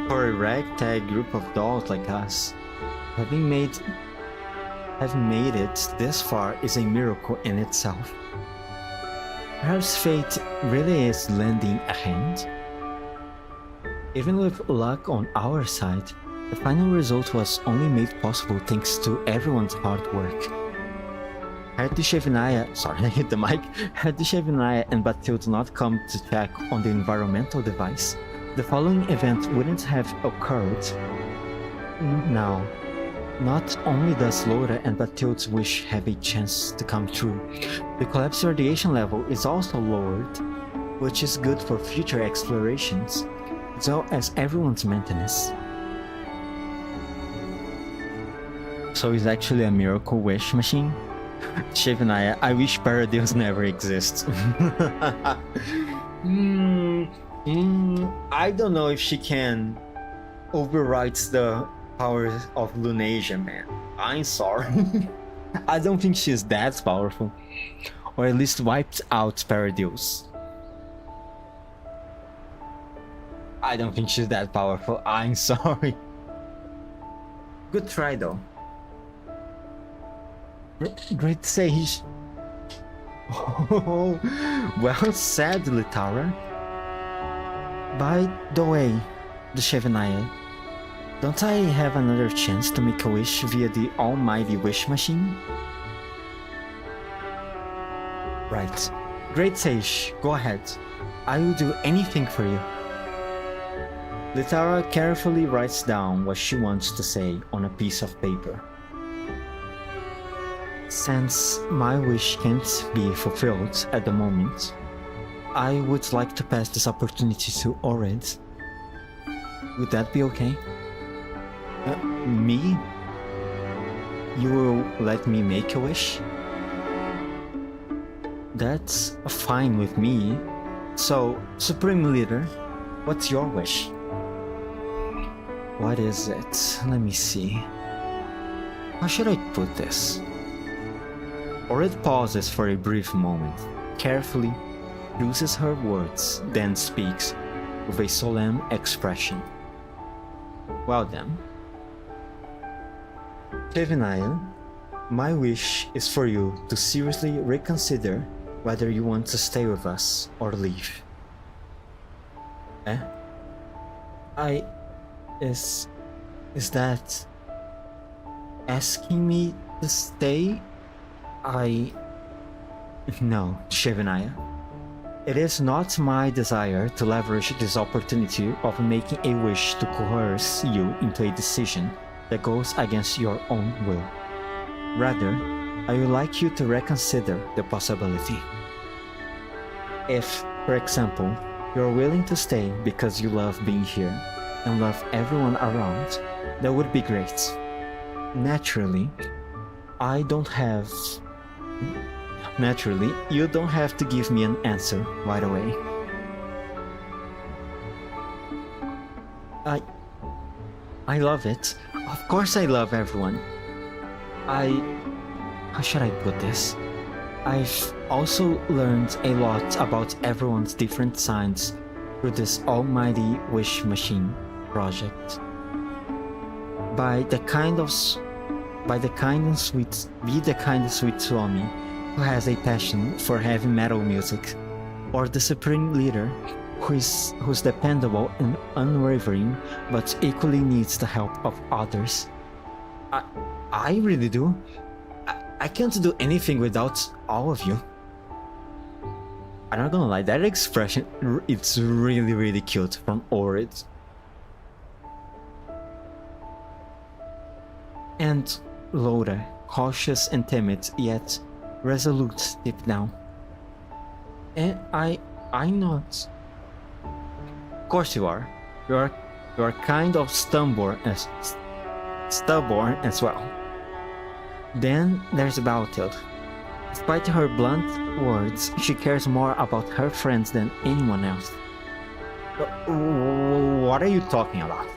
For a ragtag group of dolls like us, having made it this far is a miracle in itself. Perhaps fate really is lending a hand. Even with luck on our side, the final result was only made possible thanks to everyone's hard work. Had the DUSHEVNAYA, sorry, I hit the mic. Had the DUSHEVNAYA and Batilde not come to check on the environmental device, the following event wouldn't have occurred. Now, not only does Laura and Batilde's wish have a chance to come true, the collapse radiation level is also lowered, which is good for future explorations, as well as everyone's maintenance. So it's actually a miracle wish machine? DUSHEVNAYA, I wish Paradise never exists. I don't know if she can overwrite the powers of Lunasia, man. I'm sorry. I don't think she's that powerful. Or at least wiped out Paradise. I don't think she's that powerful. I'm sorry. Good try though. Great sage. Oh, well said, Litara. By the way, DUSHEVNAYA, don't I have another chance to make a wish via the almighty wish machine? Right. Great sage, go ahead. I will do anything for you. Litara carefully writes down what she wants to say on a piece of paper. Since my wish can't be fulfilled at the moment, I would like to pass this opportunity to Orid. Would that be okay? Me? You will let me make a wish? That's fine with me. So, Supreme Leader, what's your wish? What is it? Let me see. How should I put this? Orit pauses for a brief moment, carefully chooses her words, then speaks with a solemn expression. Well then, GFNaya, my wish is for you to seriously reconsider whether you want to stay with us or leave. Is that asking me to stay? No, GFNaya. It is not my desire to leverage this opportunity of making a wish to coerce you into a decision that goes against your own will. Rather, I would like you to reconsider the possibility. If, for example, you're willing to stay because you love being here and love everyone around, that would be great. Naturally, you don't have to give me an answer right away. I love it. Of course I love everyone. How should I put this? I've also learned a lot about everyone's different signs through this almighty wish machine project. Be the kind of sweet Swami who has a passion for heavy metal music, or the Supreme Leader who's dependable and unwavering but equally needs the help of others. I really do. I can't do anything without all of you. I'm not gonna lie, that expression, it's really, really cute from Orit. And Loda, cautious and timid, yet resolute deep down. And I'm not. Of course you are. You're kind of stubborn as well. Then there's Battlefield. Despite her blunt words, she cares more about her friends than anyone else. What are you talking about?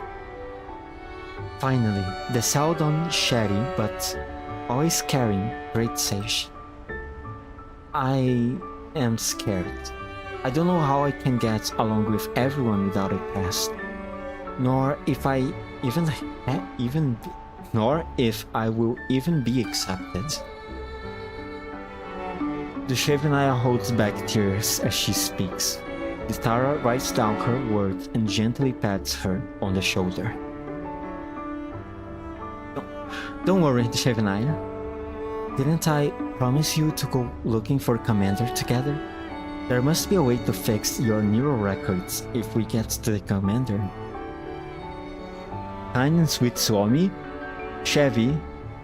Finally, the seldom shady but always caring great sage. I am scared. I don't know how I can get along with everyone without a past, nor if I will even be accepted. DUSHEVNAYA holds back tears as she speaks. Ditara writes down her words and gently pats her on the shoulder. Don't worry, DUSHEVNAYA. Didn't I promise you to go looking for Commander together? There must be a way to fix your neural records if we get to the Commander. Kind and sweet Swami? Chevy,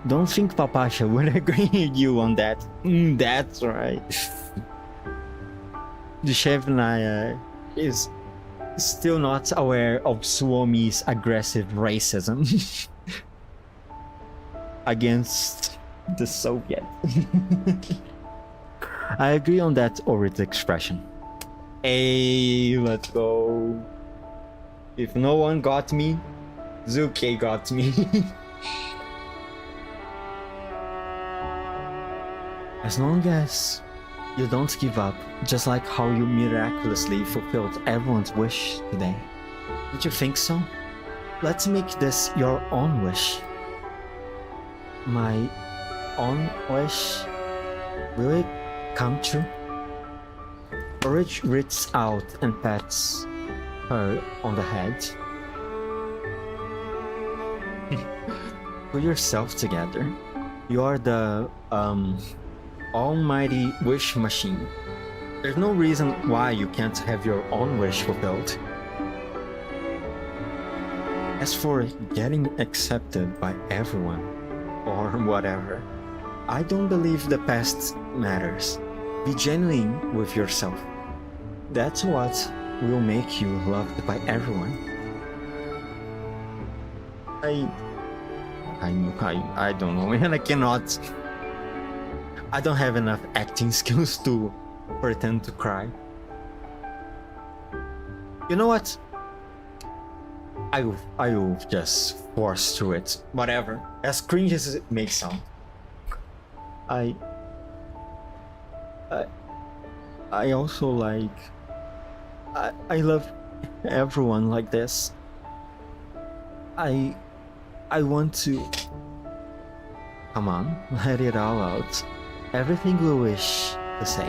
don't think Papasha would agree with you on that. That's right. DUSHEVNAYA is still not aware of Swami's aggressive racism against the Soviet. I agree on that Orit expression. Hey, let's go. If no one got me, Zuke got me. As long as you don't give up, just like how you miraculously fulfilled everyone's wish today. Don't you think so? Let's make this your own wish. My own wish? Will it come true? Orit reaches out and pats her on the head. Put yourself together. You are the almighty wish machine. There's no reason why you can't have your own wish fulfilled. As for getting accepted by everyone, or whatever, I don't believe the past matters. Be genuine with yourself. That's what will make you loved by everyone. I don't know, man. I don't have enough acting skills to pretend to cry. You know what? I will just force through it. Whatever. As cringe as it may sound. I also like... I love everyone like this. I want to... Come on, let it all out. Everything we wish to say.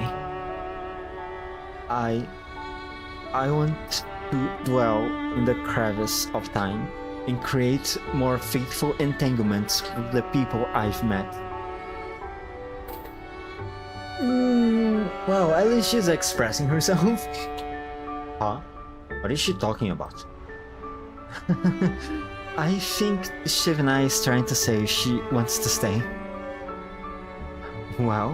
I want to dwell in the crevice of time and create more faithful entanglements with the people I've met. Well, at least she's expressing herself. Huh? What is she talking about? I think DUSHEVNAYA is trying to say she wants to stay. Well,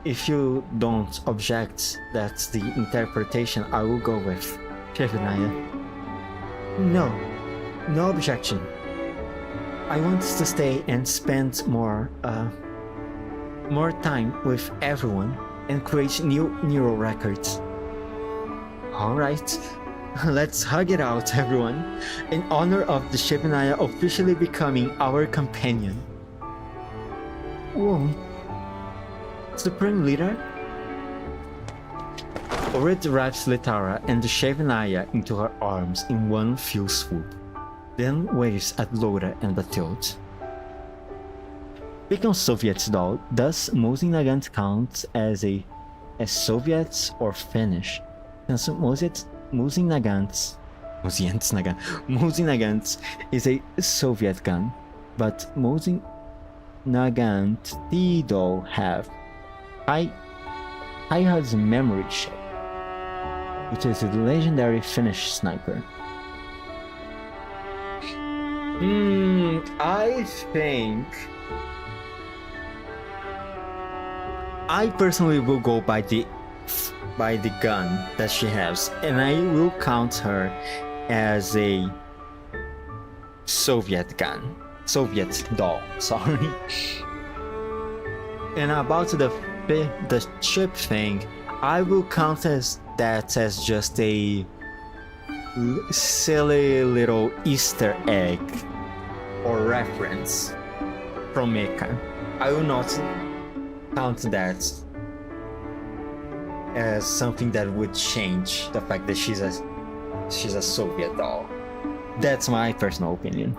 if you don't object, that's the interpretation I will go with, DUSHEVNAYA. No objection. I want to stay and spend more time with everyone and create new neural records. Alright, let's hug it out, everyone, in honor of DUSHEVNAYA officially becoming our companion. Whoa. Supreme Leader? Orit wraps Litara and DUSHEVNAYA into her arms in one fell swoop, then waves at Laura and Batilde. Speaking of Soviets though, does Musin Nagant count as Soviets or Finnish? Since Musin Nagant is a Soviet gun, but Musin Nagant Tido have Haihard's memory chip, which is a legendary Finnish sniper. I personally will go by the gun that she has, and I will count her as a Soviet doll. Sorry. And about the chip thing, I will count that as just a silly little Easter egg or reference from Mecha. I will not count that as something that would change the fact that she's a Soviet doll. That's my personal opinion.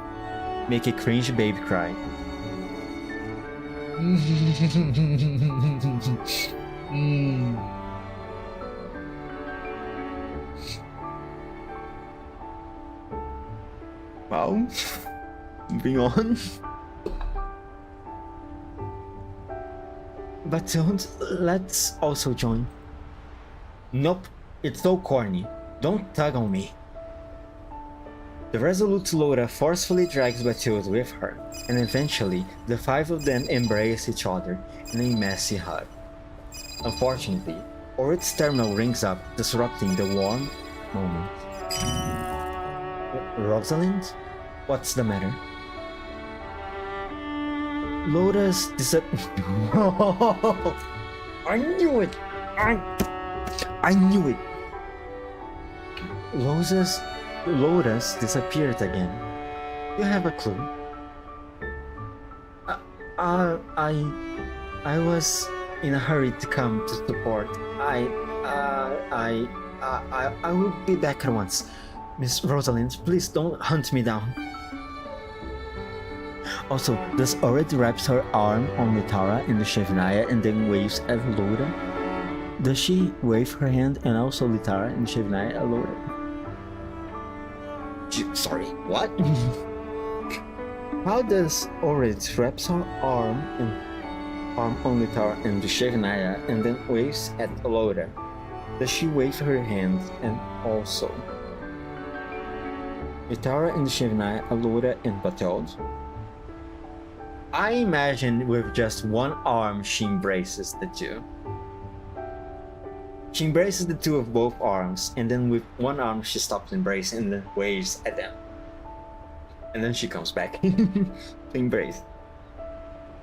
Make a cringe baby cry. Well, moving on. But let's also join. Nope, it's so corny. Don't tug on me. The resolute Laura forcefully drags Batilde with her, and eventually the five of them embrace each other in a messy hug. Unfortunately, Orit's terminal rings up, disrupting the warm moment. Rosalind? What's the matter? Laura's I knew it! I knew it! Lotus disappeared again. You have a clue? I was in a hurry to come to support. I will be back at once. Miss Rosalind, please don't hunt me down. Also, does Orit wraps her arm on Litara and DUSHEVNAYA and then waves at Laura? Does she wave her hand and also Litara and DUSHEVNAYA at Laura? Sorry, what? How does Orit wraps her arm on Litara and DUSHEVNAYA and then waves at Laura? Does she wave her hand and also Litara and DUSHEVNAYA, Laura and Batilde? I imagine with just one arm she embraces the two. She embraces the two of both arms, and then with one arm she stops embracing and then waves at them. And then she comes back to embrace.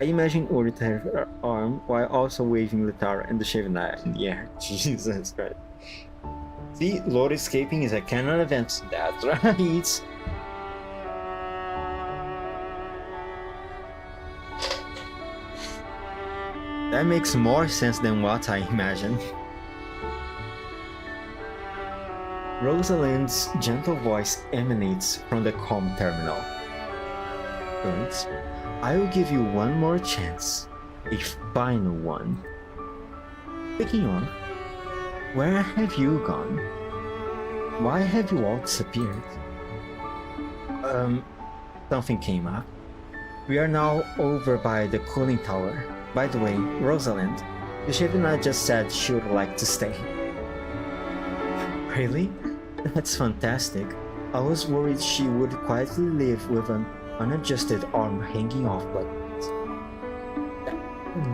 I imagine Orit has her arm while also waving Litara and DUSHEVNAYA in the air. Jesus Christ. See, load escaping is a canon event. That's right. That makes more sense than what I imagined. Rosalind's gentle voice emanates from the comm terminal. Good. I will give you one more chance. A final one. Speaking of, where have you gone? Why have you all disappeared? Something came up. We are now over by the cooling tower. By the way, Rosalind, DUSHEVNAYA just said she would like to stay. Really? That's fantastic. I was worried she would quietly live with an unadjusted arm hanging off, but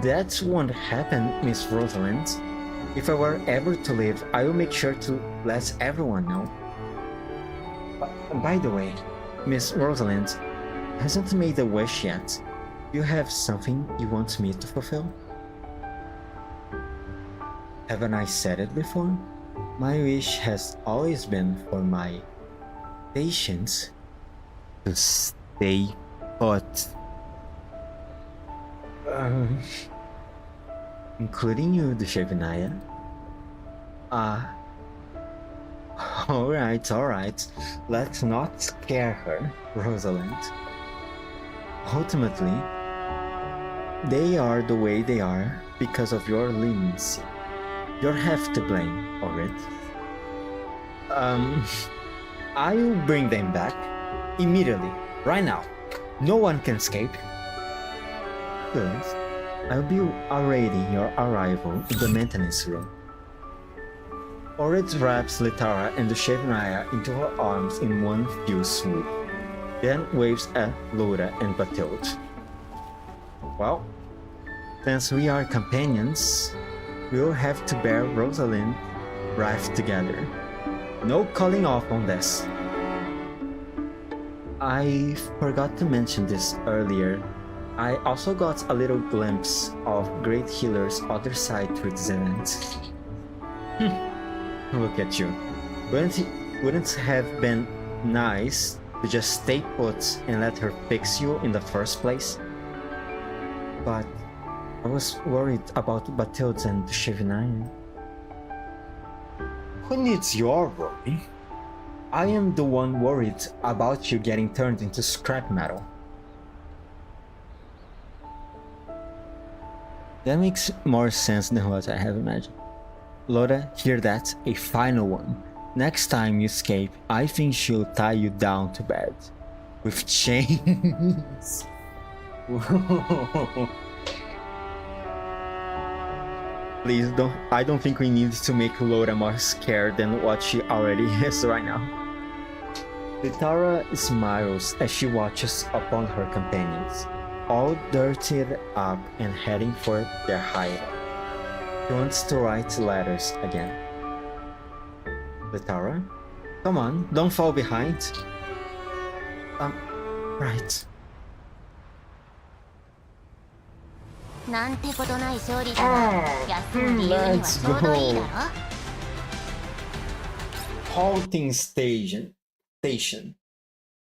that won't happen, Miss Rosalind. If I were ever to leave, I will make sure to let everyone know. By the way, Miss Rosalind hasn't made a wish yet. Do you have something you want me to fulfill? Haven't I said it before? My wish has always been for my patients to stay put. Including you, DUSHEVNAYA. Alright. Let's not scare her, Rosalind. Ultimately, they are the way they are because of your leniency. You're half to blame, Orit. I'll bring them back immediately, right now. No one can escape. Good. I'll be awaiting your arrival in the maintenance room. Orit wraps Litara and DUSHEVNAYA into her arms in one few swoop, then waves at Laura and Batilde. Well, since we are companions, we'll have to bear Rosalind life together. No calling off on this. I forgot to mention this earlier. I also got a little glimpse of Great Healer's other side through this event. Look at you. Wouldn't it have been nice to just stay put and let her fix you in the first place? But I was worried about Batilde and DUSHEVNAYA. Who needs your worry? I am the one worried about you getting turned into scrap metal. That makes more sense than what I have imagined. Laura, hear that? A final one. Next time you escape, I think she'll tie you down to bed. With chains. Please don't. I don't think we need to make Laura more scared than what she already is right now. Litara smiles as she watches upon her companions, all dirtied up and heading for their hideout. She wants to write letters again. Litara, come on, don't fall behind. Right. なんてことない勝利だが、休む理由にはちょうどいいだろ。 Halting station.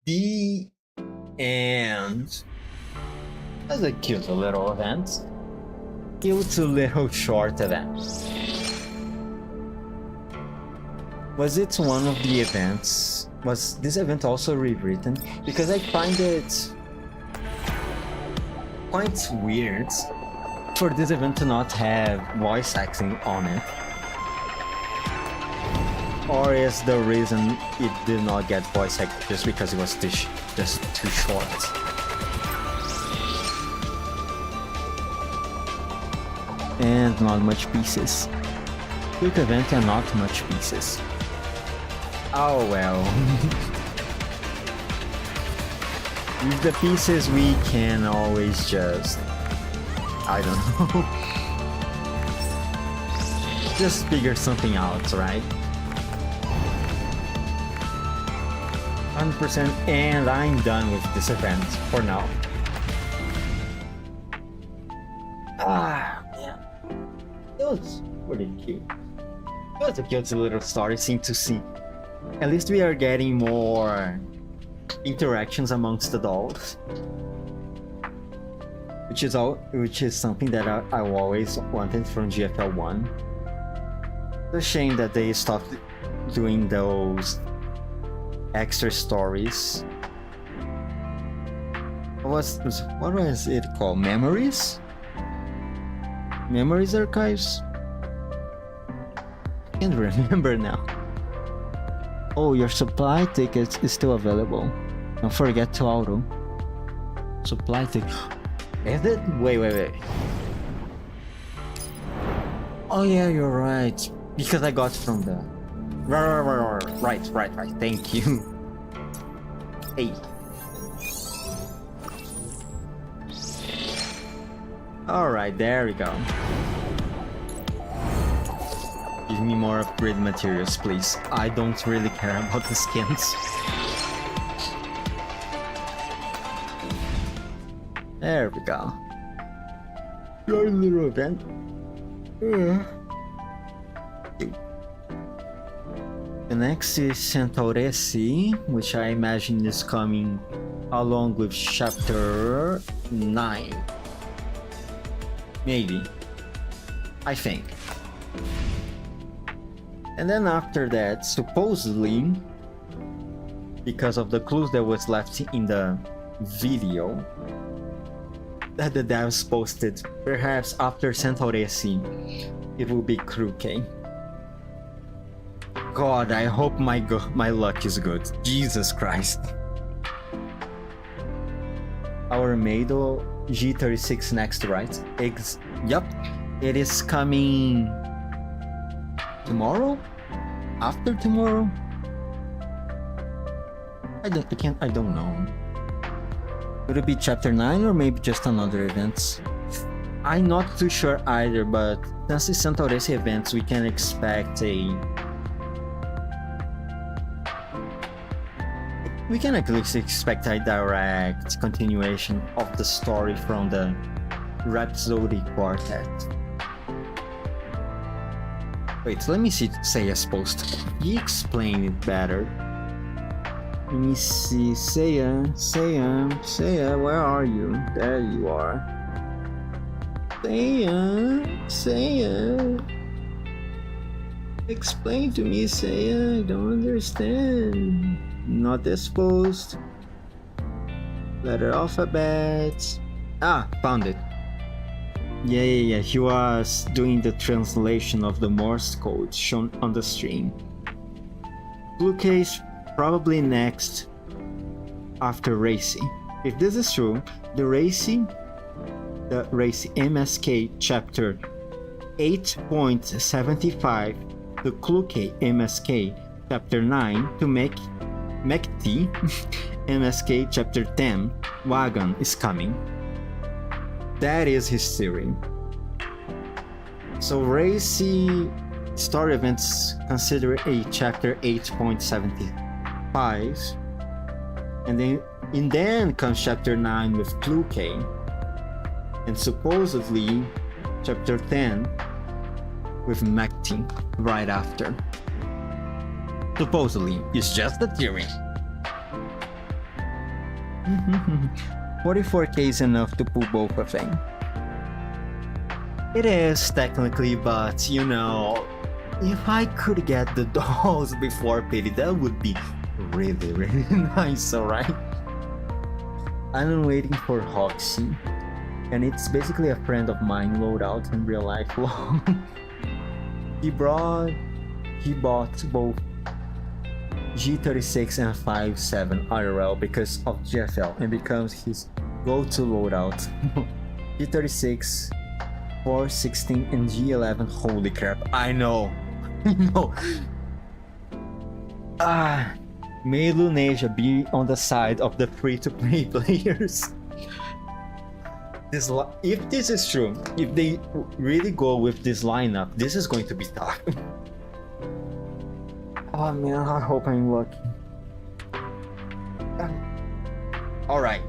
The end. That's a cute little event. Cute little short event. Was it one of the events? Was this event also rewritten? Because I find it quite weird for this event to not have voice acting on it. Or is the reason it did not get voice acting just because it was just too short? And not much pieces. Quick event and not much pieces. Oh well. With the pieces we can always just... I don't know. Just figure something out, right? 100%, and I'm done with this event for now. Yeah. It was pretty cute. It's a cute little story. Seem to see. At least we are getting more interactions amongst the dolls, which is something that I always wanted from GFL1. It's a shame that they stopped doing those extra stories. What was it called? Memories archives? I can't remember now. Oh, your supply ticket is still available. Don't forget to auto. Supply ticket. Is it? Wait. Oh yeah, you're right. Because I got from the... Right. Thank you. Hey. Alright, there we go. Give me more upgrade materials, please. I don't really care about the skins. There we go. Your little event. The next is Centauresi, which I imagine is coming along with chapter 9. Maybe. I think. And then after that, supposedly, because of the clues that was left in the video that the devs posted, perhaps after Centauresi, it will be Kruke. God, I hope my luck is good. Jesus Christ. Our Mado G36 next, right? Yup. It is coming tomorrow? After tomorrow? I don't know. Would it be chapter 9 or maybe just another event? I'm not too sure either, but since it's Centauresi events, we can expect we can at least expect a direct continuation of the story from the Rhapsody Quartet. Wait, let me see Seiya's post. He explained it better. Let me see. Seiya, where are you? There you are. Seiya. Explain to me, Seiya. I don't understand. Not this post. Letter alphabet. Ah, found it. Yeah. He was doing the translation of the Morse code shown on the stream. Blue case probably next after Racy. If this is true, the Racy MSK chapter 8.75, the Kluke MSK chapter 9 to make Mekti MSK chapter 10 Wagon is coming. That is his theory. So Racy story events consider a chapter 8.75, and then comes chapter 9 with Kluke, and supposedly chapter 10 with Mekti right after. Supposedly, it's just a theory. 44k is enough to pull both of them. It is technically, but you know, if I could get the dolls before Pity, that would be really nice, alright? I'm waiting for Hoxie, and it's basically a friend of mine loadout in real life. He bought both G36 and 5.7 IRL because of GFL and becomes his go-to loadout. G36, 4.16 and G11, holy crap, I know. May Lunasia be on the side of the free-to-play players. If this is true, if they really go with this lineup, this is going to be tough. Oh man, I hope I'm lucky. Alright.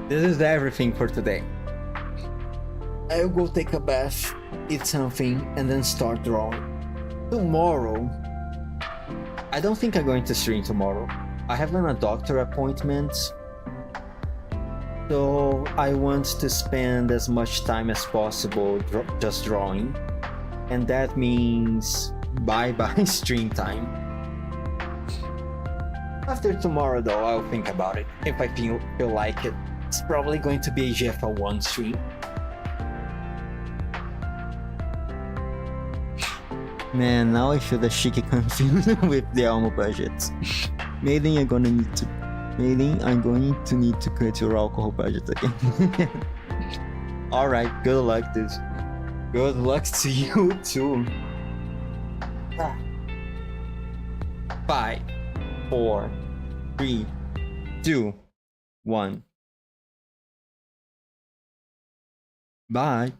This is everything for today. I'll go take a bath, eat something, and then start drawing. Tomorrow, I don't think I'm going to stream tomorrow. I have a doctor appointment, so I want to spend as much time as possible just drawing, and that means bye-bye stream time. After tomorrow though, I'll think about it. If I feel like it, it's probably going to be a GFL1 stream. Man, now I feel that she get confused with the alcohol budgets. Maybe I'm going to need to cut your alcohol budget again. Alright, good luck, dude. Good luck to you too. 5, 4, 3, 2, 1. Bye.